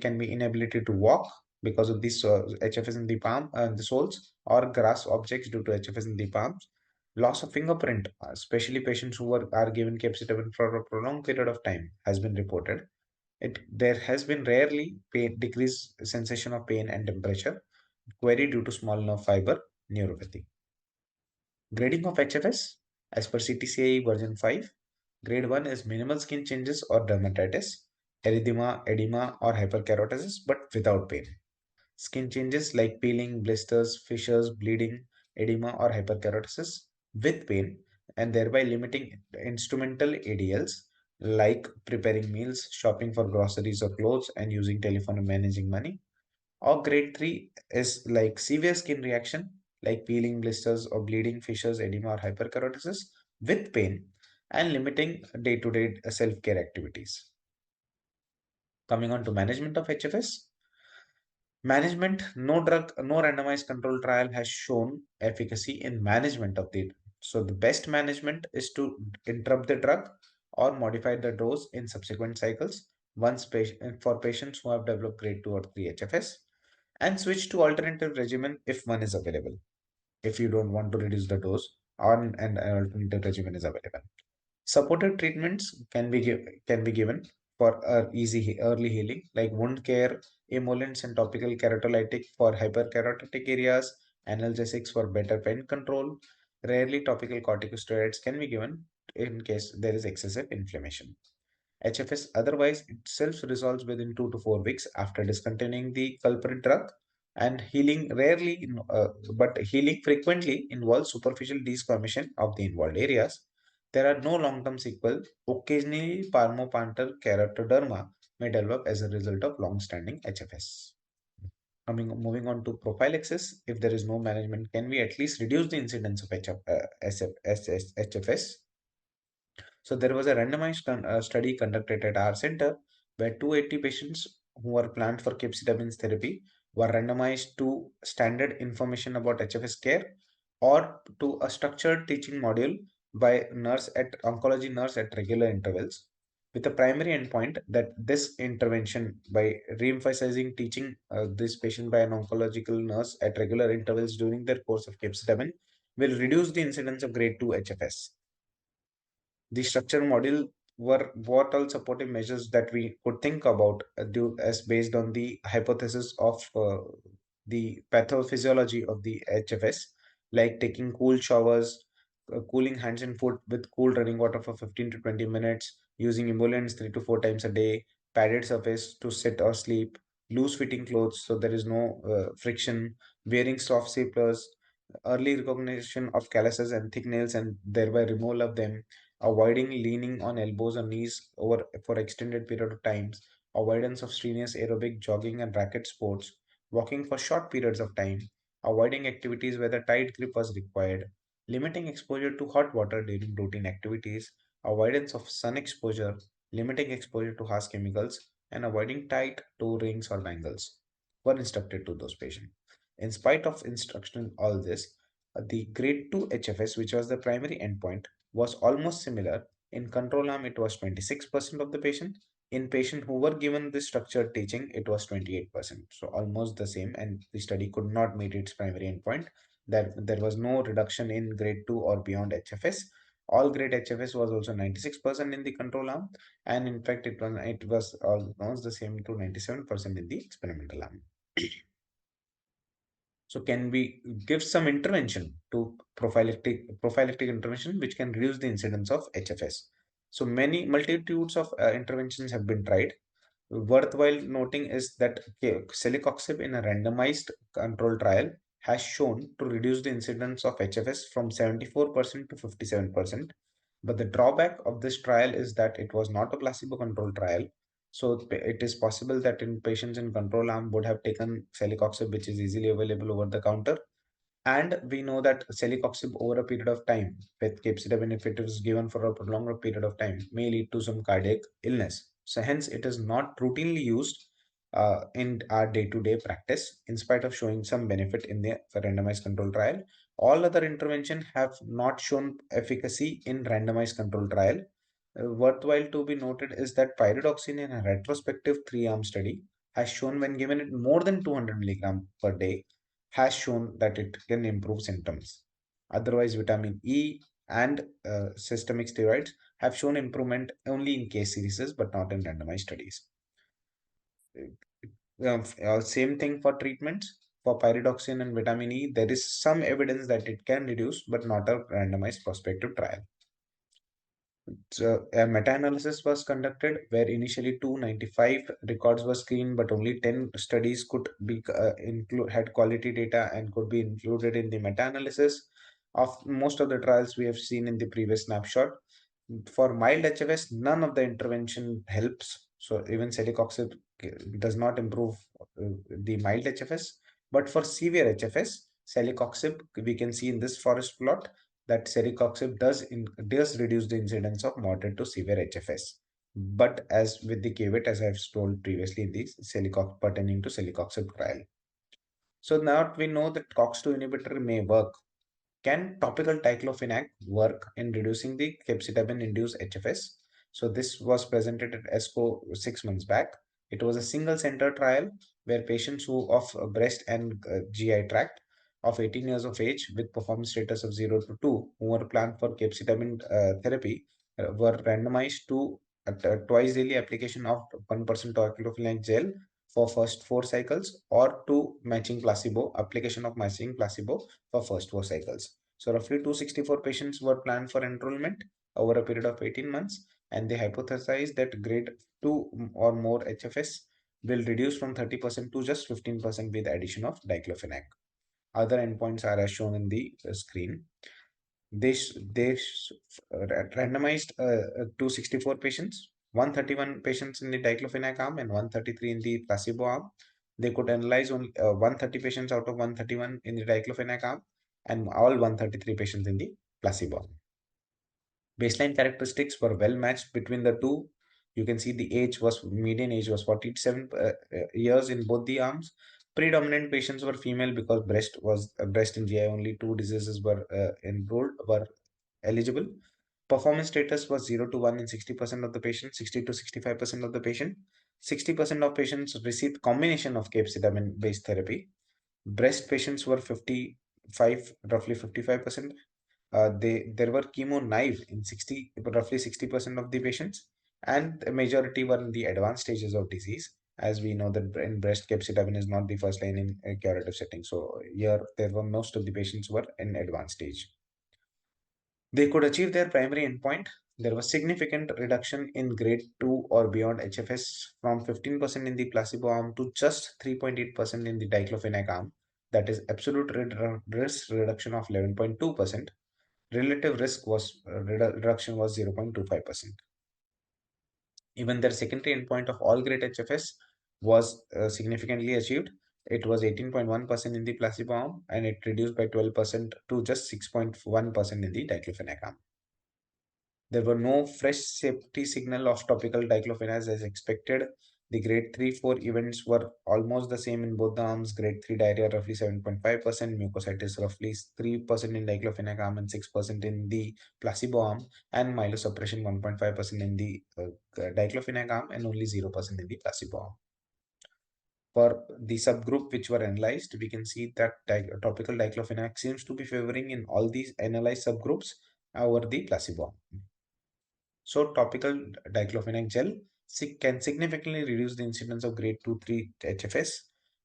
can be inability to walk because of this HFS in the palm and the soles, or grasp objects due to HFS in the palms. Loss of fingerprint, especially patients who are given capecitabine for a prolonged period of time, has been reported. There has been rarely decreased sensation of pain and temperature, query due to small nerve fiber neuropathy. Grading of HFS as per CTCAE version 5. Grade 1 is minimal skin changes or dermatitis, erythema, edema, or hyperkeratosis, but without pain. Skin changes like peeling, blisters, fissures, bleeding, edema, or hyperkeratosis with pain, and thereby limiting instrumental ADLs like preparing meals, shopping for groceries or clothes, and using telephone and managing money. Or grade 3 is like severe skin reaction like peeling, blisters, or bleeding, fissures, edema, or hyperkeratosis with pain, and limiting day-to-day self-care activities. Coming on to management of HFS. Management, no randomized control trial has shown efficacy in management of the. So the best management is to interrupt the drug or modify the dose in subsequent cycles for patients who have developed grade 2 or 3 HFS, and switch to alternative regimen if one is available. If you don't want to reduce the dose, on an alternative regimen is available. Supportive treatments can be given for easy early healing, like wound care, emollients and topical keratolytic for hyperkeratotic areas, analgesics for better pain control. Rarely topical corticosteroids can be given in case there is excessive inflammation. HFS otherwise itself resolves within 2 to 4 weeks after discontinuing the culprit drug, and but healing frequently involves superficial desquamation of the involved areas. There are no long-term sequels. Occasionally, palmoplantar keratoderma may develop as a result of long-standing HFS. Moving on to prophylaxis, if there is no management, can we at least reduce the incidence of HFS? So there was a randomized study conducted at our center where 280 patients who were planned for capecitabine therapy were randomized to standard information about HFS care or to a structured teaching module by oncology nurse at regular intervals, with the primary endpoint that this intervention by re-emphasizing teaching this patient by an oncological nurse at regular intervals during their course of capecitabine will reduce the incidence of grade 2 HFS. The structure module were what all supportive measures that we could think about as based on the hypothesis of the pathophysiology of the HFS, like taking cool showers, cooling hands and foot with cool running water for 15 to 20 minutes, using emollients 3 to 4 times a day, padded surface to sit or sleep, loose fitting clothes, so there is no friction, wearing soft staples, early recognition of calluses and thick nails and thereby removal of them, avoiding leaning on elbows or knees over for extended period of times, avoidance of strenuous aerobic jogging and racket sports, walking for short periods of time, avoiding activities where the tight grip was required, limiting exposure to hot water during routine activities, avoidance of sun exposure, limiting exposure to harsh chemicals, and avoiding tight toe rings or bangles were instructed to those patients. In spite of instruction in all this, the grade 2 HFS, which was the primary endpoint, was almost similar. In control arm, it was 26% of the patient. In patients who were given this structured teaching, it was 28%. So almost the same, and the study could not meet its primary endpoint. There was no reduction in grade 2 or beyond HFS. All grade HFS was also 96% in the control arm, and in fact, it was almost the same to 97% in the experimental arm. So can we give some intervention to prophylactic intervention which can reduce the incidence of HFS? So many multitudes of interventions have been tried. Worthwhile noting is that celecoxib in a randomized control trial has shown to reduce the incidence of HFS from 74% to 57%. But the drawback of this trial is that it was not a placebo controlled trial. So it is possible that in patients in control arm would have taken celecoxib, which is easily available over the counter. And we know that celecoxib over a period of time with capecitabine, if it is given for a prolonged period of time, may lead to some cardiac illness. So hence it is not routinely used in our day-to-day practice, in spite of showing some benefit in the randomized control trial. All other interventions have not shown efficacy in randomized control trial. Worthwhile to be noted is that pyridoxine in a retrospective 3-arm study has shown when given it more than 200 milligram per day has shown that it can improve symptoms. Otherwise, vitamin E and systemic steroids have shown improvement only in case series but not in randomized studies. Same thing for treatments. For pyridoxine and vitamin E, there is some evidence that it can reduce, but not a randomized prospective trial. So a meta-analysis was conducted where initially 295 records were screened, but only 10 studies could be had quality data and could be included in the meta-analysis. Of most of the trials we have seen in the previous snapshot. For mild HFS, none of the intervention helps. So even celecoxib does not improve the mild HFS. But for severe HFS, celecoxib, we can see in this forest plot that celecoxib does reduce the incidence of moderate to severe HFS. But as with the caveat, as I've told previously in the pertaining to celecoxib trial. So now we know that COX-2 inhibitor may work. Can topical diclofenac work in reducing the capecitabine-induced HFS? So this was presented at ASTRO 6 months back. It was a single-center trial where patients who of breast and GI tract of 18 years of age with performance status of 0 to 2 who were planned for capecitabine therapy were randomized to twice daily application of 1% diclofenac gel for first 4 cycles or to matching placebo, application of matching placebo for first 4 cycles. So roughly 264 patients were planned for enrollment over a period of 18 months, and they hypothesized that grade 2 or more HFS will reduce from 30% to just 15% with addition of diclofenac. Other endpoints are as shown in the screen. They randomized 264 patients, 131 patients in the diclofenac arm and 133 in the placebo arm. They could analyze only 130 patients out of 131 in the diclofenac arm and all 133 patients in the placebo arm. Baseline characteristics were well matched between the two. You can see the median age was 47 years in both the arms. Predominant patients were female because breast and GI only 2 diseases were eligible. Performance status was 0 to 1 in 60% of the patients, 60 to 65% of the patient. 60% of patients received combination of capecitabine based therapy. Breast patients were roughly 55%. There were chemo naive in roughly 60% of the patients, and the majority were in the advanced stages of disease. As we know that in breast, capecitabine is not the first line in a curative setting. So here, most of the patients were in advanced stage. They could achieve their primary endpoint there was significant reduction in grade 2 or beyond HFS from 15% in the placebo arm to just 3.8% in the diclofenac arm. That is absolute risk reduction of 11.2%. Relative risk was reduction was 0.25%. Even their secondary endpoint of all grade HFS was significantly achieved. It was 18.1% in the placebo arm, and it reduced by 12% to just 6.1% in the diclofenac arm. There were no fresh safety signal of topical diclofenac as expected. The grade 3-4 events were almost the same in both the arms. Grade 3 diarrhea roughly 7.5%, mucositis roughly 3% in diclofenac arm and 6% in the placebo arm, and myelosuppression 1.5% in the diclofenac arm and only 0% in the placebo arm. For the subgroup which were analyzed, we can see that topical diclofenac seems to be favoring in all these analyzed subgroups over the placebo arm. So topical diclofenac gel can significantly reduce the incidence of grade 2-3 HFS.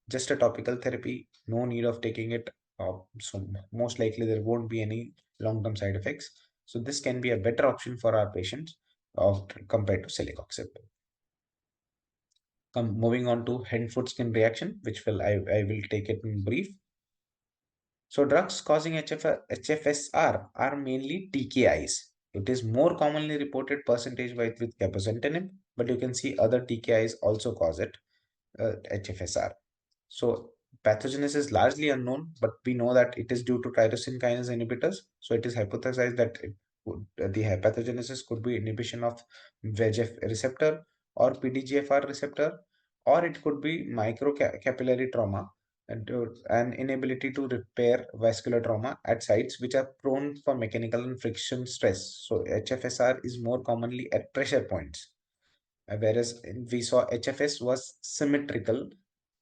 Just a topical therapy, no need of taking it. So most likely there won't be any long-term side effects. So this can be a better option for our patients compared to celecoxib. Moving on to hand-foot skin reaction, which I will take it in brief. So drugs causing HFSR are mainly TKIs. It is more commonly reported percentage-wise with cabozantinib, but you can see other TKIs also cause it, HFSR. So pathogenesis is largely unknown, but we know that it is due to tyrosine kinase inhibitors. So it is hypothesized that the pathogenesis could be inhibition of VEGF receptor or PDGFR receptor, or it could be microcapillary trauma and an inability to repair vascular trauma at sites which are prone for mechanical and friction stress. So HFSR is more commonly at pressure points, whereas we saw HFS was symmetrical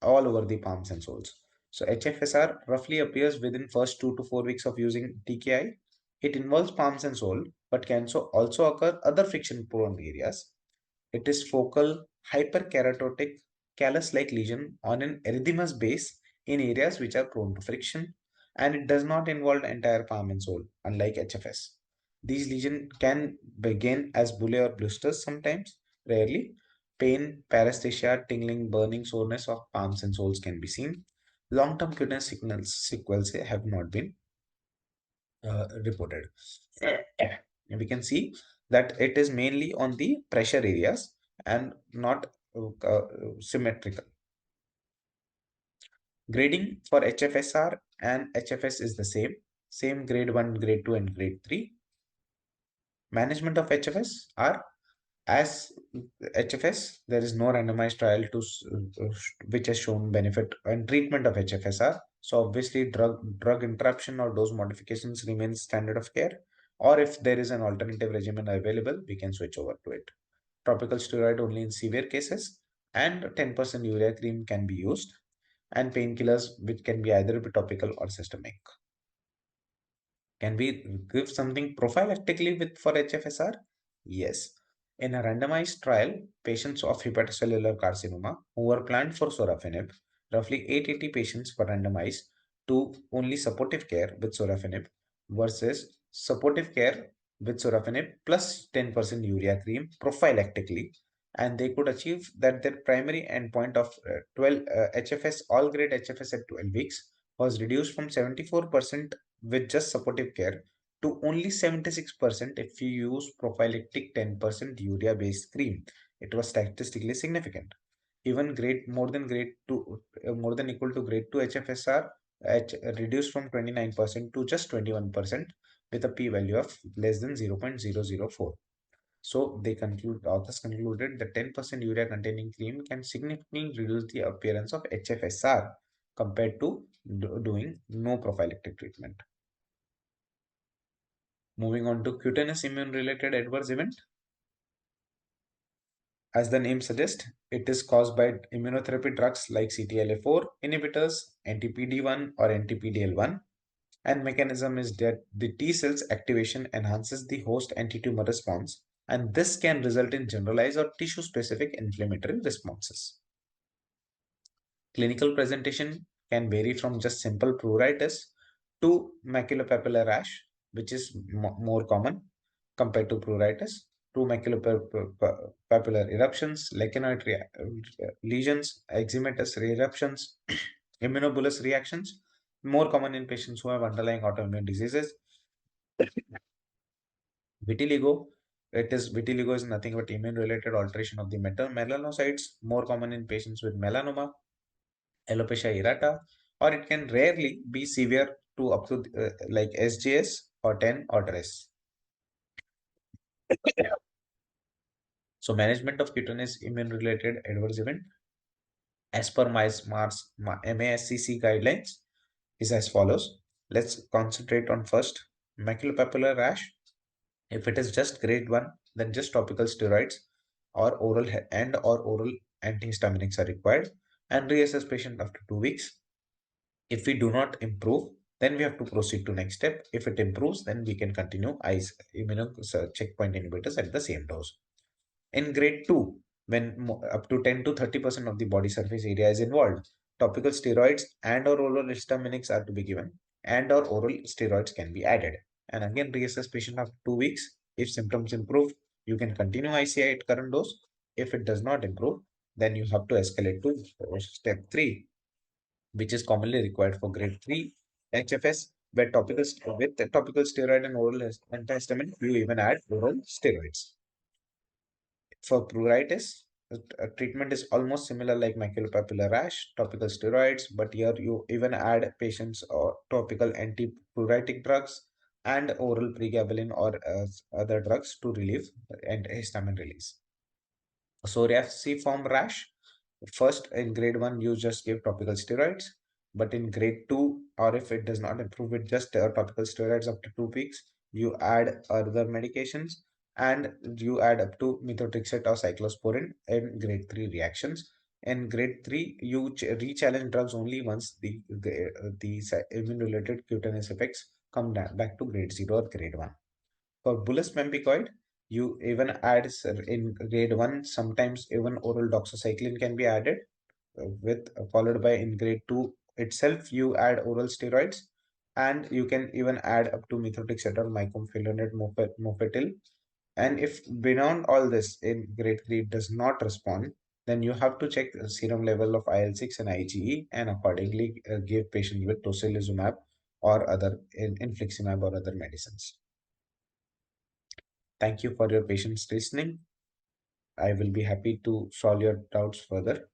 all over the palms and soles. So HFSR roughly appears within first 2 to 4 weeks of using TKI. It involves palms and sole, but can also occur other friction prone areas. It is focal, hyperkeratotic, callus-like lesion on an erythematous base in areas which are prone to friction, and it does not involve entire palm and sole, unlike HFS. These lesions can begin as bullae or blisters sometimes, rarely. Pain, paresthesia, tingling, burning, soreness of palms and soles can be seen. Long-term cutaneous sequels have not been reported. We can see that it is mainly on the pressure areas and not symmetrical. Grading for HFSR and HFS is the same grade 1, grade 2, and grade 3. Management of HFS are as HFS, there is no randomized trial which has shown benefit and treatment of HFSR. So obviously drug interruption or dose modifications remains standard of care, or if there is an alternative regimen available, we can switch over to it. Topical steroid only in severe cases, and 10% urea cream can be used, and painkillers which can be either topical or systemic. Can we give something prophylactically for HFSR? Yes. In a randomized trial, patients of hepatocellular carcinoma who were planned for sorafenib, roughly 880 patients were randomized to only supportive care with sorafenib versus supportive care with sorafenib plus 10% urea cream prophylactically, and they could achieve that their primary endpoint of 12 HFS, all grade HFS at 12 weeks was reduced from 74% with just supportive care to only 76% if you use prophylactic 10% urea based cream. It was statistically significant. Even more than equal to grade 2 HFSR reduced from 29% to just 21% with a p-value of less than 0.004. So authors concluded that 10% urea containing cream can significantly reduce the appearance of HFSR compared to doing no prophylactic treatment. Moving on to cutaneous immune-related adverse event. As the name suggests, it is caused by immunotherapy drugs like CTLA-4 inhibitors, anti-PD-1 or anti-PD-L1, and mechanism is that the T cells activation enhances the host anti-tumor response, and this can result in generalized or tissue-specific inflammatory responses. Clinical presentation can vary from just simple pruritus to maculopapular rash, which is more common. compared to pruritus, 2 maculopapular eruptions, lichenoid lesions, eczematous eruptions, immunobullous reactions, more common in patients who have underlying autoimmune diseases. Vitiligo, vitiligo is nothing but immune-related alteration of the melanocytes, more common in patients with melanoma, alopecia areata, or it can rarely be severe to up to like SJS or 10 or DRESS. So management of cutaneous immune-related adverse event as per MASCC guidelines is as follows. Let's concentrate on first maculopapular rash. If it is just grade 1, then just topical steroids or oral antihistaminics are required, and reassess patient after 2 weeks. If we do not improve, then we have to proceed to next step. If it improves, then we can continue checkpoint inhibitors at the same dose. In grade 2, when up to 10 to 30% of the body surface area is involved, topical steroids and or oral histaminics are to be given, and or oral steroids can be added. And again, reassess patient after 2 weeks. If symptoms improve, you can continue ICI at current dose. If it does not improve, then you have to escalate to step 3, which is commonly required for grade 3 HFS, where topical steroid and oral antihistamine, you even add oral steroids. For pruritus, treatment is almost similar like maculopapular rash, topical steroids, but here you even add patients or topical antipruritic drugs and oral pregabalin or other drugs to relieve and histamine release. Psoriasiform rash, first in grade 1 you just give topical steroids, but in grade 2, or if it does not improve with just topical steroids up to 2 weeks, you add other medications, and you add up to methotrexate or cyclosporin in grade 3 reactions. In grade 3, you re-challenge drugs only once the immune-related cutaneous effects come back to grade 0 or grade 1. For bullous pemphigoid, you even add in grade 1, sometimes even oral doxycycline can be added followed by in grade 2 itself, you add oral steroids, and you can even add up to methotrexate or mycophenolate mofetil. And if beyond all this in grade 3 does not respond, then you have to check the serum level of IL-6 and IgE and accordingly give patient with tocilizumab or other infliximab or other medicines. Thank you for your patience listening. I will be happy to solve your doubts further.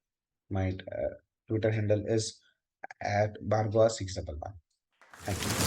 My Twitter handle is @Bhargava611. Thank you.